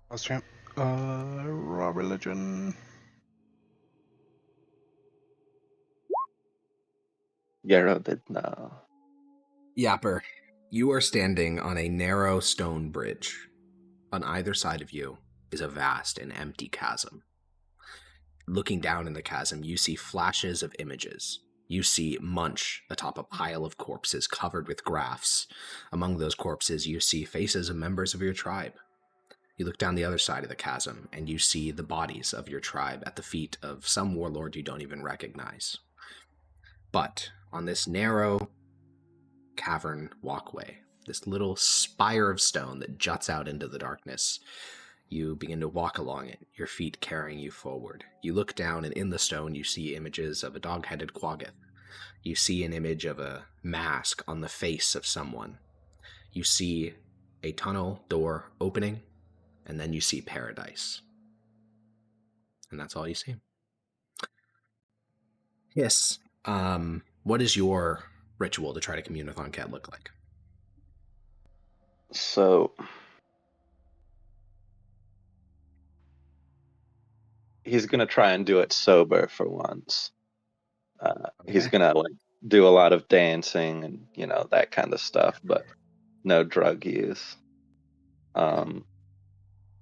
Last champ. Raw religion. Yarabid now. Yapper, you are standing on a narrow stone bridge. On either side of you is a vast and empty chasm. Looking down in the chasm, you see flashes of images. You see Munch atop a pile of corpses covered with grafts. Among those corpses, you see faces of members of your tribe. You look down the other side of the chasm, and you see the bodies of your tribe at the feet of some warlord you don't even recognize. But on this narrow cavern walkway, this little spire of stone that juts out into the darkness, you begin to walk along it, your feet carrying you forward. You look down, and in the stone you see images of a dog-headed quaggoth. You see an image of a mask on the face of someone. You see a tunnel door opening, and then you see paradise. And that's all you see. Yes. What does your ritual to try to commune with Anket look like? So he's gonna try and do it sober for once. He's Okay. gonna do a lot of dancing and that kind of stuff, but no drug use.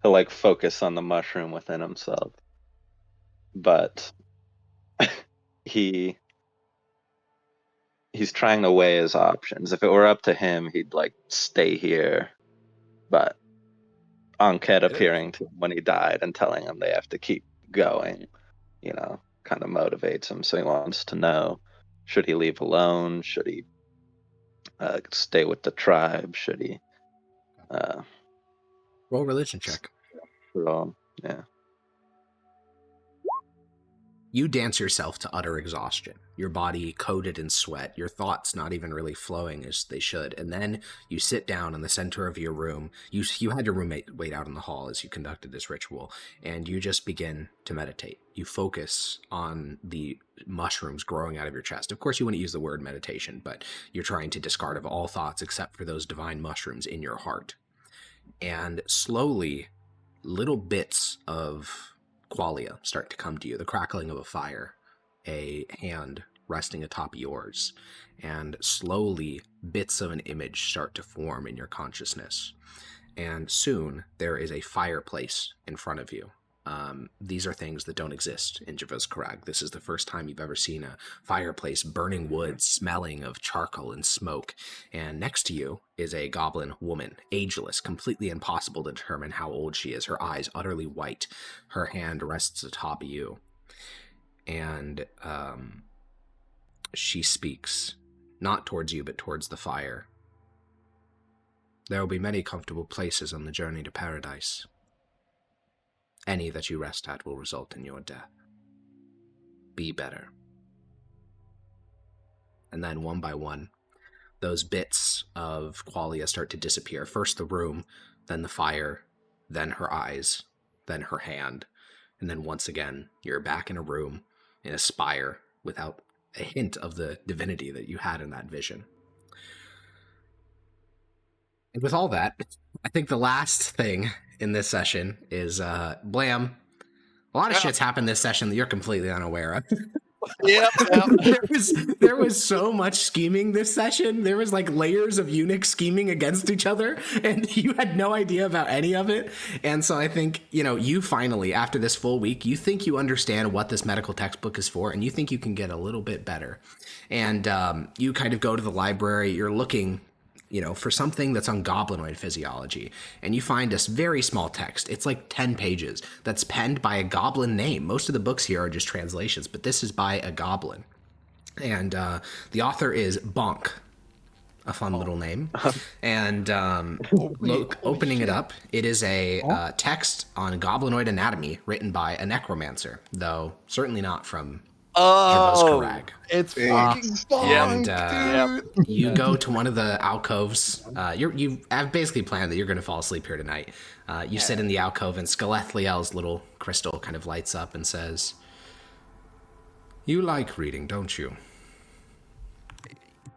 He'll focus on the mushroom within himself, but he's trying to weigh his options. If it were up to him, he'd stay here, but Anket appearing to him when he died and telling him they have to keep going, kind of motivates him. So he wants to know, should he leave alone? Should he stay with the tribe? Should he Roll religion check. yeah. You dance yourself to utter exhaustion, your body coated in sweat, your thoughts not even really flowing as they should, and then you sit down in the center of your room. You had your roommate wait out in the hall as you conducted this ritual, and you just begin to meditate. You focus on the mushrooms growing out of your chest. Of course, you wouldn't use the word meditation, but you're trying to discard of all thoughts except for those divine mushrooms in your heart. And slowly, little bits of qualia start to come to you, the crackling of a fire, a hand resting atop yours, and slowly bits of an image start to form in your consciousness. And soon there is a fireplace in front of you. These are things that don't exist in Javos Karag. This is the first time you've ever seen a fireplace, burning wood, smelling of charcoal and smoke. And next to you is a goblin woman, ageless, completely impossible to determine how old she is, her eyes utterly white. Her hand rests atop you. And she speaks, not towards you, but towards the fire. There will be many comfortable places on the journey to paradise. Any that you rest at will result in your death. Be better. And then one by one, those bits of qualia start to disappear. First the room, then the fire, then her eyes, then her hand. And then once again, you're back in a room, in a spire, without a hint of the divinity that you had in that vision. And with all that, I think the last thing in this session is Blam. A lot of shit's happened this session that you're completely unaware of. Yep. There was so much scheming this session. There was layers of eunuchs scheming against each other, and you had no idea about any of it. And so I think, you finally, after this full week, you think you understand what this medical textbook is for, and you think you can get a little bit better. And you kind of go to the library, you're looking for something that's on goblinoid physiology. And you find this very small text. It's 10 pages that's penned by a goblin name. Most of the books here are just translations, but this is by a goblin. And the author is Bonk, a fun little name. And opening it up, it is a text on goblinoid anatomy written by a necromancer, though certainly not from Javos Karag. It's fucking Bonk, And you go to one of the alcoves. You have basically planned that you're going to fall asleep here tonight. You sit in the alcove, and Skelethliel's little crystal kind of lights up and says, "You like reading, don't you?"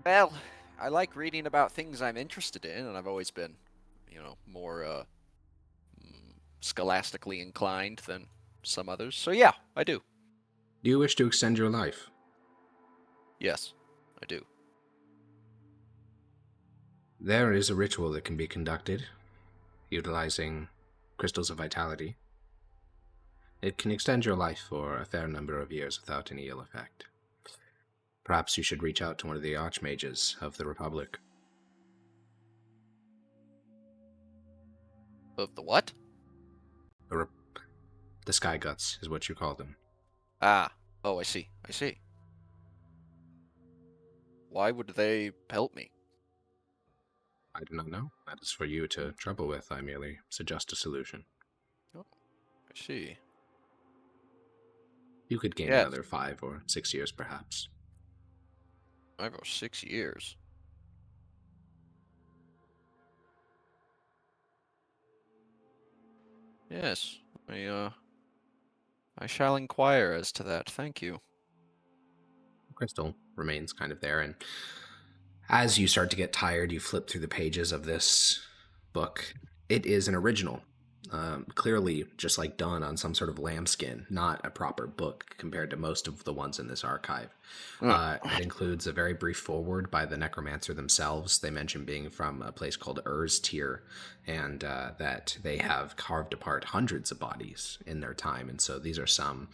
Well, I like reading about things I'm interested in, and I've always been, more scholastically inclined than some others. So yeah, I do. Do you wish to extend your life? Yes, I do. There is a ritual that can be conducted utilizing crystals of vitality. It can extend your life for a fair number of years without any ill effect. Perhaps you should reach out to one of the archmages of the Republic. Of the what? The Sky Guts is what you call them. Ah. Oh, I see. Why would they help me? I do not know. That is for you to trouble with. I merely suggest a solution. Oh, I see. You could gain Yes. another 5 or 6 years, perhaps. 5 or 6 years. Yes, I shall inquire as to that. Thank you. Crystal remains kind of there, and as you start to get tired, you flip through the pages of this book. It is an original, clearly just like done on some sort of lambskin, not a proper book compared to most of the ones in this archive. It includes a very brief foreword by the necromancer themselves. They mention being from a place called Tier, and that they have carved apart hundreds of bodies in their time. And so these are some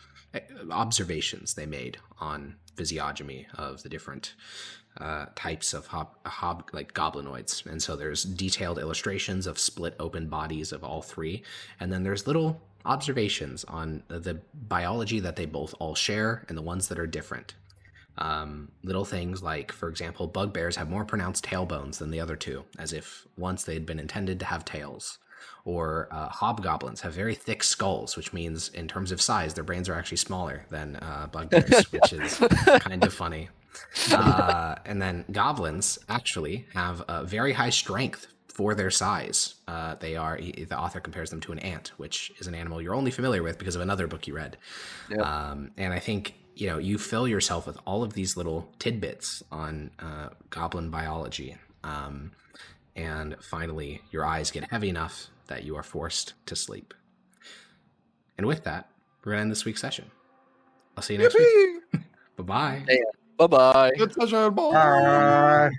observations they made on physiognomy of the different types of like goblinoids. And so there's detailed illustrations of split open bodies of all three, and then there's little observations on the biology that they both all share and the ones that are different. Little things like, for example, bugbears have more pronounced tailbones than the other two, as if once they had been intended to have tails. Or hobgoblins have very thick skulls, which means in terms of size, their brains are actually smaller than bugbears, which is kind of funny. And then goblins actually have very high strength for their size. The author compares them to an ant, which is an animal you're only familiar with because of another book you read. Yep. And I think, you fill yourself with all of these little tidbits on goblin biology. And finally, your eyes get heavy enough that you are forced to sleep. And with that, we're going to end this week's session. I'll see you next week. Bye-bye. Bye-bye. Good session, boys. Bye.